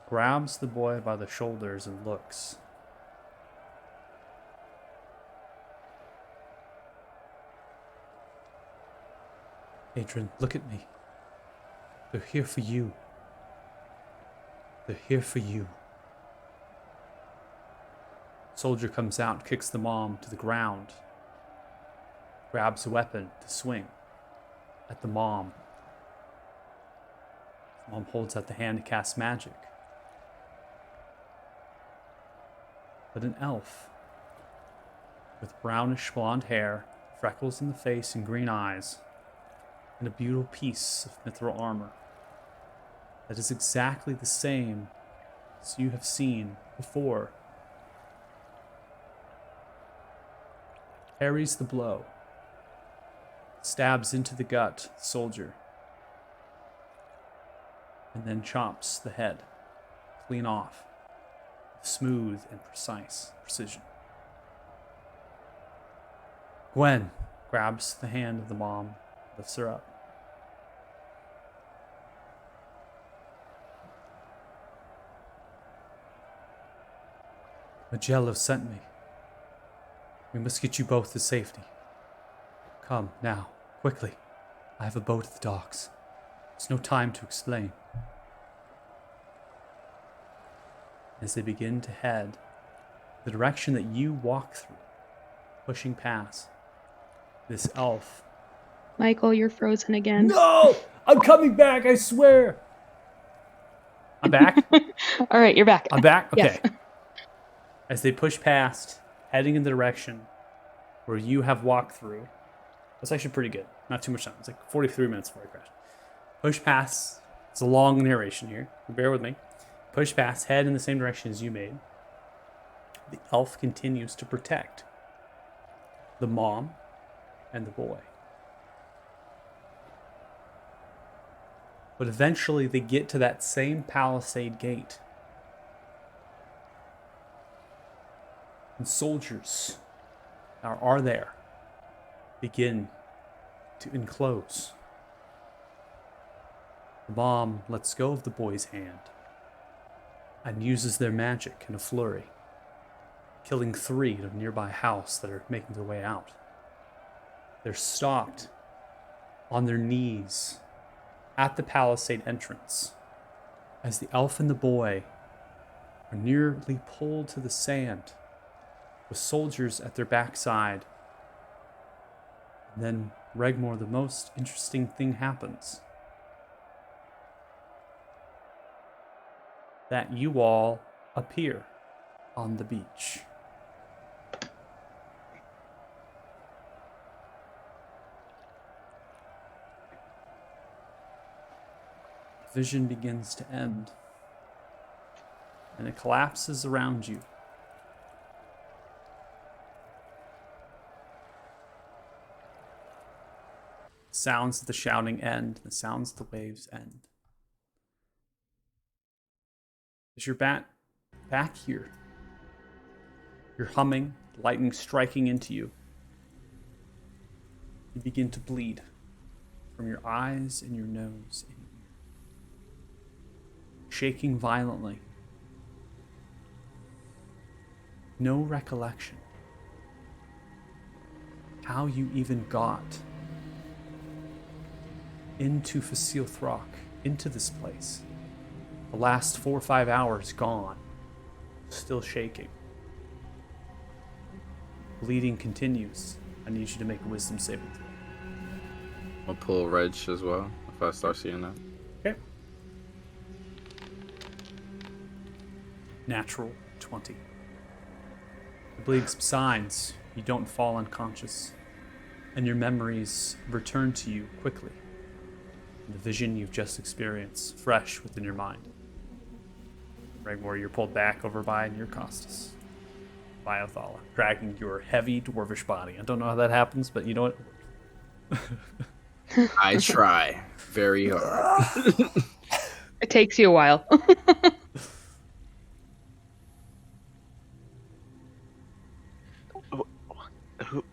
grabs the boy by the shoulders and looks. Adrian, look at me. They're here for you. They're here for you. Soldier comes out, kicks the mom to the ground, grabs a weapon to swing at the mom. Mom holds out the hand to cast magic. But an elf with brownish blonde hair, freckles in the face and green eyes, and a beautiful piece of mithril armor that is exactly the same as you have seen before, parries the blow, stabs into the gut the soldier, and then chops the head clean off with smooth and precise precision. Gwen grabs the hand of the mom, lifts her up. Magello sent me. We must get you both to safety. Come, now, quickly. I have a boat at the docks. There's no time to explain. As they begin to head the direction that you walk through, pushing past, this elf. Michael, you're frozen again. No! I'm coming back, I swear! I'm back? All right, you're back. I'm back? Okay. Yes. As they push past, heading in the direction where you have walked through. That's actually pretty good. Not too much time. It's like 43 minutes before I crash. Push past. It's a long narration here. Bear with me. Push past, head in the same direction as you made. The elf continues to protect the mom and the boy. But eventually they get to that same palisade gate. And soldiers are there, begin to enclose. The mom lets go of the boy's hand and uses their magic in a flurry, killing 3 at a nearby house that are making their way out. They're stopped on their knees at the palisade entrance as the elf and the boy are nearly pulled to the sand with soldiers at their backside. And then, Regmore, the most interesting thing happens. That you all appear on the beach. Vision begins to end, and it collapses around you. Sounds of the shouting end, the sounds of the waves end. As you're back here, you're humming, lightning striking into you. You begin to bleed from your eyes and your nose and your ear, shaking violently. No recollection how you even got into Facile Throck, into this place. The last 4 or 5 hours gone. Still shaking. Bleeding continues. I need you to make a wisdom saving throw. I'll pull Reg as well if I start seeing that. Okay. Natural 20. The bleeding subsides. You don't fall unconscious. And your memories return to you quickly. The vision you've just experienced, fresh within your mind. Regmore, you're pulled back over by near Costas. By Othala, dragging your heavy dwarvish body. I don't know how that happens, but you know what? I try very hard. It takes you a while. Who?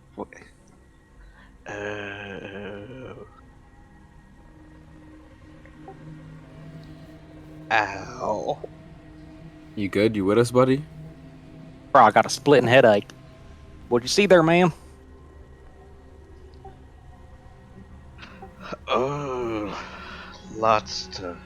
Ow. You good? You with us, buddy? Bro, I got a splitting headache. What'd you see there, man? Oh, lots to.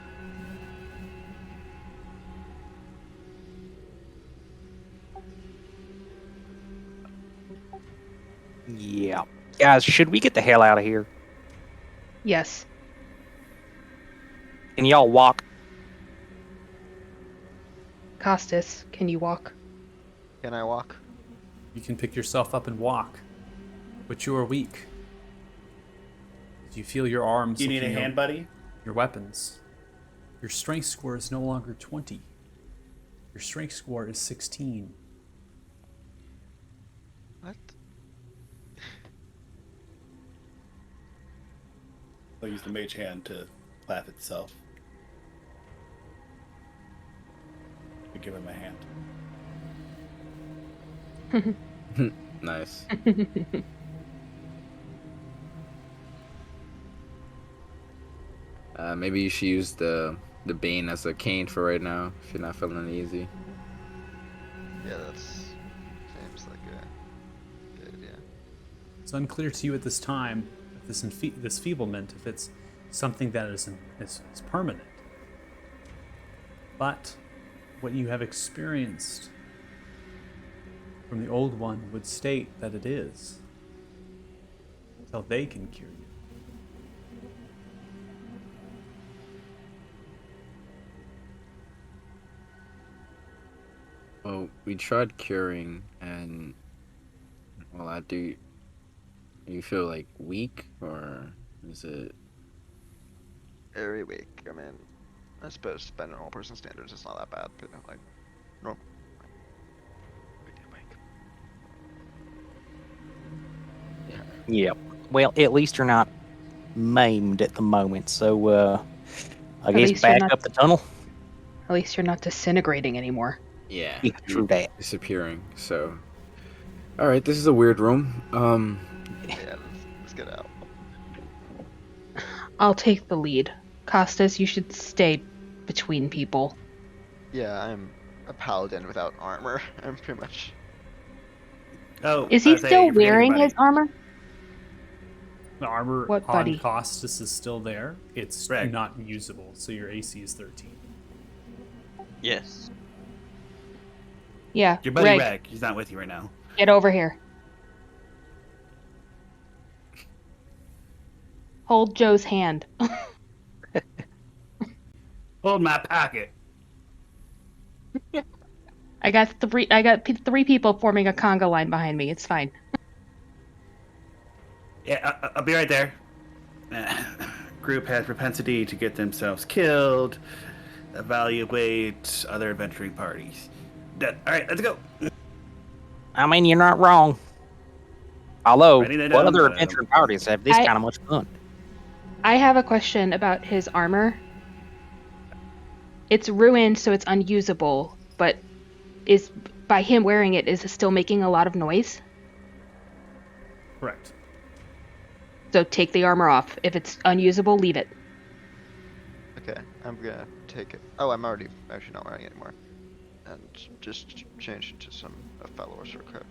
Yeah. Guys, should we get the hell out of here? Yes. Can y'all walk? Costas, can you walk? Can I walk? You can pick yourself up and walk, but you are weak. You feel your arms. You need a looking hand, over buddy? your weapons. Your strength score is no longer 20. Your strength score is 16. What? I'll use the mage hand to clap itself. I give him a hand. Nice. Maybe you should use the Bane as a cane for right now if you're not feeling easy. Yeah, that seems like a good idea. It's unclear to you at this time, if this feeblement, if it's something that is permanent. But what you have experienced from the old one would state that it is, until they can cure you. Well, we tried curing, and well, you feel like weak, or is it? Very weak. I mean, I suppose by normal person standards, it's not that bad, but like, normal. Yeah. Well, at least you're not maimed at the moment, so I guess least you're back not- up the tunnel. At least you're not disintegrating anymore. Yeah, Yeah, true that. disappearing. So, all right, this is a weird room. Yeah, let's get out. I'll take the lead. Costas, you should stay between people. Yeah, I'm a paladin without armor. I'm pretty much. Oh, Is he Isaiah, still you're forgetting wearing buddy. his armor? The armor What on buddy? Costas is still there. It's Right. not usable, so your AC is 13. Yes. Yeah. Your buddy Reg, Reg, he's not with you right now. get over here. Hold Joe's hand. Hold my pocket. I got three people forming a conga line behind me. It's fine. Yeah, I'll be right there. Group has propensity to get themselves killed. Evaluate other adventuring parties. Done. All right, let's go. I mean, you're not wrong. Although, Writing that what down, other but- adventuring parties have this I- kind of much fun? I have a question about his armor. It's ruined, so it's unusable, but is by him wearing it, is it still making a lot of noise? Correct. So take the armor off. If it's unusable, leave it. Okay, I'm gonna take it. Oh, I'm already actually not wearing it anymore. And just change it to a fellow or coat.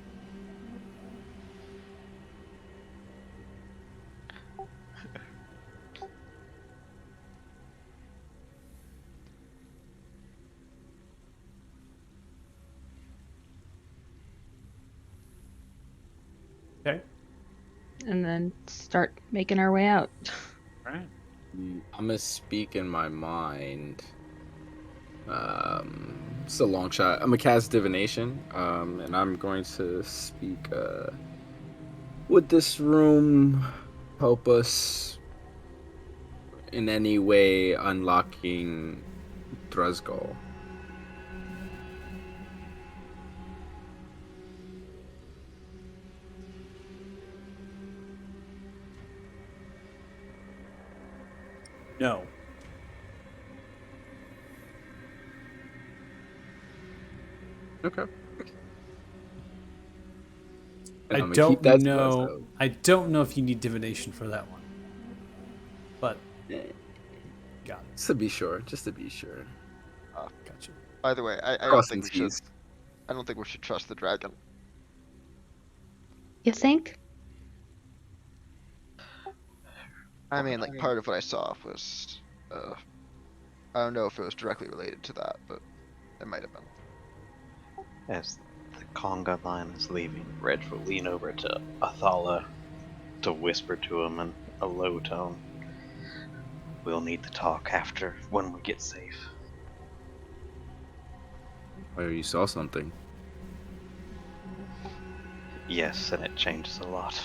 Okay. And then start making our way out. All right. I'm gonna speak in my mind. It's a long shot. I'm gonna cast divination, and I'm going to speak. Would this room help us in any way unlocking Thruzgol? No. Okay. I And I'm gonna don't keep that to know. myself. I don't know if you need divination for that one. But got it. Just to be sure. Just to be sure. Gotcha. By the way, I don't Crossing think we should. T's. I don't think we should trust the dragon. You think? I mean, like part of what I saw was, I don't know if it was directly related to that, but it might have been. As the conga line is leaving, Reg will lean over to Athala to whisper to him in a low tone. We'll need to talk after when we get safe. Or you saw something. Yes, and it changes a lot.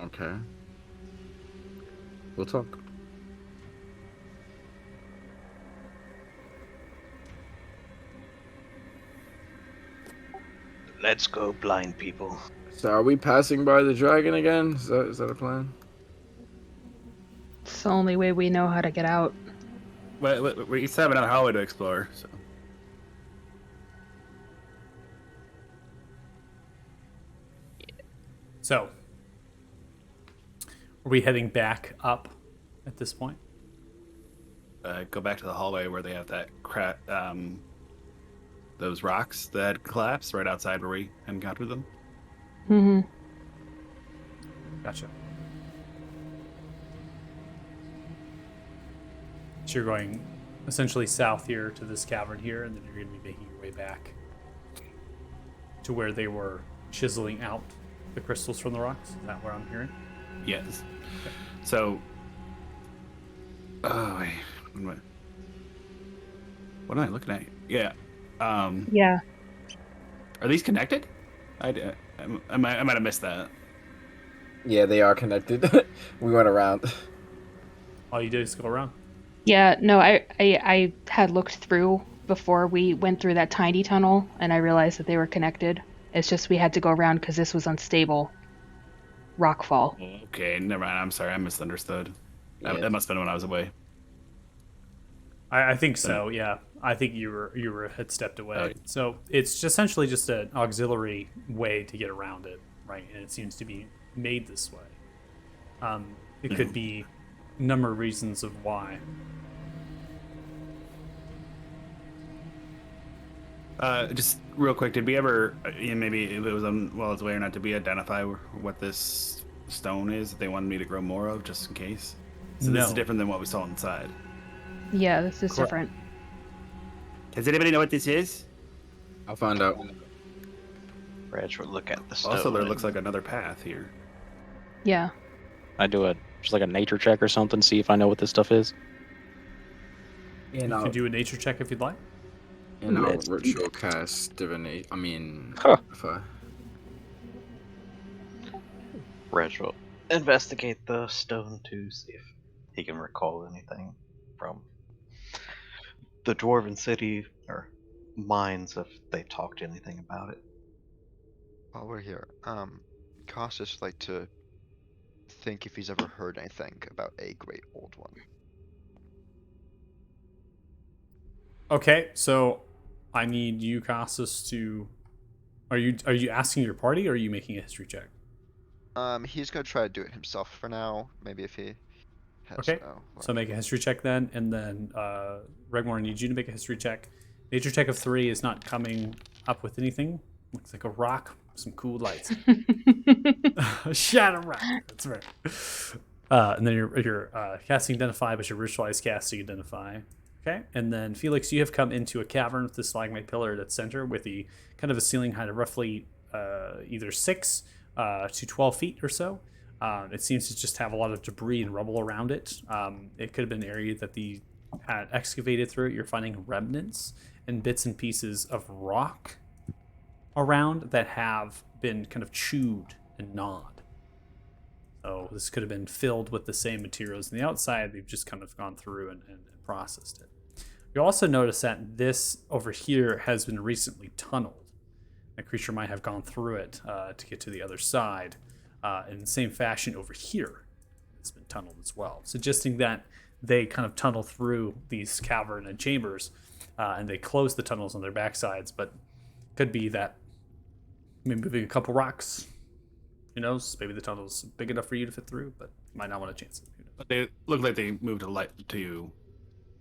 Okay. We'll talk. Let's go, blind people. So are we passing by the dragon again? Is that a plan? It's the only way we know how to get out. We still have another hallway to explore. So. So, are we heading back up at this point? Go back to the hallway where they have that those rocks that collapsed right outside where we encountered them. Mm-hmm. Gotcha. So you're going essentially south here to this cavern here, and then you're going to be making your way back to where they were chiseling out the crystals from the rocks. Is that what I'm hearing? Yes. So. Oh wait. What am I looking at? Yeah. Yeah. Are these connected? I might have missed that. Yeah, they are connected. We went around. All you did is go around. Yeah, no, I had looked through before we went through that tiny tunnel, and I realized that they were connected. It's just we had to go around because this was unstable. Rockfall. Okay, never mind. I'm sorry, I misunderstood. Yeah. That must have been when I was away. I think so. Yeah, I think you had stepped away. Okay. So it's essentially just an auxiliary way to get around it, right? And it seems to be made this way. It could be a number of reasons of why. Just real quick, did we ever, maybe if it was on well its way or not, did we identify what this stone is that they wanted me to grow more of, just in case? So this is No. different than what we saw inside. Yeah, this is Correct. different. Does anybody know what this is? I'll find out. Reg will look at the stone. Also, there and- looks like another path here. Yeah. I do just like a nature check or something, see if I know what this stuff is. And You I'll, can do a nature check if you'd like. and I'll Let's- ritual cast divination. I mean, Huh. if I Reg will investigate the stone to see if he can recall anything from the Dwarven City or mines, if they talked anything about it. While we're here, Cautious like to think if he's ever heard anything about a Great Old One. Okay, so I need you, Cassus, to. Are you asking your party, or are you making a history check? He's gonna try to do it himself for now. Maybe if he has. Okay, so make a history check then, and then Regmore, I need you to make a history check. Nature check of 3 is not coming up with anything. Looks like a rock, some cool lights. A shadow rock. That's right. And then you're casting identify, but you're ritualized casting identify. Okay, and then Felix, you have come into a cavern with the stalagmite pillar at its center, with the kind of a ceiling height of roughly either 6 to 12 feet or so. It seems to just have a lot of debris and rubble around it. It could have been an area that the had excavated through it. You're finding remnants and bits and pieces of rock around that have been kind of chewed and gnawed. So this could have been filled with the same materials on the outside. They've just kind of gone through and processed it. You also notice that this over here has been recently tunneled. The creature might have gone through it to get to the other side. In the same fashion over here, it's been tunneled as well, suggesting that they kind of tunnel through these cavern and chambers, and they close the tunnels on their backsides. But could be that maybe moving a couple rocks. Who knows? Maybe the tunnel's big enough for you to fit through, but you might not want to chance it. But they look like they moved to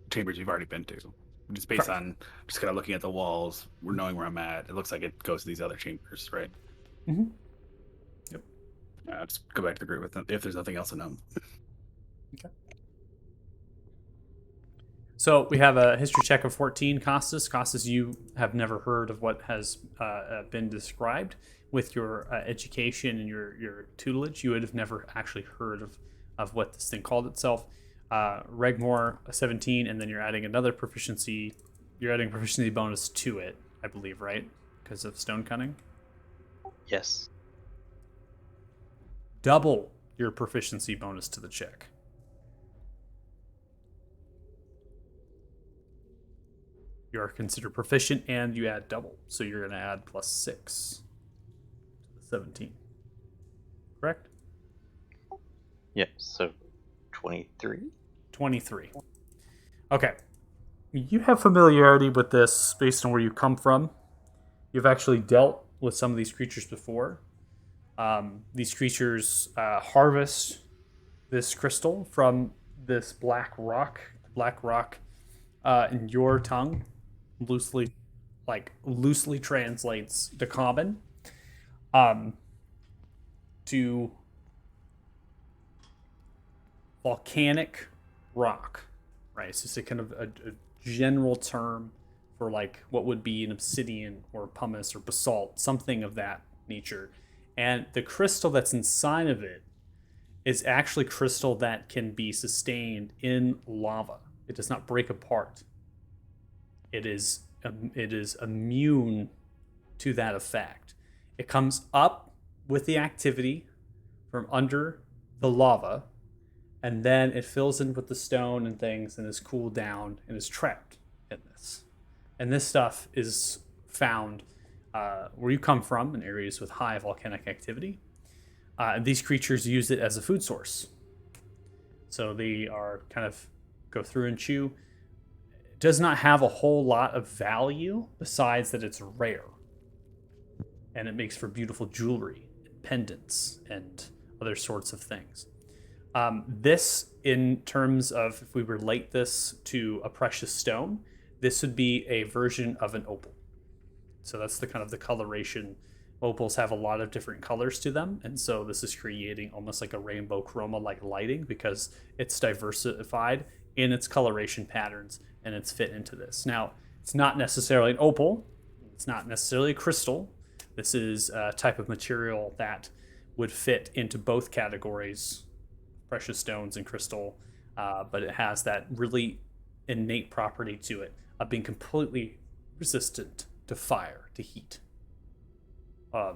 chambers you've already been to. Just based on just kind of looking at the walls, we're knowing where I'm at. It looks like it goes to these other chambers, right? Mm-hmm. Yep. Just go back to the group with them if there's nothing else to know. Okay. So we have a history check of 14, Costas. Costas, you have never heard of what has been described with your education and your tutelage. You would have never actually heard of what this thing called itself. Regmore, a 17, and then you're adding another proficiency. You're adding a proficiency bonus to it, I believe, right? Because of stone cunning. Yes. Double your proficiency bonus to the check. You are considered proficient, and you add double, so you're going to add plus 6 to the 17. Correct? Yep. So 23. 23. Okay. You have familiarity with this based on where you come from. You've actually dealt with some of these creatures before. These creatures harvest this crystal from this black rock. Black rock, in your tongue, loosely translates to common. To volcanic rock, right? It's just a kind of a general term for like what would be an obsidian or pumice or basalt, something of that nature. And the crystal that's inside of it is actually crystal that can be sustained in lava. It does not break apart. It is immune to that effect. It comes up with the activity from under the lava, and then it fills in with the stone and things and is cooled down and is trapped in this. And this stuff is found where you come from, in areas with high volcanic activity. And these creatures use it as a food source. So they are kind of go through and chew. It does not have a whole lot of value besides that it's rare. And it makes for beautiful jewelry, and pendants, and other sorts of things. This, in terms of if we relate this to a precious stone, this would be a version of an opal. So that's the kind of the coloration. Opals have a lot of different colors to them, and so this is creating almost like a rainbow chroma-like lighting because it's diversified in its coloration patterns and it's fit into this. Now, it's not necessarily an opal. It's not necessarily a crystal. This is a type of material that would fit into both categories, precious stones and crystal, but it has that really innate property to it of being completely resistant to fire, to heat,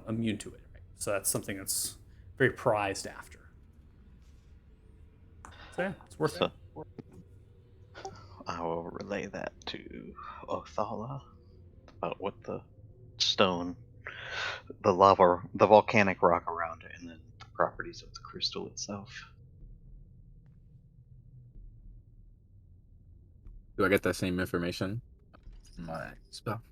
immune to it. Right? So that's something that's very prized after. So yeah, it's worth it. I will relay that to Othala about what the stone, the lava, the volcanic rock around it, and then the properties of the crystal itself. Do I get that same information? My spell.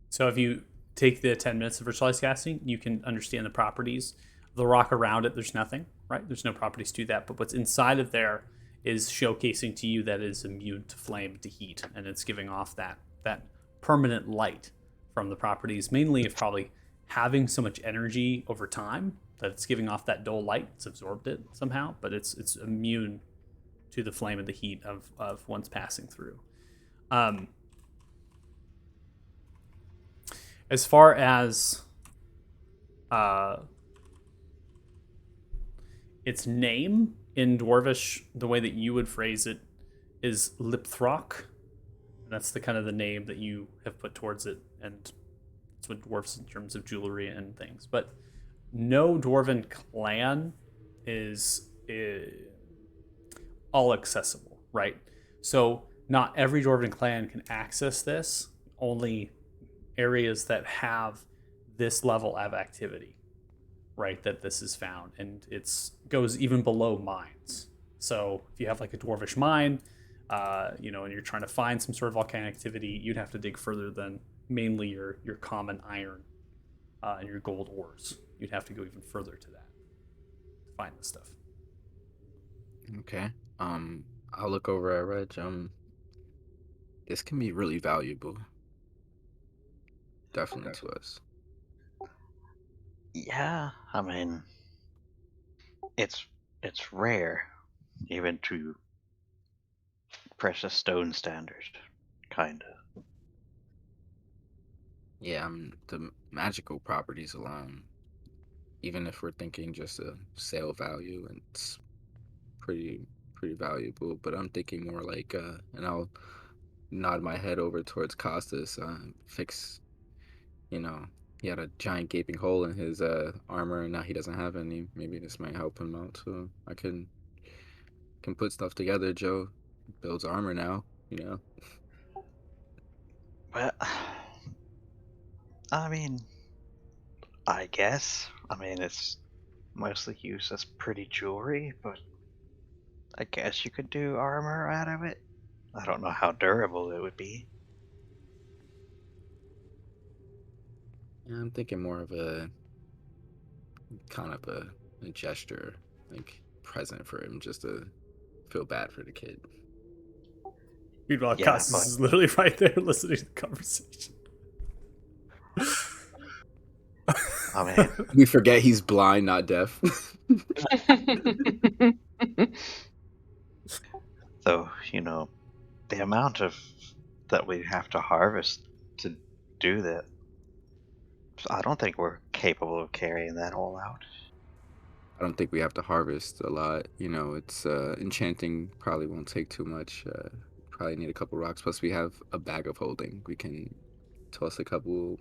So if you take the 10 minutes of virtualized casting, you can understand the properties. The rock around it, there's nothing, right? There's no properties to that. But what's inside of there is showcasing to you that it is immune to flame, to heat, and it's giving off that permanent light from the properties, mainly of probably having so much energy over time that it's giving off that dull light. It's absorbed it somehow, but it's immune to the flame and the heat of once passing through. As far as its name in Dwarvish, the way that you would phrase it, is Lipthrock. That's the kind of the name that you have put towards it, and it's what dwarfs in terms of jewelry and things. But no dwarven clan is all accessible, right? So not every dwarven clan can access this. Only areas that have this level of activity, right? That this is found, and it's goes even below mines. So if you have like a dwarvish mine, and you're trying to find some sort of volcanic activity, you'd have to dig further than mainly your common iron and your gold ores. You'd have to go even further to that to find this stuff. Okay. I'll look over at Reg. This can be really valuable. Definitely to us. Yeah, I mean, it's rare, even to precious stone standard, kinda. Yeah, the magical properties alone, even if we're thinking just a sale value, it's pretty valuable. But I'm thinking more like, and I'll nod my head over towards Costas. Fix, he had a giant gaping hole in his armor, and now he doesn't have any. Maybe this might help him out, so I can put stuff together. Joe builds armor now, But I mean, I guess. I mean, it's mostly used as pretty jewelry, but I guess you could do armor out of it. I don't know how durable it would be. Yeah, I'm thinking more of a kind of a gesture, like present for him, just to feel bad for the kid. Meanwhile, Yeah, Costas but- is literally right there listening to the conversation. I mean, We forget he's blind, not deaf. though, the amount of that we have to harvest to do that, I don't think we're capable of carrying that all out. I don't think we have to harvest a lot. It's enchanting probably won't take too much. Probably need a couple rocks. Plus, we have a bag of holding. We can toss a couple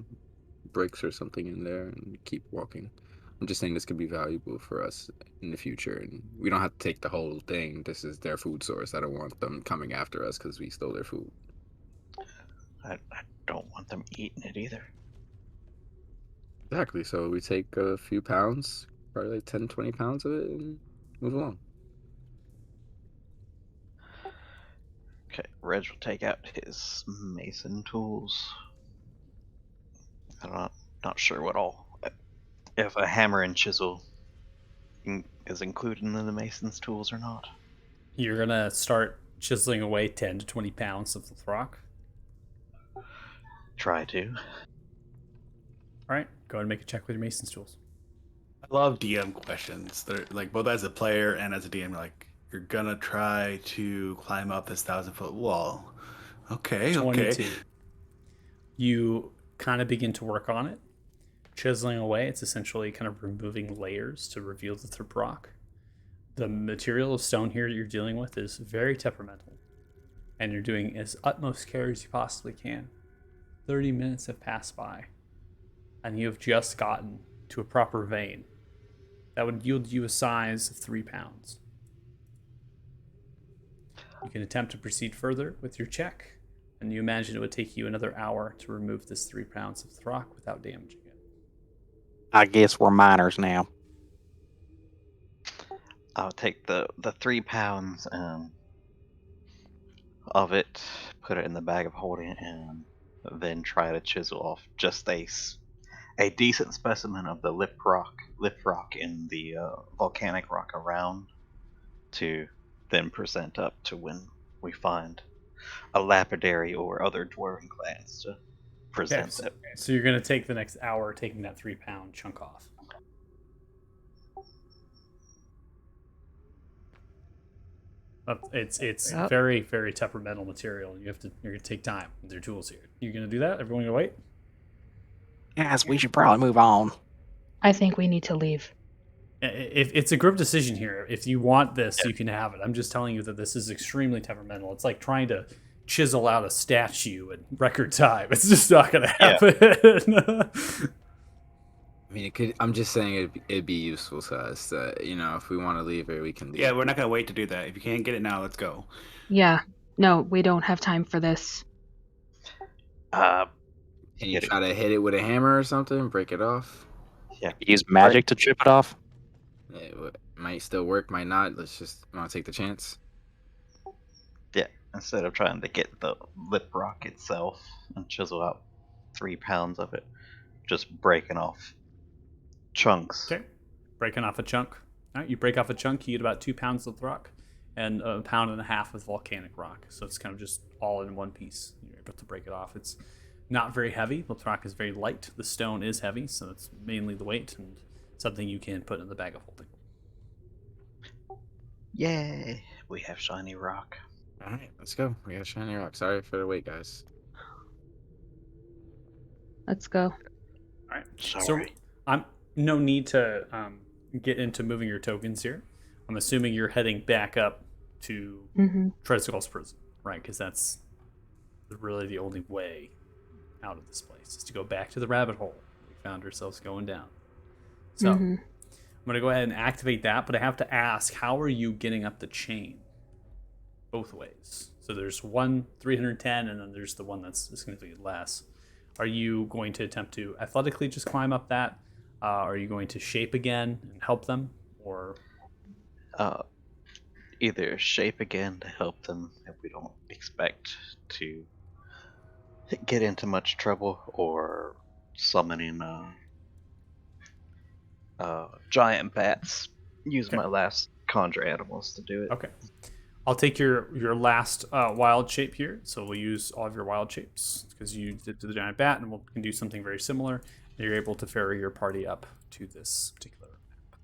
bricks or something in there and keep walking. I'm just saying this could be valuable for us in the future, and we don't have to take the whole thing. This is their food source. I don't want them coming after us because we stole their food. I don't want them eating it either. Exactly. So we take a few pounds, probably like 10, 20 pounds of it, and move along. Okay, Reg will take out his mason tools. I'm not sure what all. If a hammer and chisel is included in the mason's tools or not. You're gonna start chiseling away 10 to 20 pounds of the rock. Try to. All right, go ahead and make a check with your mason's tools. I love DM questions. They're like both as a player and as a DM. Like, you're gonna try to climb up this 1,000-foot wall. Okay. 22. You kind of begin to work on it, chiseling away. It's essentially kind of removing layers to reveal the thrip rock. The material of stone here that you're dealing with is very temperamental, and you're doing as utmost care as you possibly can. 30 minutes have passed by, and you have just gotten to a proper vein that would yield you a size of 3 pounds. You can attempt to proceed further with your check, and you imagine it would take you another hour to remove this 3 pounds of rock without damaging it. I guess we're miners now. I'll take the 3 pounds of it, put it in the bag of holding, and then try to chisel off just a decent specimen of the lip rock and the volcanic rock around, to then present up to when we find a lapidary or other dwarven clans to present it. So you're going to take the next hour taking that 3 pound chunk off. It's Yep. very, very temperamental material. You're going to take time with your tools here. You're going to do that? Everyone going to wait? Guys, we should probably move on. I think we need to leave. If it's a group decision here, if you want this, you can have it. I'm just telling you that this is extremely temperamental. It's like trying to chisel out a statue in record time. It's just not going to happen. I mean, it could. I'm just saying it'd be useful to us. If we want to leave it, we can leave. Yeah, we're not gonna wait to do that. If you can't get it now, let's go. Yeah. No, we don't have time for this. Can you try to hit it with a hammer or something? Break it off? Use magic to chip it off. It might still work, might not. Let's just want to take the chance. Yeah, instead of trying to get the lip rock itself and chisel out 3 pounds of it, just breaking off chunks. Okay. Breaking off a chunk. All right, you break off a chunk, you get about 2 pounds of rock and 1.5 pounds of volcanic rock. So it's kind of just all in one piece. You're able to break it off. It's not very heavy. The rock is very light. The stone is heavy, so it's mainly the weight and something you can put in the bag of holding. Yay! We have shiny rock. All right, let's go. We got shiny rock. Sorry for the wait, guys. Let's go. All right. Sorry. So I'm no need to get into moving your tokens here. I'm assuming you're heading back up to Treadskull's prison, right? Because that's really the only way out of this place is to go back to the rabbit hole we found ourselves going down. So I'm going to go ahead and activate that, but I have to ask, how are you getting up the chain? Both ways. So there's one 310, and then there's the one that's significantly less. Are you going to attempt to athletically just climb up that? Are you going to shape again and help them, or either shape again to help them if we don't expect to get into much trouble, or summoning giant bats. Use my last conjure animals to do it. Okay. I'll take your last wild shape here. So we'll use all of your wild shapes because you did the giant bat, and we can do something very similar. And you're able to ferry your party up to this particular map,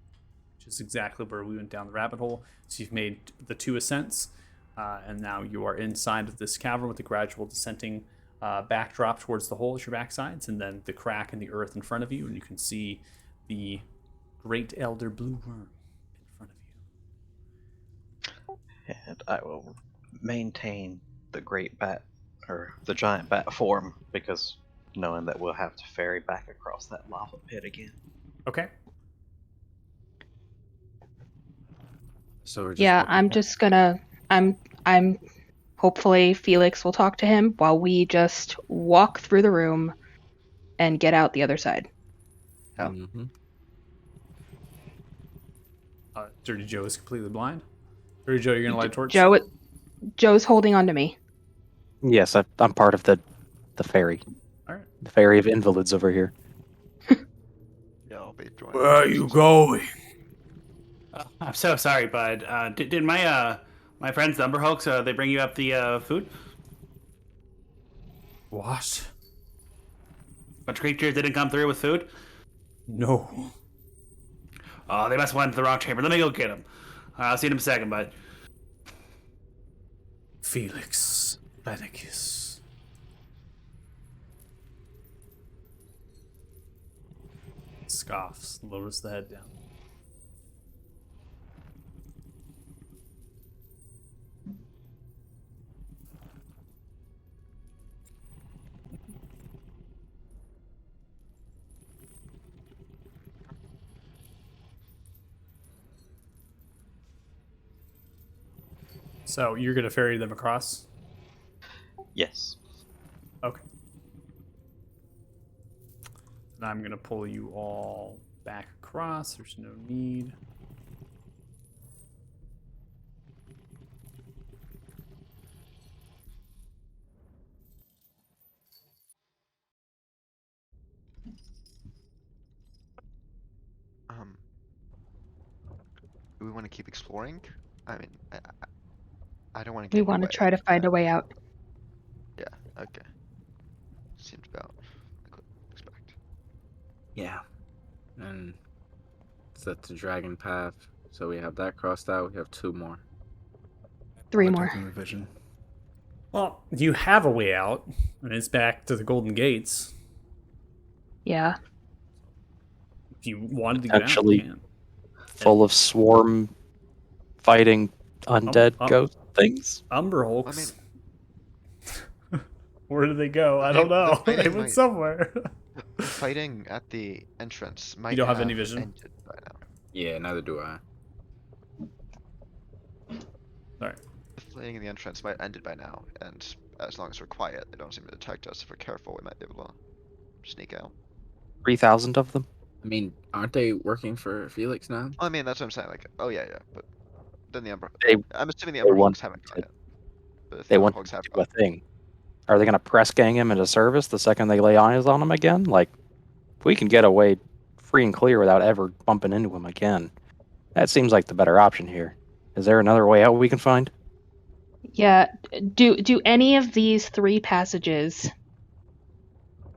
which is exactly where we went down the rabbit hole. So you've made the 2 ascents, and now you are inside of this cavern with the gradual descending backdrop towards the hole as your backsides, and then the crack in the earth in front of you, and you can see the great elder blue worm in front of you. And I will maintain the great bat, or the giant bat form, because knowing that we'll have to ferry back across that lava pit again. Okay. So we're just I'm hopefully Felix will talk to him while we just walk through the room and get out the other side. Dirty Joe is completely blind. Dirty Joe, you're gonna light a torch. Joe's holding on to me. Yes, I'm part of the ferry. All right. The ferry of invalids over here. Yeah, I'll be joining. Where are you going? I'm so sorry, bud. Did my my friends Numberhulks they bring you up the food? What? Bunch of creatures didn't come through with food. No. Oh, they must have went to the wrong chamber. Let me go get them. I'll see you in a second, bud. Felix Benicus. Scoffs, lowers the head down. So you're gonna ferry them across? Yes. Okay. And I'm gonna pull you all back across. There's no need. Do we want to keep exploring? I mean, I don't want to. We want to try to find a way out. Yeah. Okay. Seems about I could expect. Yeah. And set the dragon path. So we have that crossed out. We have 2 more. 3 more. Vision. Well, you have a way out, and it's back to the Golden Gates. Yeah. If you wanted to get Actually- out, you can. Full of swarm fighting undead ghost things. Umber Hulks. Where did they go? I don't know. They're They fighting, went like- somewhere. The fighting at the entrance might don't have any vision? ended by now. Yeah, neither do I. All right. The fighting in the entrance might have ended by now, and as long as we're quiet, they don't seem to detect us. If we're careful, we might be able to sneak out. 3,000 of them. I mean, aren't they working for Felix now? I mean, that's what I'm saying. Like, oh yeah, but then the Umber. They- I'm assuming the they Umber want Hulks haven't gone to- yet. But if They the want Umber Hulks to have do gone, a thing. Are they going to press gang him into service the second they lay eyes on him again? Like, if we can get away free and clear without ever bumping into him again, that seems like the better option here. Is there another way out we can find? Yeah. Do any of these 3 passages,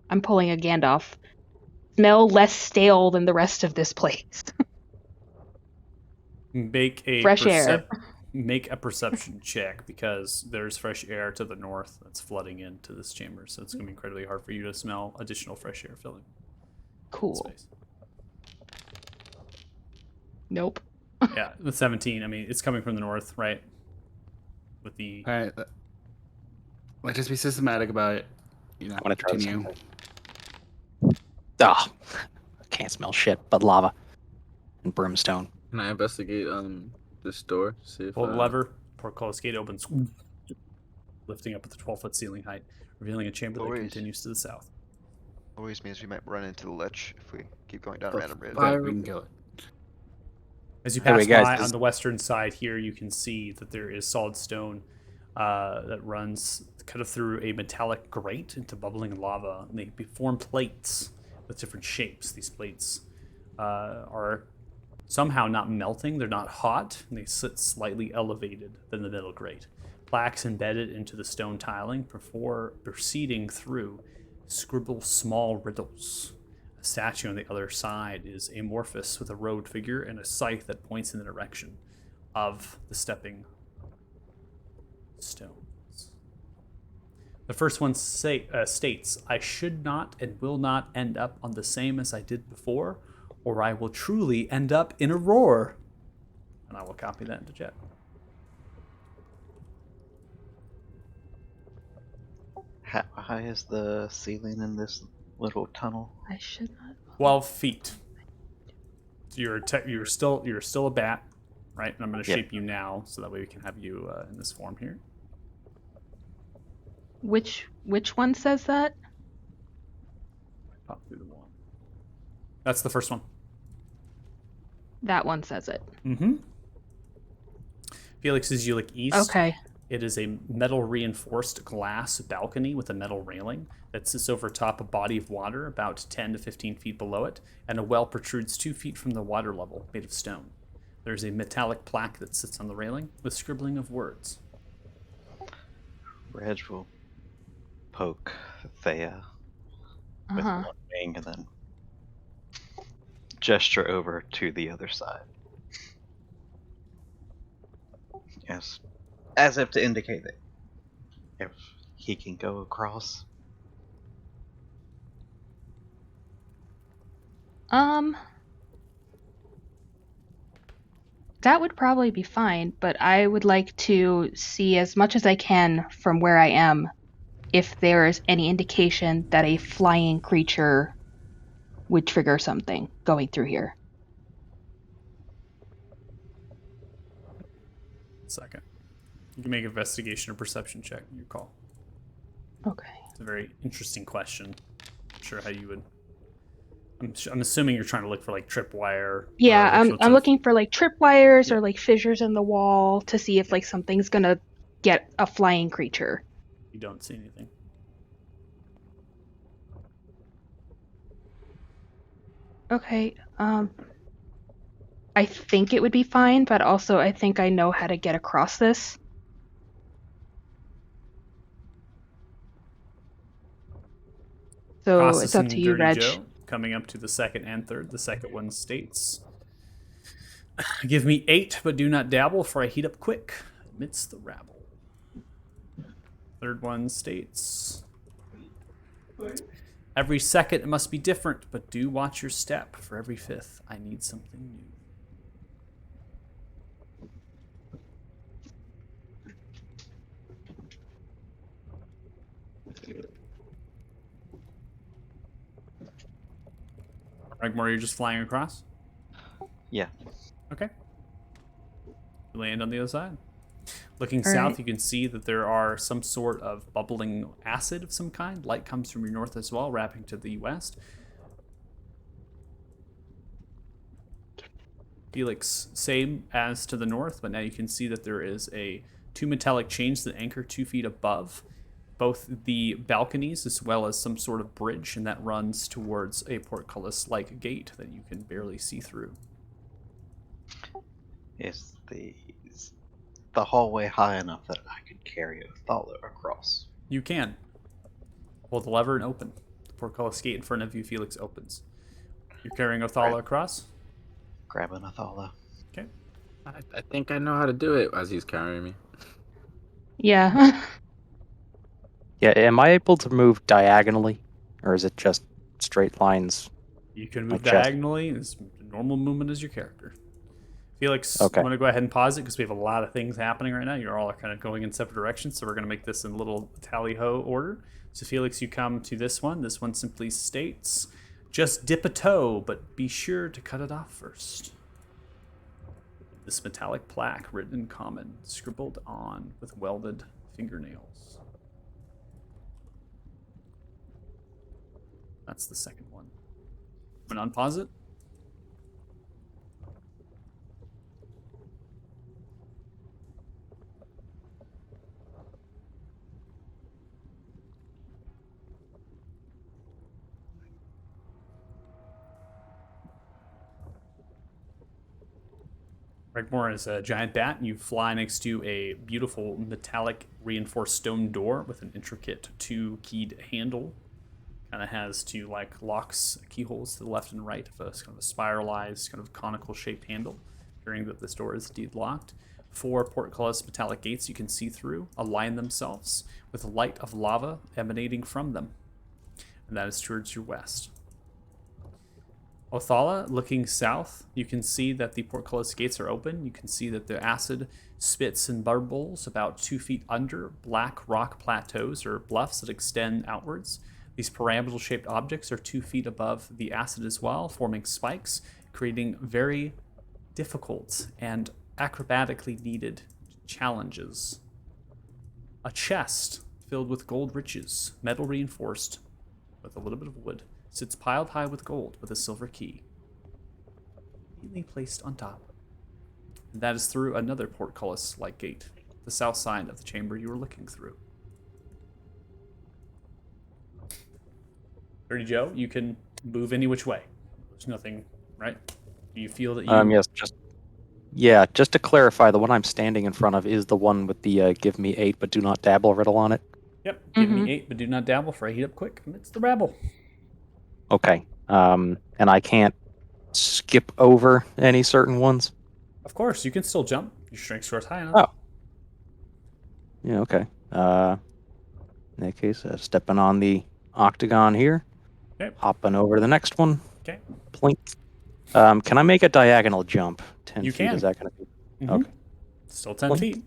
I'm pulling a Gandalf, smell less stale than the rest of this place? Make a Fresh air. Make a perception check because there's fresh air to the north that's flooding into this chamber, so it's going to be incredibly hard for you to smell additional fresh air filling Cool. space. Nope. Yeah, with 17, I mean it's coming from the north, right? With the All right. Let's just be systematic about it. You know, I want to try continue. something. Ah, I can't smell shit but lava and brimstone. Can I investigate this door? See if pull the lever, portcullis gate opens, lifting up at the 12-foot ceiling height, revealing a chamber that Always. continues to the south. always means we might run into the lich if we keep going down The random roads. fire- We can kill it. As you Anyway, pass guys, by this- on the western side here, you can see that there is solid stone that runs kind of through a metallic grate into bubbling lava. And they form plates with different shapes. These plates are somehow not melting. They're not hot. And they sit slightly elevated than the middle grate. Plaques embedded into the stone tiling before proceeding through scribble small riddles. A statue on the other side is amorphous with a robed figure and a scythe that points in the direction of the stepping stones. The first one states, I should not and will not end up on the same as I did before, or I will truly end up in a roar. And I will copy that into chat. How high is the ceiling in this little tunnel? I should not. 12 feet. So you're still a bat, right? And I'm going to Yep. shape you now, so that way we can have you in this form here. Which one says that? Pop through the wall. That's the first one. That one says it. Mm-hmm. Felix, as you look east, Okay. it is a metal reinforced glass balcony with a metal railing that sits over top a body of water about 10 to 15 feet below it, and a well protrudes 2 feet from the water level, made of stone. There's a metallic plaque that sits on the railing with scribbling of words. Reg will poke Thea with Uh-huh. one wing and then gesture over to the other side. Yes. As if to indicate that if he can go across. That would probably be fine, but I would like to see as much as I can from where I am if there is any indication that a flying creature would trigger something going through here. Second. You can make an investigation or perception check. Your call. Okay. It's a very interesting question. Not sure how you would. I'm assuming you're trying to look for like tripwire. Yeah, or I'm sorts of- looking for like tripwires or like fissures in the wall to see if like something's gonna get a flying creature. You don't see anything. Okay. I think it would be fine, but also I think I know how to get across this. So Costas it's up and to you, Dirty Reg. Joe, coming up to the second and third. The second one states, give me 8, but do not dabble, for I heat up quick amidst the rabble. Third one states, Every second it must be different, but do watch your step. For every fifth, I need something new. Regmore, you're just flying across? Yeah. Okay. You land on the other side. Looking All south, right. you can see that there are some sort of bubbling acid of some kind. Light comes from your north as well, wrapping to the west. Felix, same as to the north, but now you can see that there is two metallic chains that anchor 2 feet above both the balconies as well as some sort of bridge, and that runs towards a portcullis-like gate that you can barely see through. Is the hallway high enough that I could carry Othala across? You can. Pull the lever and open. The portcullis gate in front of you, Felix, opens. You're carrying Othala across? Grabbing Othala. Okay. I think I know how to do it as he's carrying me. Yeah. Yeah, am I able to move diagonally, or is it just straight lines? You can move Like chest. diagonally. It's normal movement as your character. Felix, Okay. I'm going to go ahead and pause it because we have a lot of things happening right now. You're all kind of going in separate directions, so we're going to make this in little tally-ho order. So Felix, you come to this one. This one simply states, just dip a toe, but be sure to cut it off first. This metallic plaque written in common, scribbled on with welded fingernails. That's the second one. I'm going to unpause it. Regmore is a giant bat, and you fly next to a beautiful metallic reinforced stone door with an intricate 2-keyed handle. Kind of has 2 locks, keyholes to the left and right of a kind of a spiralized, kind of conical shaped handle, ensuring that this door is indeed locked. 4 portcullis metallic gates you can see through align themselves with a light of lava emanating from them, and that is towards your west. Othala, looking south, you can see that the portcullis gates are open. You can see that the acid spits and bubbles about 2 feet under black rock plateaus or bluffs that extend outwards. These pyramidal-shaped objects are 2 feet above the acid as well, forming spikes, creating very difficult and acrobatically needed challenges. A chest filled with gold riches, metal reinforced with a little bit of wood, sits piled high with gold with a silver key, neatly placed on top. And that is through another portcullis-like gate, the south side of the chamber you were looking through. Dirty Joe, you can move any which way. There's nothing, right? Do you feel that you... Yes, just to clarify, the one I'm standing in front of is the one with the give me 8 but do not dabble riddle on it. Yep, give me 8, but do not dabble, for I heat up quick, and it's the rabble. Okay, and I can't skip over any certain ones? Of course, you can still jump. Your strength score's high enough. Oh. Yeah, okay. In that case, stepping on the octagon here. Okay. Hopping over to the next one. Okay. Plink. Can I make a diagonal jump? 10 You feet, can. is that going to be... Mhm. Okay. Still 10 Blink. feet.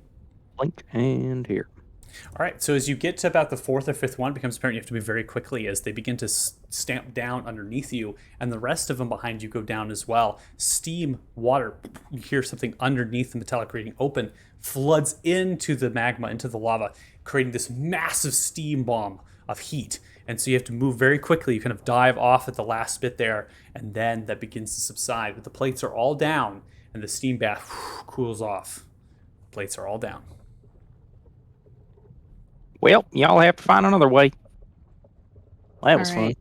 Blink, and here. All right, so as you get to about the 4th or 5th one, it becomes apparent you have to move very quickly as they begin to stamp down underneath you, and the rest of them behind you go down as well. Steam, water, you hear something underneath the metallic grating open, floods into the magma, into the lava, creating this massive steam bomb of heat. And so you have to move very quickly. You kind of dive off at the last bit there, and then that begins to subside. But the plates are all down, and the steam bath cools off. Plates are all down. Well, y'all have to find another way. That was All fun. right.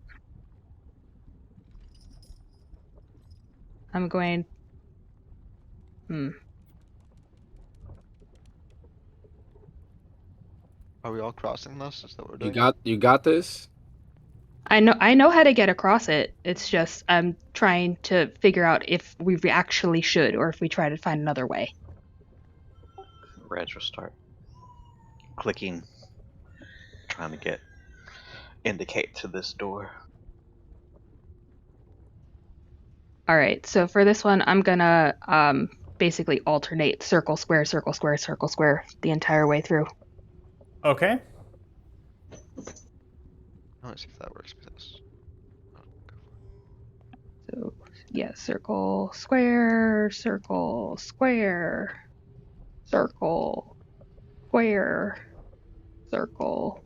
I'm going. Are we all crossing this? Is that what we're You doing? you got this? I know how to get across it. It's just I'm trying to figure out if we actually should or if we try to find another way. Reg will start clicking, trying to indicate to this door. All right. So for this one, I'm gonna basically alternate circle, square, circle, square, circle, square the entire way through. Okay. I want to see if that works because. Oh, go for it. So yeah, circle, square, circle, square, circle, square, circle,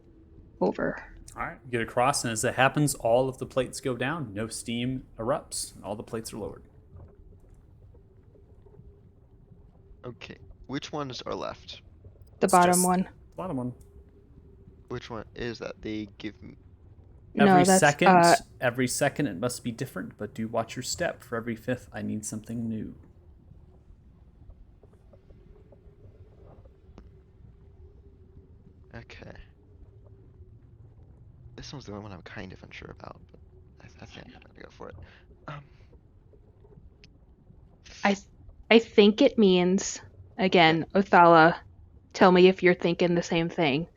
over. All right. You get across, and as it happens, all of the plates go down. No steam erupts. And all the plates are lowered. Okay, which ones are left? The It's bottom just- one. Bottom one. Which one is that? They give me. Every No, that's every second it must be different, but do watch your step. For every fifth, I need something new. Okay. This one's the only one I'm kind of unsure about, but I think I'm gonna go for it. Um, I think it means, again, Othala, tell me if you're thinking the same thing.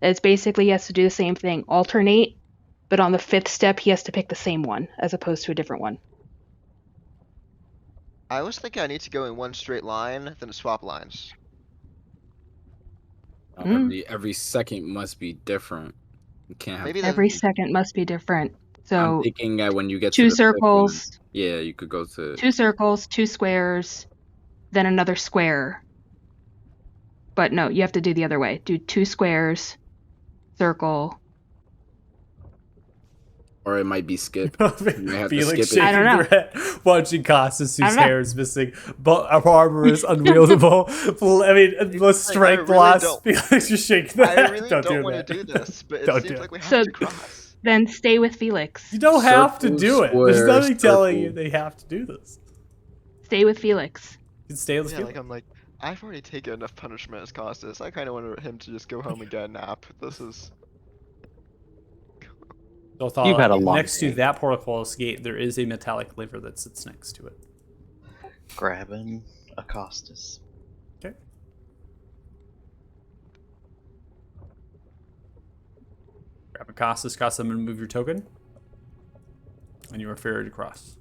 It's basically he has to do the same thing, alternate, but on the fifth step he has to pick the same one as opposed to a different one. I was thinking I need to go in one straight line, then swap lines. Every second must be different. You can't have. Maybe then. Every second must be different. I'm So thinking that when you get to two the fifth one, circles, yeah, you could go to. 2 circles, 2 squares, then another square. But no, you have to do the other way. Do 2 squares, circle. Or it might be skip. might have to Felix skip it. shaking I don't know. their head, watching Costas, I whose don't know. hair is missing, but our armor is unwieldable. I mean, most I strength really loss. don't- Felix just shaking their I head. really Don't don't do want that. to do this, but it Don't seems do like we have So- to cross. Then stay with Felix. You don't have to Circle, do it. There's square, nothing telling you circle. they have to do this. Stay with Felix. You can stay with Yeah, the like I'm like, I've already taken enough punishment as Costas. I kind of want him to just go home and get a nap. This is. You've had a long next to day. that portcullis gate, there is a metallic lever that sits next to it. Grabbing Acostus. Okay. Grab a Costas, I'm going to move your token. And you are ferried across.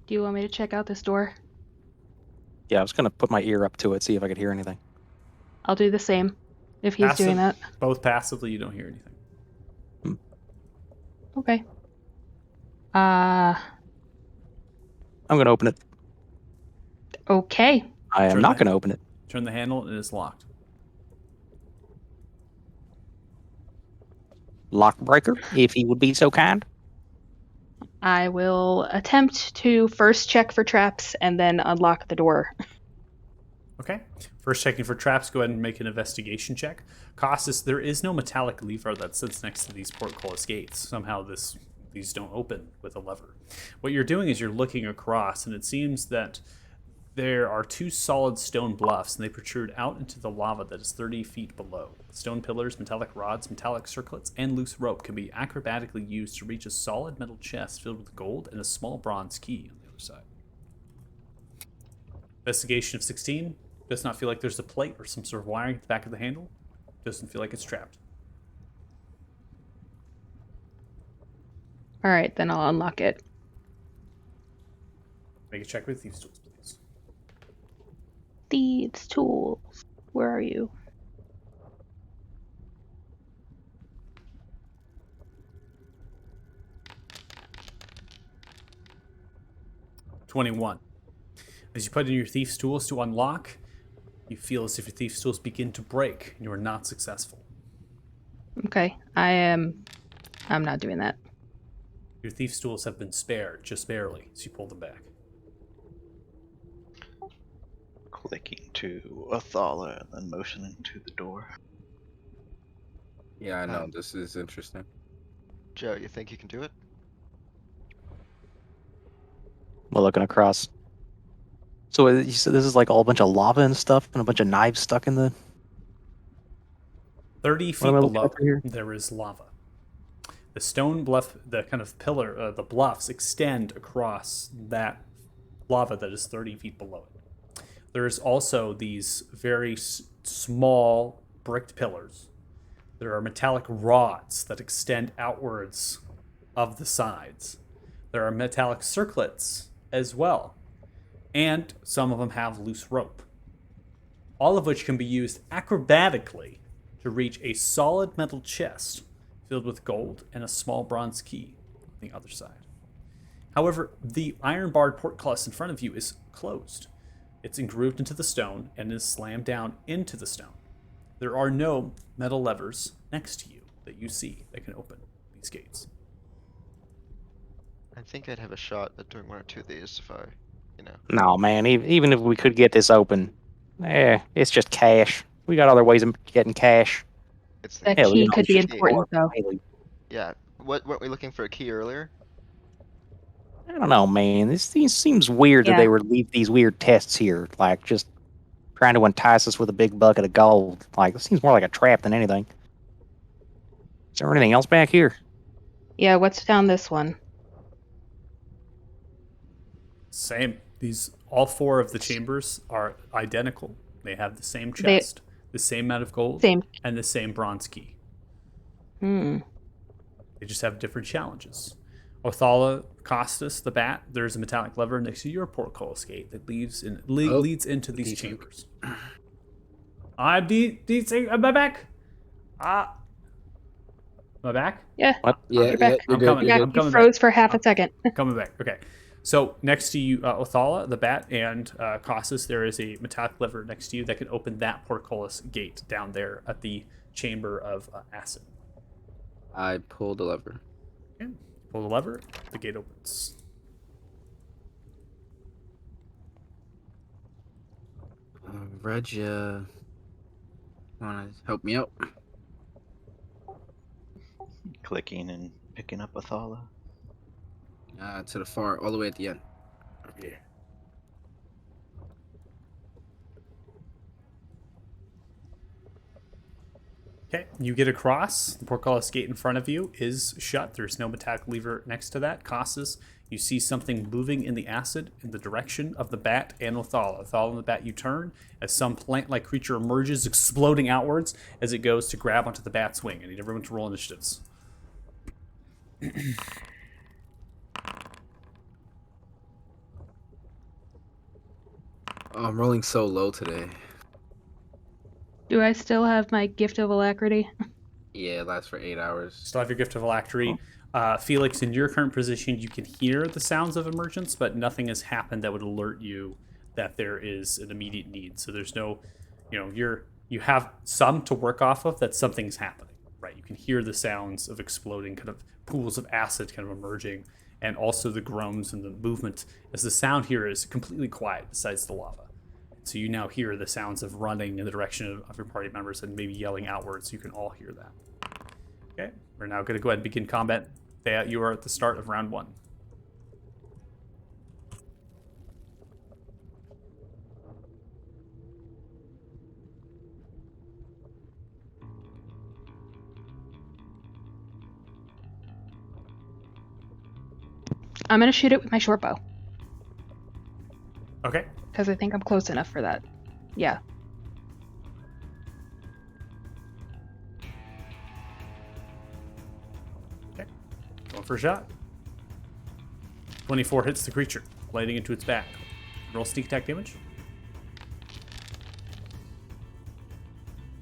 Do you want me to check out this door? Yeah, I was gonna put my ear up to it, see if I could hear anything. I'll do the same if he's doing that. Both passively, you don't hear anything. Okay. I'm gonna open it. Okay. I am Turn not the- gonna open it. Turn the handle, and it is locked. Lock breaker, if he would be so kind. I will attempt to first check for traps and then unlock the door. Okay. First checking for traps, go ahead and make an investigation check. Costas, there is no metallic lever that sits next to these portcullis gates. Somehow these don't open with a lever. What you're doing is you're looking across, and it seems that there are 2 solid stone bluffs, and they protrude out into the lava that is 30 feet below. Stone pillars, metallic rods, metallic circlets, and loose rope can be acrobatically used to reach a solid metal chest filled with gold and a small bronze key on the other side. Investigation of 16. Does not feel like there's a plate or some sort of wiring at the back of the handle. Doesn't feel like it's trapped. All right, then I'll unlock it. Make a check with thieves' tools, please. Thieves' tools. Where are you? – 21. As you put in your thieves' tools to unlock, you feel as if your thieves' tools begin to break, and you are not successful. Okay. I'm not doing that. Your thieves' tools have been spared, just barely, as you pull them back. Clicking to Othala and then motioning to the door. Yeah, I know. This is interesting. Joe, you think you can do it? We're looking across. So you said this is like all a bunch of lava and stuff, and a bunch of knives stuck in the. 30 feet am I looking below, at here? there is lava. The stone bluff, the kind of pillar, the bluffs extend across that lava that is 30 feet below it. There's also these very small bricked pillars. There are metallic rods that extend outwards of the sides. There are metallic circlets as well. And some of them have loose rope. All of which can be used acrobatically to reach a solid metal chest filled with gold and a small bronze key on the other side. However, the iron-barred portcullis in front of you is closed. It's engrooved into the stone and is slammed down into the stone. There are no metal levers next to you that you see that can open these gates. I think I'd have a shot at doing one or two of these if I, No, man. Even if we could get this open, it's just cash. We got other ways of getting cash. It's That Hell, key you know, could be it's the key. important, though. Yeah. Weren't we looking for a key earlier? I don't know, man. This seems weird that Yeah. they would leave these weird tests here, like just trying to entice us with a big bucket of gold. Like, this seems more like a trap than anything. Is there anything else back here? Yeah, what's down this one? Same. All 4 of the chambers are identical. They have the same chest, the same amount of gold, Same. and the same bronze key. Hmm. They just have different challenges. Othala, Costas, the bat, there's a metallic lever next to your portcullis gate that leads into these chambers. I'm my back. My back? Yeah. What? Yeah, You're back. you're I'm good, coming. you're Yeah, good. I'm you coming froze back. for half a second. Coming back. Okay. So next to you, Othala, the bat, and Costas, there is a metallic lever next to you that can open that portcullis gate down there at the chamber of acid. I pulled the lever. Okay. Pull the lever, the gate opens. Reg, wanna help me out? Clicking and picking up Athala. To the far, all the way at the end. Yeah. Okay, you get across. The portcullis gate in front of you is shut. There's no metallic lever next to that. Costas, you see something moving in the acid in the direction of the bat and Othala. Othala and the bat, you turn as some plant-like creature emerges, exploding outwards as it goes to grab onto the bat's wing. I need everyone to roll initiatives. Oh, I'm rolling so low today. Do I still have my gift of alacrity? Yeah, it lasts for 8 hours. Still have your gift of alacrity. Felix, in your current position, you can hear the sounds of emergence, but nothing has happened that would alert you that there is an immediate need. So there's no, you have some to work off of that something's happening, right? You can hear the sounds of exploding kind of pools of acid kind of emerging, and also the groans and the movement as the sound here is completely quiet besides the lava. So you now hear the sounds of running in the direction of your party members and maybe yelling outwards. You can all hear that. Okay, we're now going to go ahead and begin combat. Thea, you are at the start of round 1. I'm gonna shoot it with my short bow Okay. because I think I'm close enough for that. Yeah. Okay. Going for a shot. 24 hits the creature, lighting into its back. Roll sneak attack damage.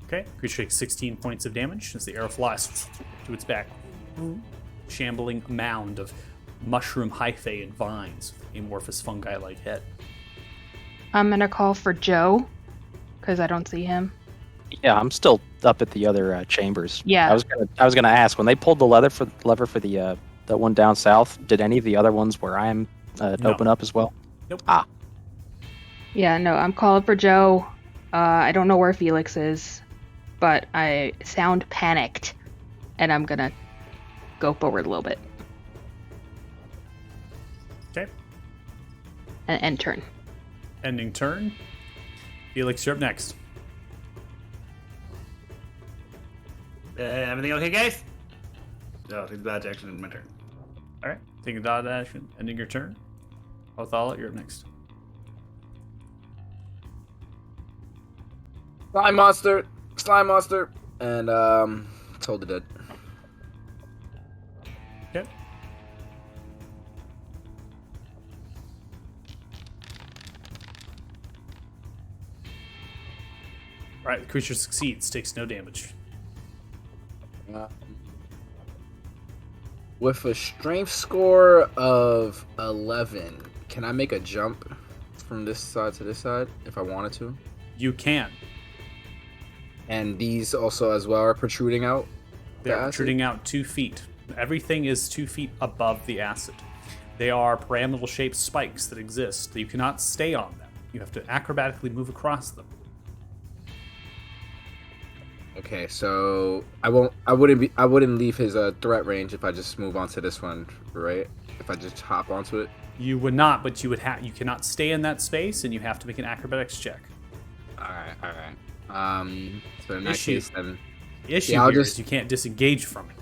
Okay. Creature takes 16 points of damage as the arrow flies to its back. Shambling mound of mushroom hyphae and vines with amorphous fungi-like head. I'm gonna call for Joe because I don't see him. Yeah, I'm still up at the other chambers. Yeah. I was gonna ask, when they pulled the lever for the one down south, did any of the other ones where I'm No. open up as well? Nope. Ah, Yeah, no, I'm calling for Joe. I don't know where Felix is, but I sound panicked, and I'm gonna go forward a little bit Okay. and turn. Ending turn. Felix, you're up next. Everything okay, guys? Oh, take the dodge action in my turn. All right. Taking a dodge action. Ending your turn. Othala, you're up next. Slime monster, and told it dead. Okay. Right, the creature succeeds, takes no damage. With a strength score of 11, can I make a jump from this side to this side if I wanted to? You can. And these also as well are protruding out? They're the acid? protruding out 2 feet. Everything is 2 feet above the acid. They are pyramidal shaped spikes that exist. You cannot stay on them. You have to acrobatically move across them. Okay, so I wouldn't leave his threat range if I just move on to this one, right? If I just hop onto it. You would not, but you cannot stay in that space, and you have to make an acrobatics check. All right. So in that Issue. case, then The issue Yeah, I'll here just- is you can't disengage from it.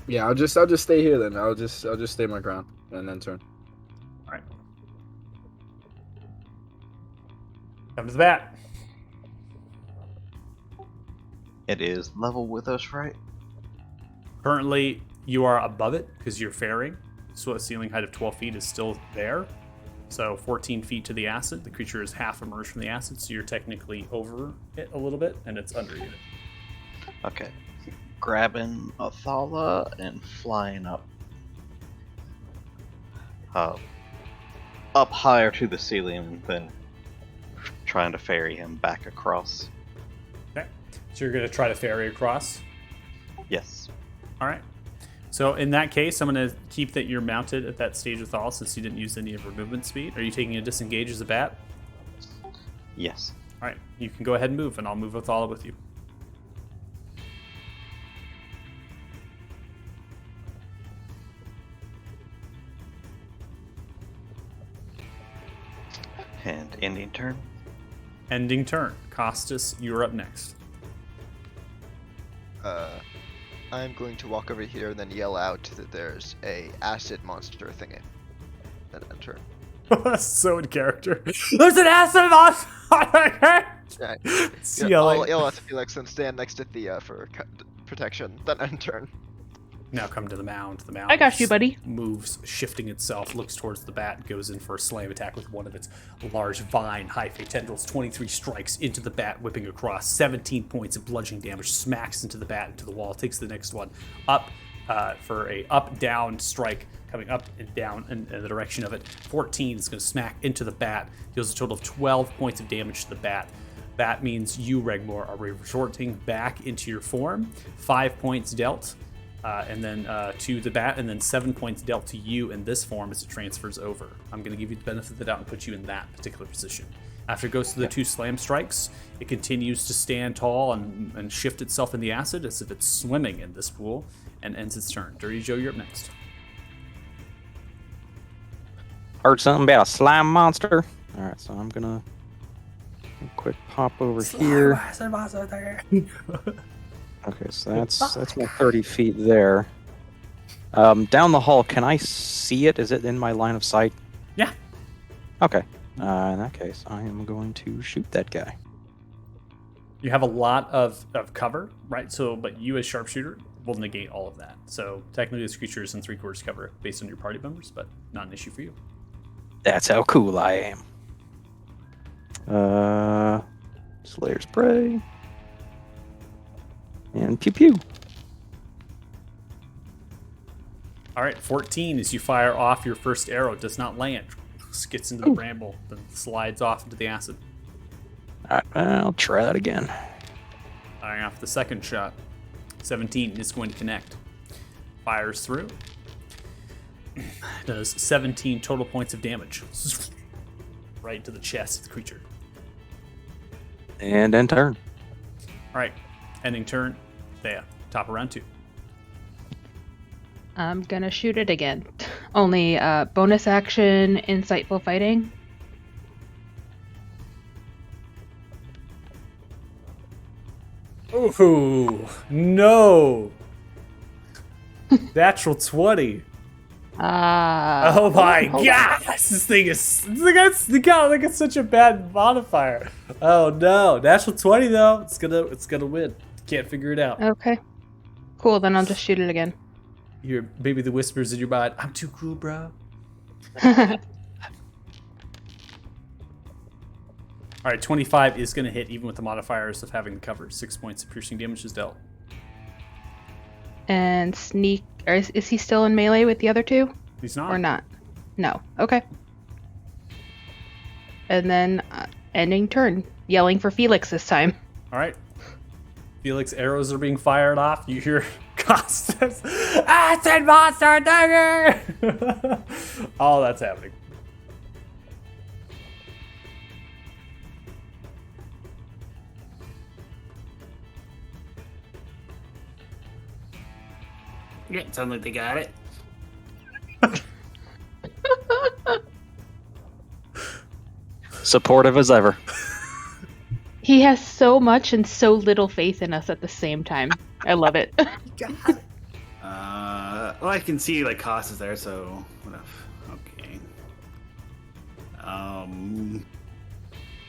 yeah, I'll just stay here then. I'll just stay my ground and then turn. All right. Come to the bat. It is level with us, right? Currently, you are above it because you're fairing. So a ceiling height of 12 feet is still there. So 14 feet to the acid. The creature is half emerged from the acid, so you're technically over it a little bit, and it's under you. Okay. Grabbing Athala and flying up. Up higher to the ceiling than trying to ferry him back across. Okay. So you're going to try to ferry across. Yes. All right. So in that case, I'm going to keep that you're mounted at that stage with all since you didn't use any of your movement speed. Are you taking a disengage as a bat? Yes. All right. You can go ahead and move, and I'll move with all with you. And ending turn. Ending turn. Costas, you're up next. I'm going to walk over here and then yell out that there's a acid monster thingy. And then turn. That's so in character. There's an acid monster! Yeah, It's yeah, yelling. I'll yell out to Felix and stand next to Thea for protection. Then end turn. Now come to the mound. The mound I got you, buddy. moves, shifting itself, looks towards the bat, goes in for a slam attack with one of its large vine hyphae tendrils. 23 strikes into the bat, whipping across. 17 points of bludgeoning damage, smacks into the bat, into the wall, takes the next one up for a up-down strike, coming up and down in the direction of it. 14 is going to smack into the bat, deals a total of 12 points of damage to the bat. That means you, Regmore, are resorting back into your form. 5 points dealt. And then to the bat, and then 7 points dealt to you in this form as it transfers over. I'm going to give you the benefit of the doubt and put you in that particular position. After it goes to the 2 slam strikes, it continues to stand tall and shift itself in the acid as if it's swimming in this pool, and ends its turn. Dirty Joe, you're up next. Heard something about a slime monster. All right, so I'm gonna quick pop over here. Okay, so that's my 30 feet there. Down the hall, can I see it? Is it in my line of sight? Yeah. Okay. In that case, I am going to shoot that guy. You have a lot of cover, right? So, but you as sharpshooter will negate all of that. So technically this creature is in 3/4 cover based on your party members, but not an issue for you. That's how cool I am. Slayer's Prey. And pew pew. All right, 14 as you fire off your first arrow. It does not land. Gets into the bramble, then slides off into the acid. All right, I'll try that again. Firing off the second shot. 17 is going to connect. Fires through. Does 17 total points of damage. Right to the chest of the creature. And end turn. All right, ending turn. Thea, top of round 2. I'm gonna shoot it again. Only bonus action, insightful fighting. Ooh, no. Natural 20. Oh my god! This thing is like it's such a bad modifier. Oh no! Natural 20 though. It's gonna win. Can't figure it out. Okay. Cool, then I'll just shoot it again. Your maybe the whispers in your mind. I'm too cool, bro. All All right, 25 is going to hit even with the modifiers of having the cover. 6 points of piercing damage is dealt. And sneak. Or is he still in melee with the other two? He's not. Or not? No. Okay. And then ending turn. Yelling for Felix this time. All right. Felix, arrows are being fired off. You hear Costas, acid monster dagger! All that's happening. Yeah, sounds like they got it. Supportive as ever. He has so much and so little faith in us at the same time. I love it. Well, I can see like cost is there, so whatever. Okay.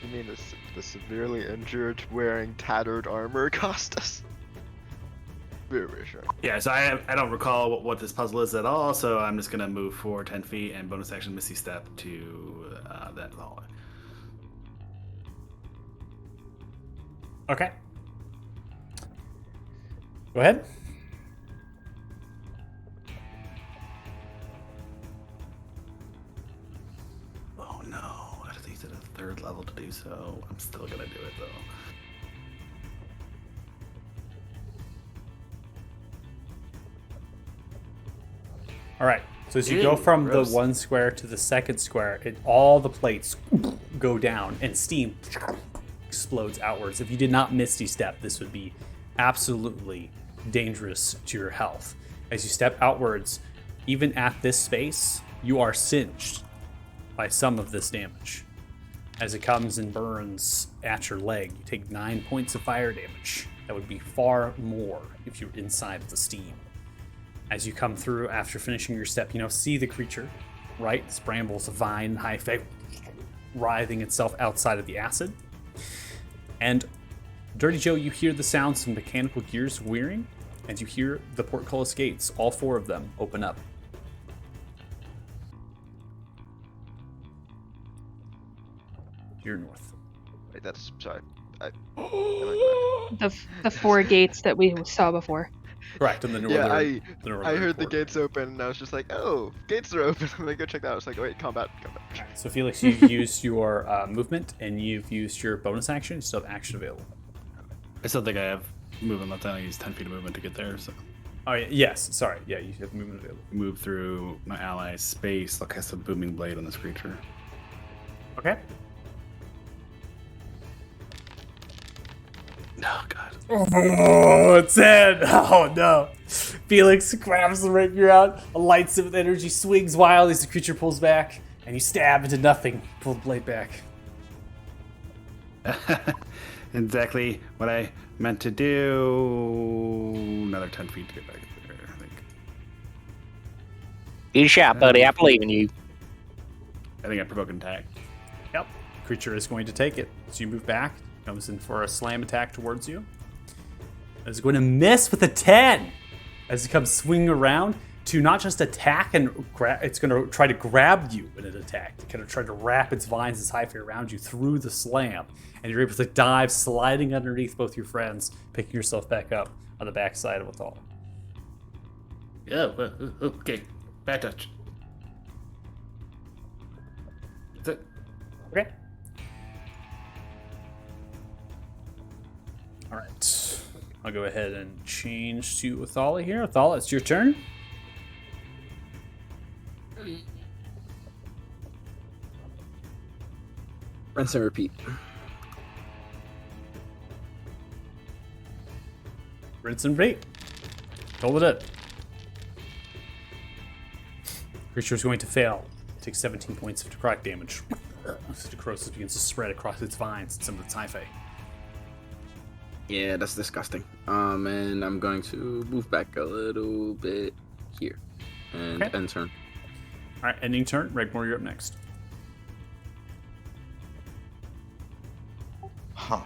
You mean the severely injured, wearing tattered armor Costas? Very reassuring. Yeah, so I don't recall what this puzzle is at all, so I'm just gonna move forward 10 feet and bonus action Misty Step to that hallway. Okay. Go ahead. Oh no, I think it's at a 3rd level to do so. I'm still gonna do it though. All right. So as you Ew, go from gross. the one square to the second square, all the plates go down and steam explodes outwards. If you did not Misty Step, this would be absolutely dangerous to your health. As you step outwards, even at this space, you are singed by some of this damage. As it comes and burns at your leg, you take 9 points of fire damage. That would be far more if you were inside of the steam. As you come through after finishing your step, see the creature, right? This brambles, a vine, hyphae, writhing itself outside of the acid. And Dirty Joe, you hear the sounds of mechanical gears whirring, and you hear the portcullis gates, all 4 of them, open up. You're north. Wait, that's sorry. The 4 gates that we saw before. Correct, in the northern. Yeah, the northern I heard the port. gates open, and I was just like, oh, gates are open. I'm gonna go check that out. I was like, wait, combat. So Felix, you've used your movement, and you've used your bonus action. You still have action available. I still think I have movement left. I use 10 feet of movement to get there, so Oh, yeah, yes. Sorry. Yeah, you have movement available. move through my ally's space. I'll cast a booming blade on this creature. Okay. Oh god. Oh, it's in. Oh, no. Felix grabs the rapier out. A lights it with energy, swings wildly as the creature pulls back, and you stab into nothing. Pull the blade back. Exactly what I meant to do. Another 10 feet to get back there, I think. Good shot, buddy. I believe in you. I think I provoke an attack. Yep. Creature is going to take it. So you move back. Comes in for a slam attack towards you. It's going to miss with a 10 as it comes swinging around to not just attack and grab. It's going to try to grab you in an attack. To kind of try to wrap its vines, its hyphae around you through the slam. And you're able to dive, sliding underneath both your friends, picking yourself back up on the backside of Athal. Yeah, okay. Bad touch. That's it. Okay. All right. I'll go ahead and change to Athala here. Athala, it's your turn. Rinse and repeat. Rinse and repeat. Hold it. Creature is going to fail. Take 17 points of necrotic damage. As the necrosis begins to spread across its vines and some of its hyphae. Yeah, that's disgusting. And I'm going to move back a little bit here. And Okay. end turn. All right, ending turn. Regmore, you're up next. Huh.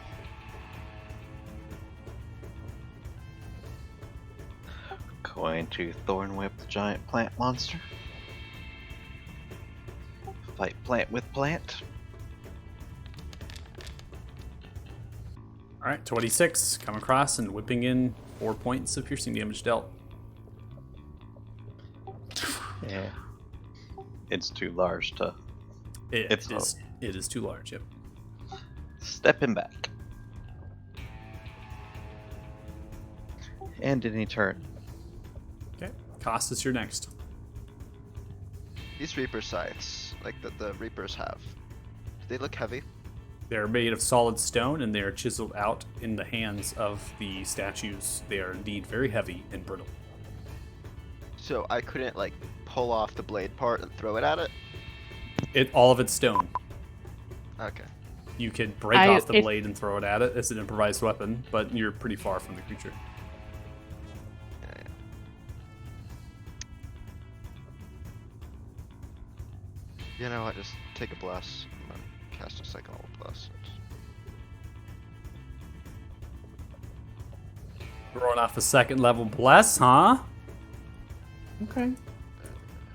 Going to Thorn Whip the giant plant monster. Fight plant with plant. All right, 26. Come across and whipping in 4 points of piercing damage dealt. Yeah. It's too large to. It is too large, yep. Stepping back. And any turn. Okay. Costas, you're next. These Reaper scythes, like the Reapers have, do they look heavy? They're made of solid stone and they are chiseled out in the hands of the statues. They are indeed very heavy and brittle. So I couldn't like pull off the blade part and throw it at it? All of it's stone. Okay. You could break off the blade and throw it at it as an improvised weapon, but you're pretty far from the creature. Yeah. You know what, just take a bless and then cast a second level bless. Throwing off a second level bless, huh? Okay.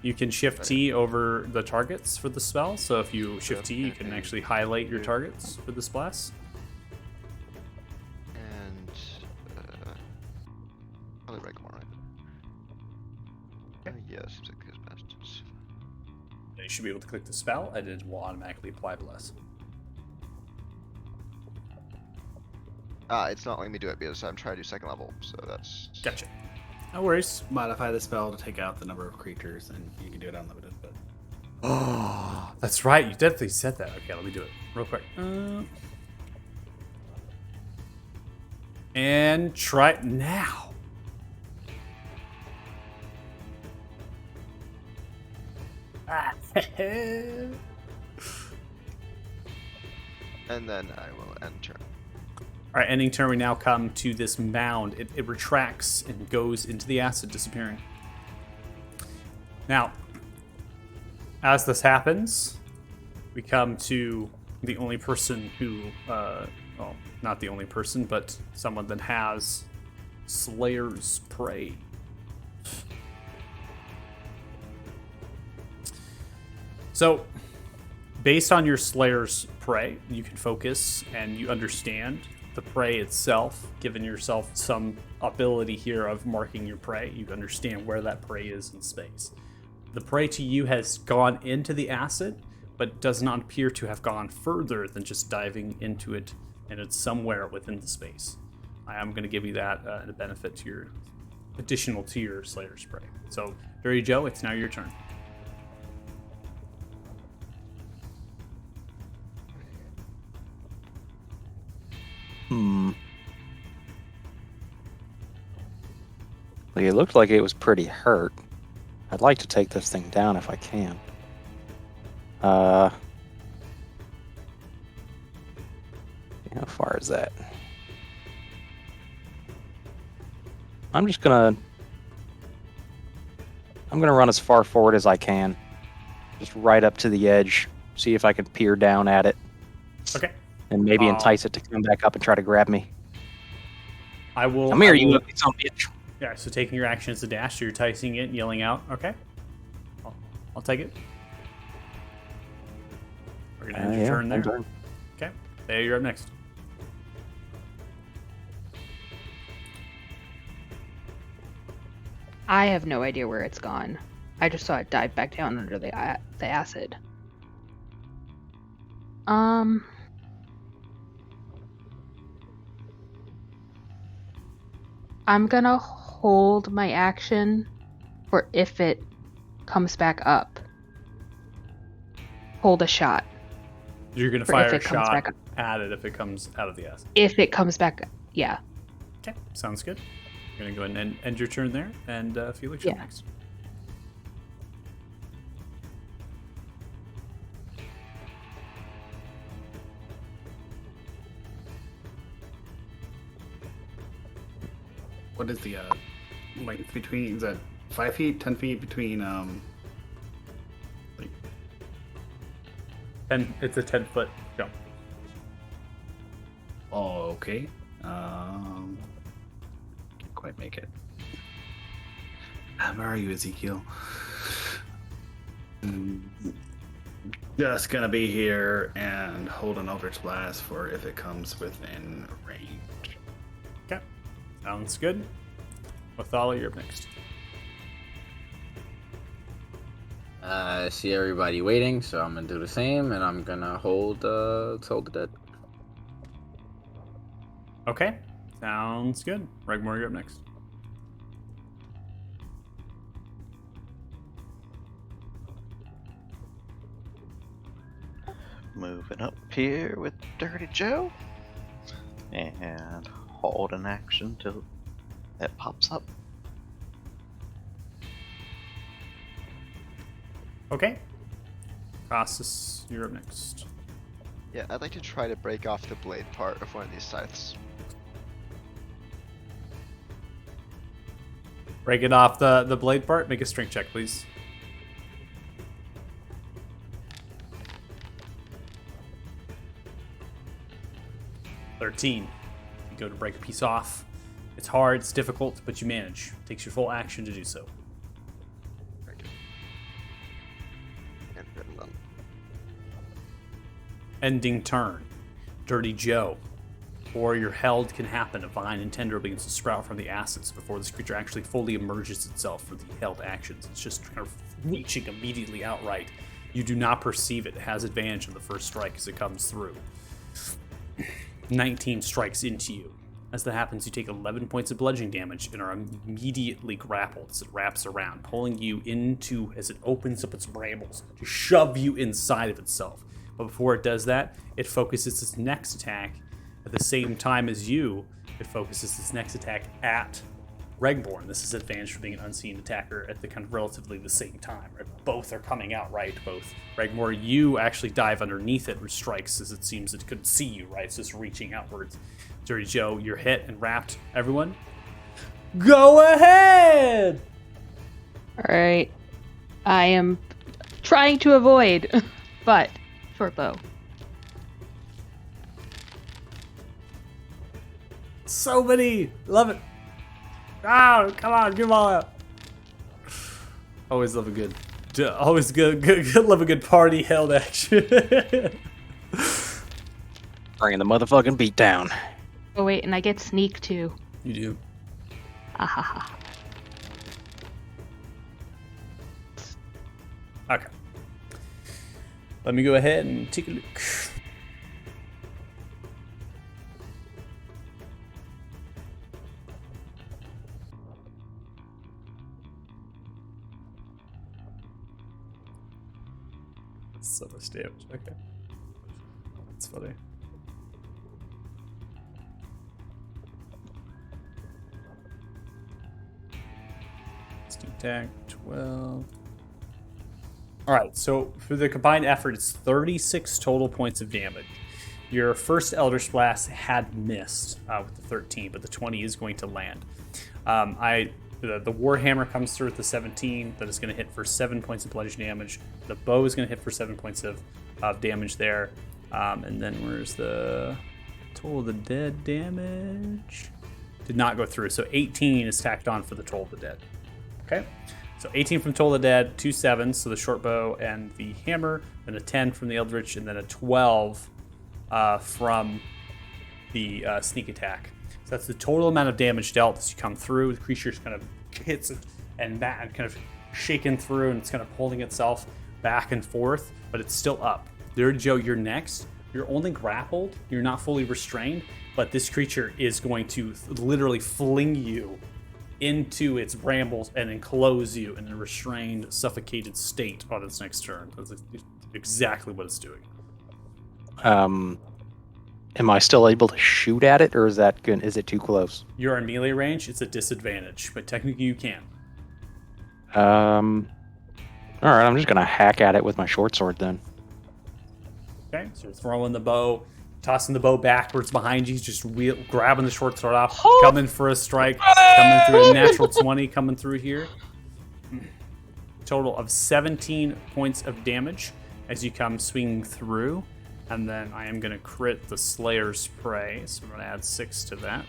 You can shift T over the targets for the spell, so if you shift T, you can actually highlight your targets for this bless. And probably Regmore, right? Yeah, seems like his bastards. You should be able to click the spell, and it will automatically apply bless. It's not letting me do it because I'm trying to do second level, so that's... Gotcha. No worries. Modify the spell to take out the number of creatures, and you can do it unlimited. But Oh, that's right. You definitely said that. Okay, let me do it real quick. And try it now. And then I will enter. All right, ending turn, we now come to this mound. It retracts and goes into the acid, disappearing. Now, as this happens, we come to the only person who, well, not the only person, but someone that has Slayer's Prey. So, based on your Slayer's Prey, you can focus and you understand the prey itself, giving yourself some ability here of marking your prey. You understand where that prey is in space. The prey to you has gone into the acid, but does not appear to have gone further than just diving into it, and it's somewhere within the space. I am going to give you that a benefit to your additional to your Slayer's Prey. So, Dirty Joe, it's now your turn. Like, it looked like it was pretty hurt. I'd like to take this thing down if I can. How far is that? I'm gonna run as far forward as I can. Just right up to the edge. See if I can peer down at it. Okay. And maybe entice it to come back up and try to grab me. I will. Come here, you ugly son of a bitch. Yeah, so taking your action as a dash, so you're enticing it, yelling out. Okay. I'll take it. We're going to end your turn there. Turn. Okay. There, you're up next. I have no idea where it's gone. I just saw it dive back down under the acid. I'm gonna hold my action for if it comes back up. Hold a shot. You're going to fire a shot at it if it comes out of the acid. If it comes back, yeah. Okay, sounds good. You're going to go ahead and end your turn there, and Felix, you're next. what is the length between? Is that 5 feet, 10 feet between? Like 10. It's a 10-foot jump. Oh, okay. Can't quite make it. Where are you, Ezekiel? just gonna be here and hold an Eldritch Blast for if it comes within range. Okay. Sounds good. Othala, you're up next. I see everybody waiting, so I'm gonna do the same, and I'm gonna hold Toll the Dead. Okay. Sounds good. Regmore, you're up next. Moving up here with Dirty Joe. And hold an action till it pops up. Okay. Crassus, you're up next. Yeah, I'd like to try to break off the blade part of one of these scythes. Break it off the blade part. Make a strength check, please. You go to break a piece off. It's hard, it's difficult, but you manage. It takes your full action to do so. Very good. And then done. Ending turn. Dirty Joe. Or your held can happen. A vine and tendril begins to sprout from the assets before this creature actually fully emerges itself for the held actions. It's just kind of reaching immediately outright. You do not perceive it. It has advantage on the first strike as it comes through. 19 strikes into you. As that happens, you take 11 points of bludgeoning damage and are immediately grappled as it wraps around, pulling you into, as it opens up its brambles, to shove you inside of itself. But before it does that, it focuses its next attack at the same time as you. It focuses its next attack at Regborn. This is advantage for being an unseen attacker at the kind of relatively the same time. Right? Both are coming out right. Both Regmore, you actually dive underneath it with strikes as it seems it could see you. Right, it's just reaching outwards. Dirty Joe, you're hit and wrapped. Everyone, go ahead. All right. I am trying to avoid, but short bow. So many, love it. Oh, come on, give them all out. Always love a good, always good, love a good party held action. Bringing the motherfucking beat down. Oh wait, and I get sneak too. You do. Ahaha. Okay. Let me go ahead and take a look. So much damage. Okay. That's funny. Sneak attack, 12. Alright, so for the combined effort, it's 36 total points of damage. Your first Eldritch Blast had missed with the 13, but the 20 is going to land. The Warhammer comes through with the 17. That is going to hit for 7 points of bludgeoning damage. The bow is going to hit for 7 points of damage there. And then where's the Toll of the Dead damage? Did not go through. So 18 is tacked on for the Toll of the Dead. Okay. So 18 from Toll of the Dead, 2 7s, so the short bow and the hammer, then a 10 from the Eldritch, and then a 12 from the sneak attack. So that's the total amount of damage dealt as you come through. The creature's kind of hits it and that kind of shaking through, and it's kind of pulling itself back and forth, but it's still up. Dirty Joe, you're next. You're only grappled. You're not fully restrained, but this creature is going to literally fling you into its brambles and enclose you in a restrained, suffocated state on its next turn. That's exactly what it's doing. Am I still able to shoot at it, or is that good? Is it too close? You're in melee range. It's a disadvantage, but technically you can. All right, I'm just gonna hack at it with my short sword then. Okay, so you're throwing the bow, tossing the bow backwards behind you, just grabbing the short sword off, coming for a strike, coming through a natural 20, coming through here. Total of 17 points of damage as you come swinging through. And then I am going to crit the Slayer's Prey, so I'm going to add 6 to that.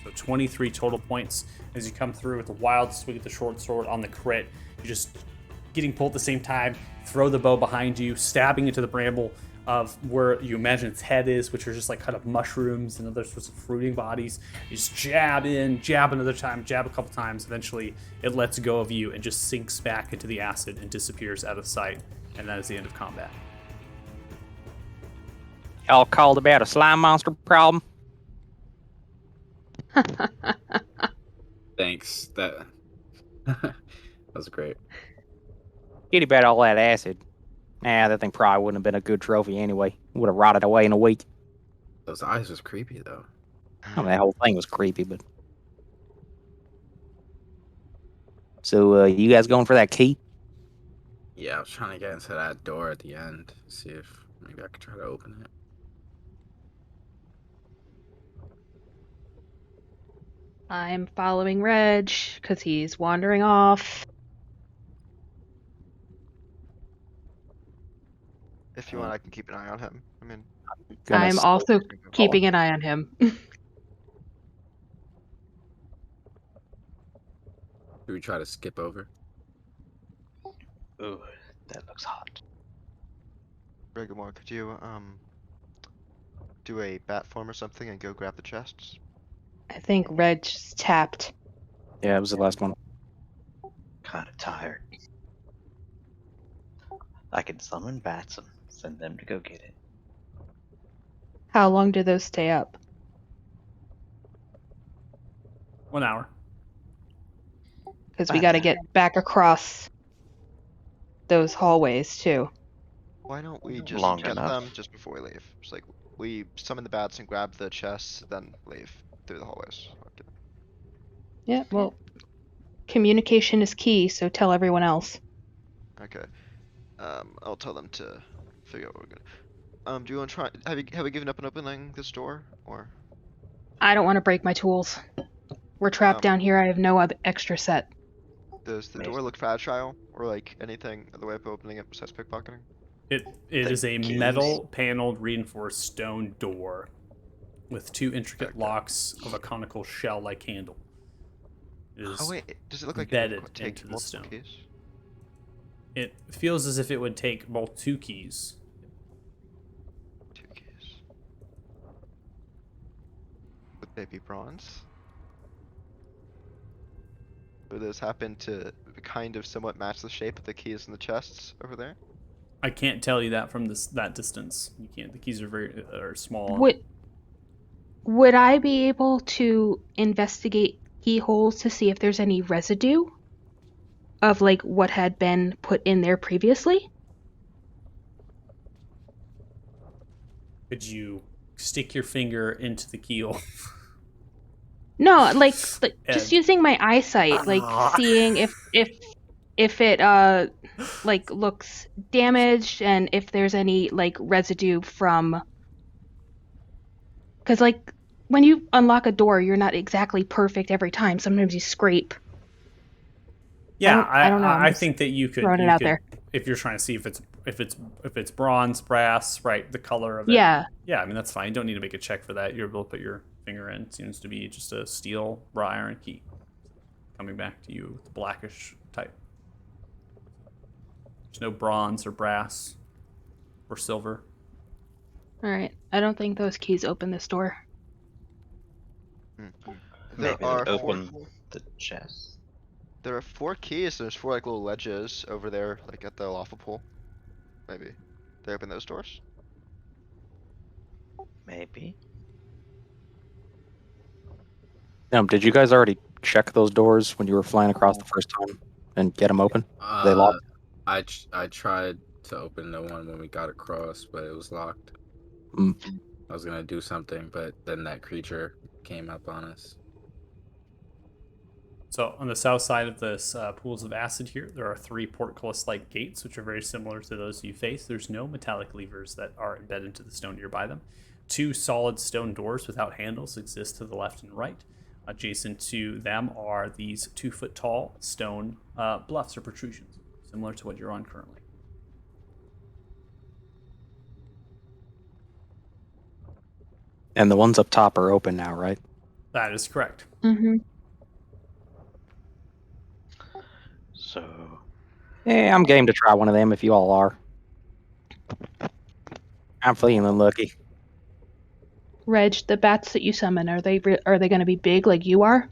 So 23 total points as you come through with a wild swing at the short sword on the crit. You just getting pulled at the same time, throw the bow behind you, stabbing into the bramble of where you imagine its head is, which are just like kind of mushrooms and other sorts of fruiting bodies. You just jab in, jab another time, jab a couple times. Eventually, it lets go of you and just sinks back into the acid and disappears out of sight. And that is the end of combat. Y'all called about a slime monster problem? Thanks. That was great. Kitty about all that acid. Nah, that thing probably wouldn't have been a good trophy anyway. Would have rotted away in a week. Those eyes was creepy though. I mean, that whole thing was creepy, but. So, you guys going for that key? Yeah, I was trying to get into that door at the end. See if maybe I could try to open it. I'm following Reg because he's wandering off. If you want, I can keep an eye on him. I mean, Gonna I'm s- also follow. keeping an eye on him. Should we try to skip over? Ooh, that looks hot. Regimore, could you do a bat form or something and go grab the chests? I think Reg's tapped. Yeah, it was the last one. Kind of tired. I can summon bats and send them to go get it. How long do those stay up? 1 hour. Because we got to get back across those hallways too. Why don't we just Long get enough. them just before we leave? It's like we summon the bats and grab the chests, then leave through the hallways. Okay. Yeah, well, communication is key, so tell everyone else. Okay. I'll tell them to figure out what we're gonna. Do you want to try? Have we given up on opening this door, or? I don't want to break my tools. We're trapped down here. I have no other extra set. Does the Amazing. door look fragile, or like anything other way of opening it besides pickpocketing? It The is a keys. metal paneled reinforced stone door with 2 intricate Okay. locks of a conical shell-like handle. It is Oh wait, does it look like embedded it would take into the multiple stone. keys? It feels as if it would take both 2 keys. 2 keys. Would they be bronze? Would those happen to kind of somewhat match the shape of the keys in the chests over there? I can't tell you that from that distance. You can't. The keys are small. Would I be able to investigate keyholes to see if there's any residue of like what had been put in there previously? Could you stick your finger into the keyhole? No, like just And- using my eyesight, like seeing if it like looks damaged and if there's any like residue from, because like when you unlock a door, you're not exactly perfect every time. Sometimes you scrape. Yeah, I don't know, I'm I just think that you could. throwing it you out could- there. If you're trying to see if it's bronze, brass, right, the color of it. Yeah. Yeah, I mean that's fine. You don't need to make a check for that. You're able to put your finger in. It seems to be just a steel wrought iron key. Coming back to you with the blackish type. There's no bronze or brass or silver. All right. I don't think those keys open this door. There Maybe are they 4 open the chest. There are 4 keys. There's 4 like little ledges over there, like at the lava pool. Maybe they open those doors. Maybe. Did you guys already check those doors when you were flying across the first time and get them open? They locked? I tried to open the one when we got across, but it was locked. Mm. I was gonna do something, but then that creature came up on us. So on the south side of this pools of acid here, there are 3 portcullis-like gates, which are very similar to those you face. There's no metallic levers that are embedded into the stone nearby them. 2 solid stone doors without handles exist to the left and right. Adjacent to them are these 2-foot-tall stone bluffs or protrusions, similar to what you're on currently. And the ones up top are open now, right? That is correct. Mm-hmm. So Yeah, I'm game to try one of them if you all are. I'm feeling lucky. Reg, the bats that you summon, are they going to be big like you are?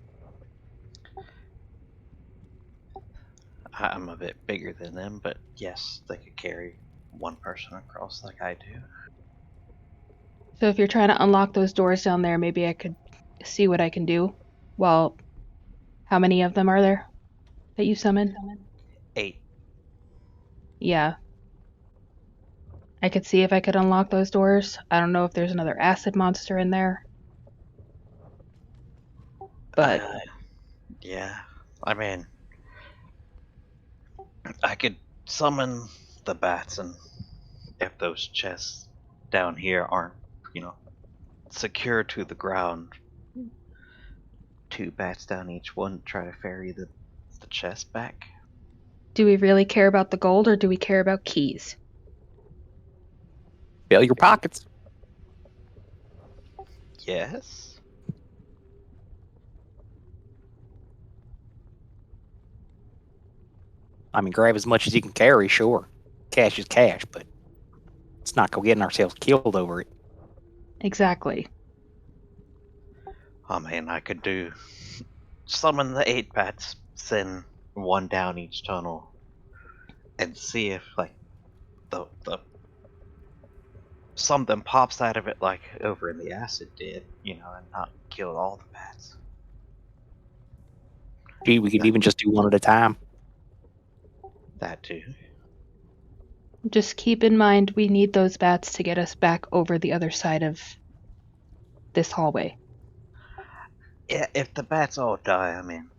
I'm a bit bigger than them, but yes, they could carry one person across like I do. So if you're trying to unlock those doors down there, maybe I could see what I can do. Well, how many of them are there that you summon? 8. Yeah. I could see if I could unlock those doors. I don't know if there's another acid monster in there. But Yeah, I mean, I could summon the bats, and if those chests down here aren't, secure to the ground, 2 bats down each one try to ferry the chest back. do we really care about the gold or do we care about keys? Fill your pockets. Yes. I mean, grab as much as you can carry, sure. Cash is cash, but let's not go getting ourselves killed over it. Exactly. I mean, I could summon the 8 bats, send 1 down each tunnel, and see if the something pops out of it like over in the acid did, and not kill all the bats. Gee, we could even just do one at a time. That too. Just keep in mind we need those bats to get us back over the other side of this hallway. Yeah, if the bats all die, I mean,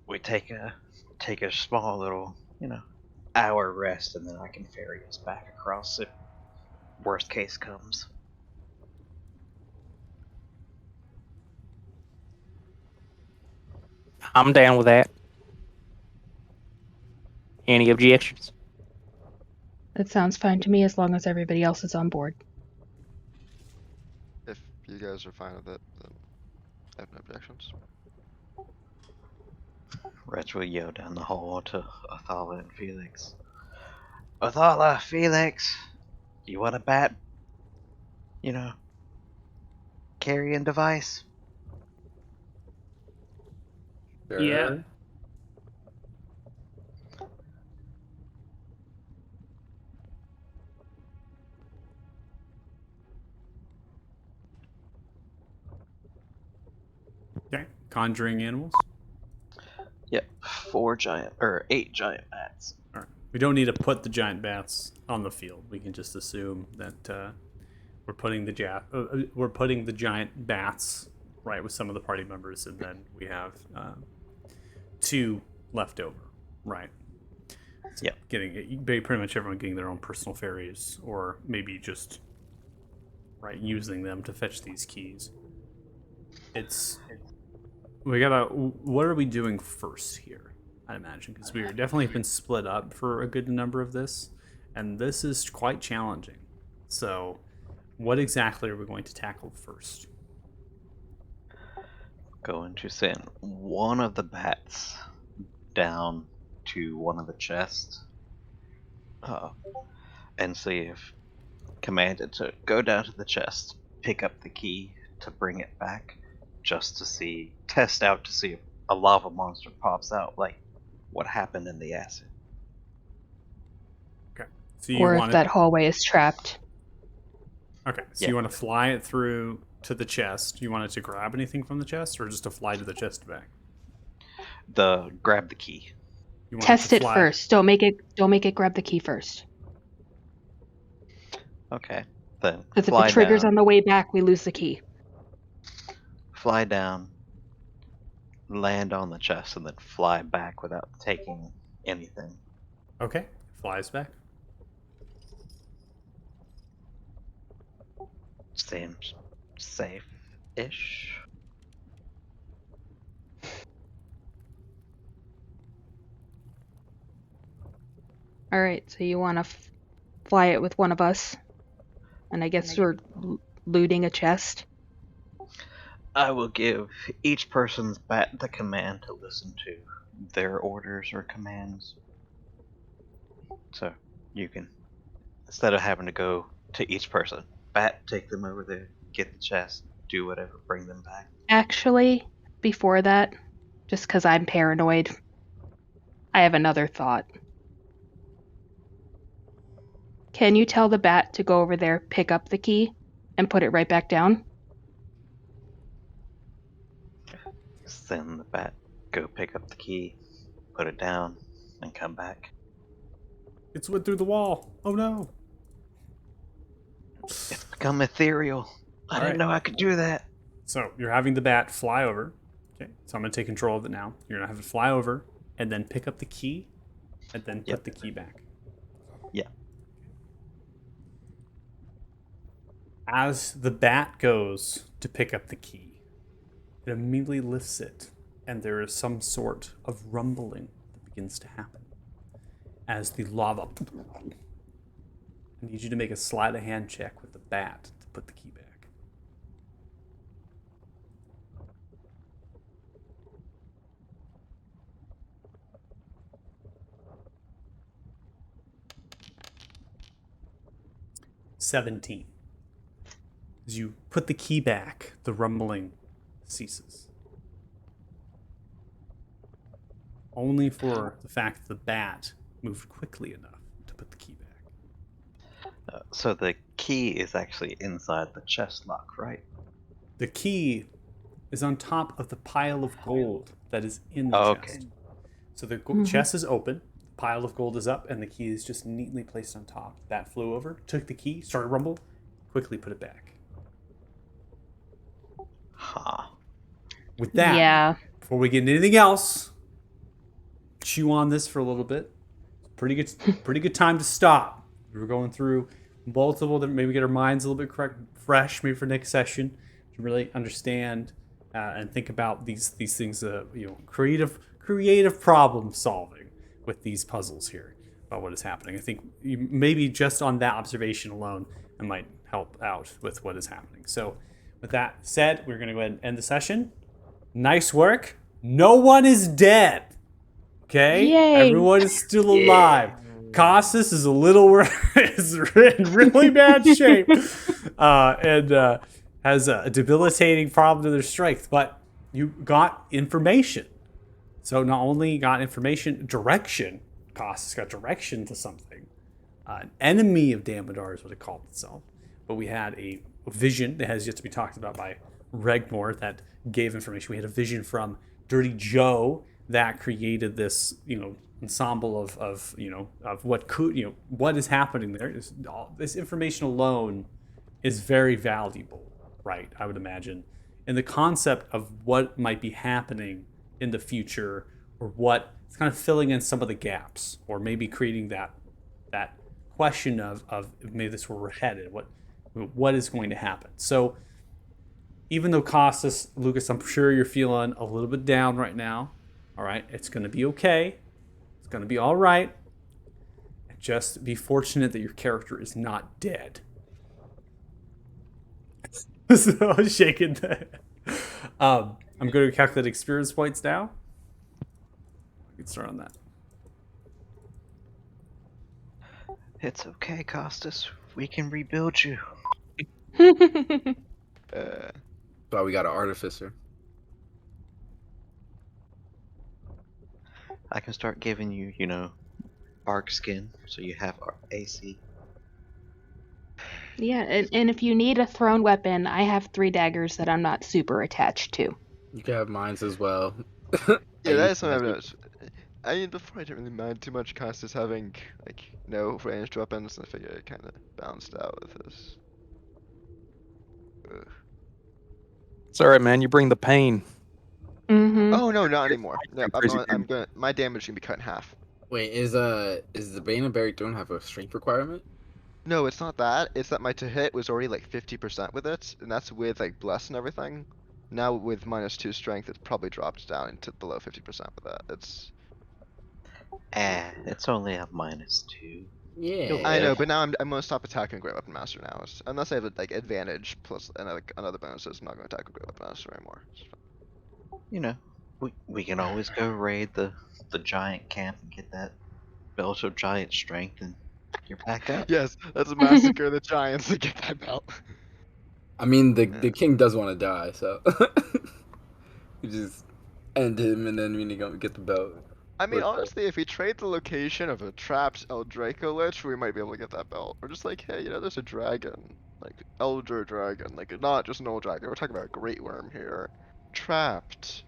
we take a small little, hour rest, and then I can ferry us back across if worst case comes. I'm down with that. Any objections? That sounds fine to me as long as everybody else is on board. If you guys are fine with it, then I have no objections. Reg will yell down the hall to Athala and Felix. Athala, Felix, you want a bat? Carrying device? Yeah. Sure. Okay. Conjuring animals. Yep, 8 giant bats. All right. We don't need to put the giant bats on the field. We can just assume that we're putting the giant bats right with some of the party members, and then we have 2 left over. Right. So Yep. pretty much everyone getting their own personal ferries, or maybe just using them to fetch these keys. What are we doing first here? I'd imagine, because we definitely been split up for a good number of this, and this is quite challenging. So, what exactly are we going to tackle first? Going to send one of the bats down to one of the chests, and see if commanded to go down to the chest, pick up the key to bring it back, just to test out to see if a lava monster pops out, like what happened in the acid. Okay. So Or if that hallway is trapped. Okay. So Yeah. you want to fly it through to the chest. You want it to grab anything from the chest, or just to fly to the chest back? Grab the key. You want Test to it fly- first. Don't make it grab the key first. Okay. Then Because if fly it triggers down, on the way back, we lose the key. fly down, land on the chest, and then fly back without taking anything. Okay. Flies back. Seems safe-ish. All right, so you want to fly it with one of us, and I guess we're looting a chest. I will give each person's bat the command to listen to their orders or commands. So you can, instead of having to go to each person, Bat, take them over there, get the chest, do whatever, bring them back. Actually, before that, just because I'm paranoid, I have another thought. Can you tell the bat to go over there, pick up the key, and put it right back down? Send the Bat, go pick up the key, put it down, and come back. It's went through the wall. Oh no. It's become ethereal. I didn't Alright. know I could do that. So you're having the bat fly over. Okay, so I'm gonna take control of it now. You're gonna have it fly over and then pick up the key and then put Yep. the key back. Yeah. As the bat goes to pick up the key, it immediately lifts it, and there is some sort of rumbling that begins to happen as the lava. I need you to make a sleight of hand check with the bat to put the key back. $17. As you put the key back, the rumbling ceases. Only for the fact that the bat moved quickly enough to put the key back. So the key is actually inside the chest lock, right? The key is on top of the pile of gold that is in the Oh, chest. okay. So the chest is open, the pile of gold is up, and the key is just neatly placed on top. Bat flew over, took the key, started to rumble, quickly put it back. Ha. With that, Yeah. before we get into anything else, chew on this for a little bit. Pretty good time to stop. We were going through multiple different, maybe get our minds a little bit fresh, maybe for next session to really understand and think about these things. Creative problem solving with these puzzles here about what is happening. I think maybe just on that observation alone, it might help out with what is happening. So, with that said, we're going to go ahead and end the session. Nice work. No one is dead. Okay? Yay. Everyone is still alive. Costas is a little is in really bad shape and has a debilitating problem to their strength. But you got information. So not only got information, direction. Costas got direction to something. An enemy of Damodar is what it called itself. But we had a vision that has yet to be talked about by Regmore that gave information. We had a vision from Dirty Joe that created this, ensemble of what could, what is happening there. This information alone is very valuable, right? I would imagine. And the concept of what might be happening in the future, or what it's kind of filling in some of the gaps, or maybe creating that question of maybe this where we're headed, what is going to happen. So even though Costas, Lucas, I'm sure you're feeling a little bit down right now. All right, it's going to be okay. It's going to be all right. Just be fortunate that your character is not dead. So I'm shaking that. I'm going to calculate experience points now. We can start on that. It's okay, Costas. We can rebuild you. But we got an artificer. I can start giving you, bark skin, so you have our AC. Yeah, and if you need a thrown weapon, I have 3 daggers that I'm not super attached to. You can have mines as well. Yeah, that is something I've noticed. I mean, before I didn't really mind too much Costas having, no ranged weapons. I figured it kind of balanced out with this. Ugh. It's all right, man. You bring the pain. Mm-hmm. Oh no, not anymore. No, Crazy I'm gonna. My damage is gonna be cut in half. Wait, is the Bane and Buried Throne have a strength requirement? No, it's not that. It's that my to hit was already 50% with it, and that's with bless and everything. Now with -2 strength, it's probably dropped down into below 50% with that. It's. It's only a -2. Yeah. I know, but now I'm gonna stop attacking Great Weapon Master now, unless I have advantage plus another bonuses. I'm not gonna attack a Great Weapon Master anymore. We can always go raid the giant camp and get that belt of giant strength, and you're back up. Yes, let's massacre the giants to get that belt. I mean, the Yeah. king does want to die, so we just end him, and then we need to get the belt. I mean, But, honestly, if we trade the location of a trapped El Draco Lich, we might be able to get that belt. We're just like, hey, there's a dragon, like Elder Dragon, like not just an old dragon. We're talking about a Great Worm here, trapped,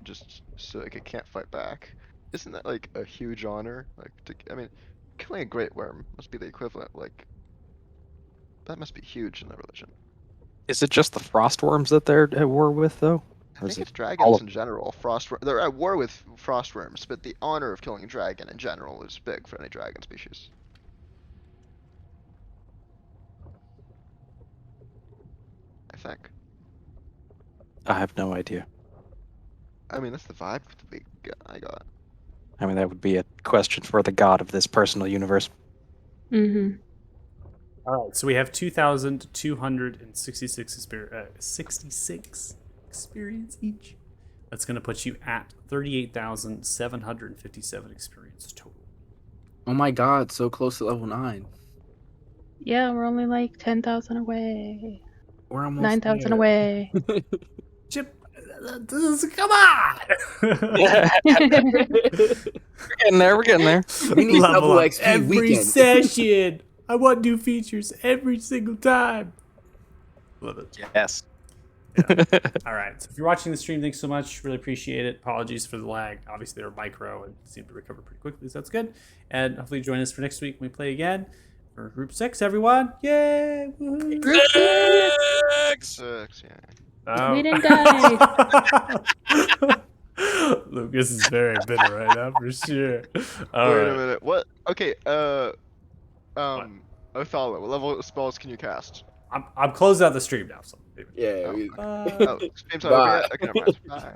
just so like it can't fight back. Isn't that like a huge honor? Like, I mean, killing a Great Worm must be the equivalent. Like, that must be huge in that religion. Is it just the frost worms that they're at war with, though? I Or is think it's it dragons all of in general. They're at war with frostworms, but the honor of killing a dragon in general is big for any dragon species. I think. I have no idea. I mean, that's the vibe I got. I mean, that would be a question for the god of this personal universe. Mm-hmm. All right, so we have 2,266 66 experience each. That's going to put you at 38,757 experience total. oh my god, so close to level 9. Yeah, we're only like 10,000 away. We're almost 9,000 there. away. Chip, come on! We're getting there. We're getting there. We need Level double up XP every weekend. session. I want new features every single time. Love it. Yes. All right. So if you're watching the stream, thanks so much. Really appreciate it. Apologies for the lag. Obviously, they're micro and seem to recover pretty quickly, so that's good. And hopefully, join us for next week when we play again for Group 6, everyone. Yay! Woohoo. Group 6! 6, yeah. Oh. We didn't die. Lucas is very bitter right now, for sure. All Wait right. a minute. What? Okay. Othala, what level of spells can you cast? I'm closing out the stream now. So maybe. Yeah, Oh. we, Oh, stream's not over Bye. yet? Okay, never mind. Bye.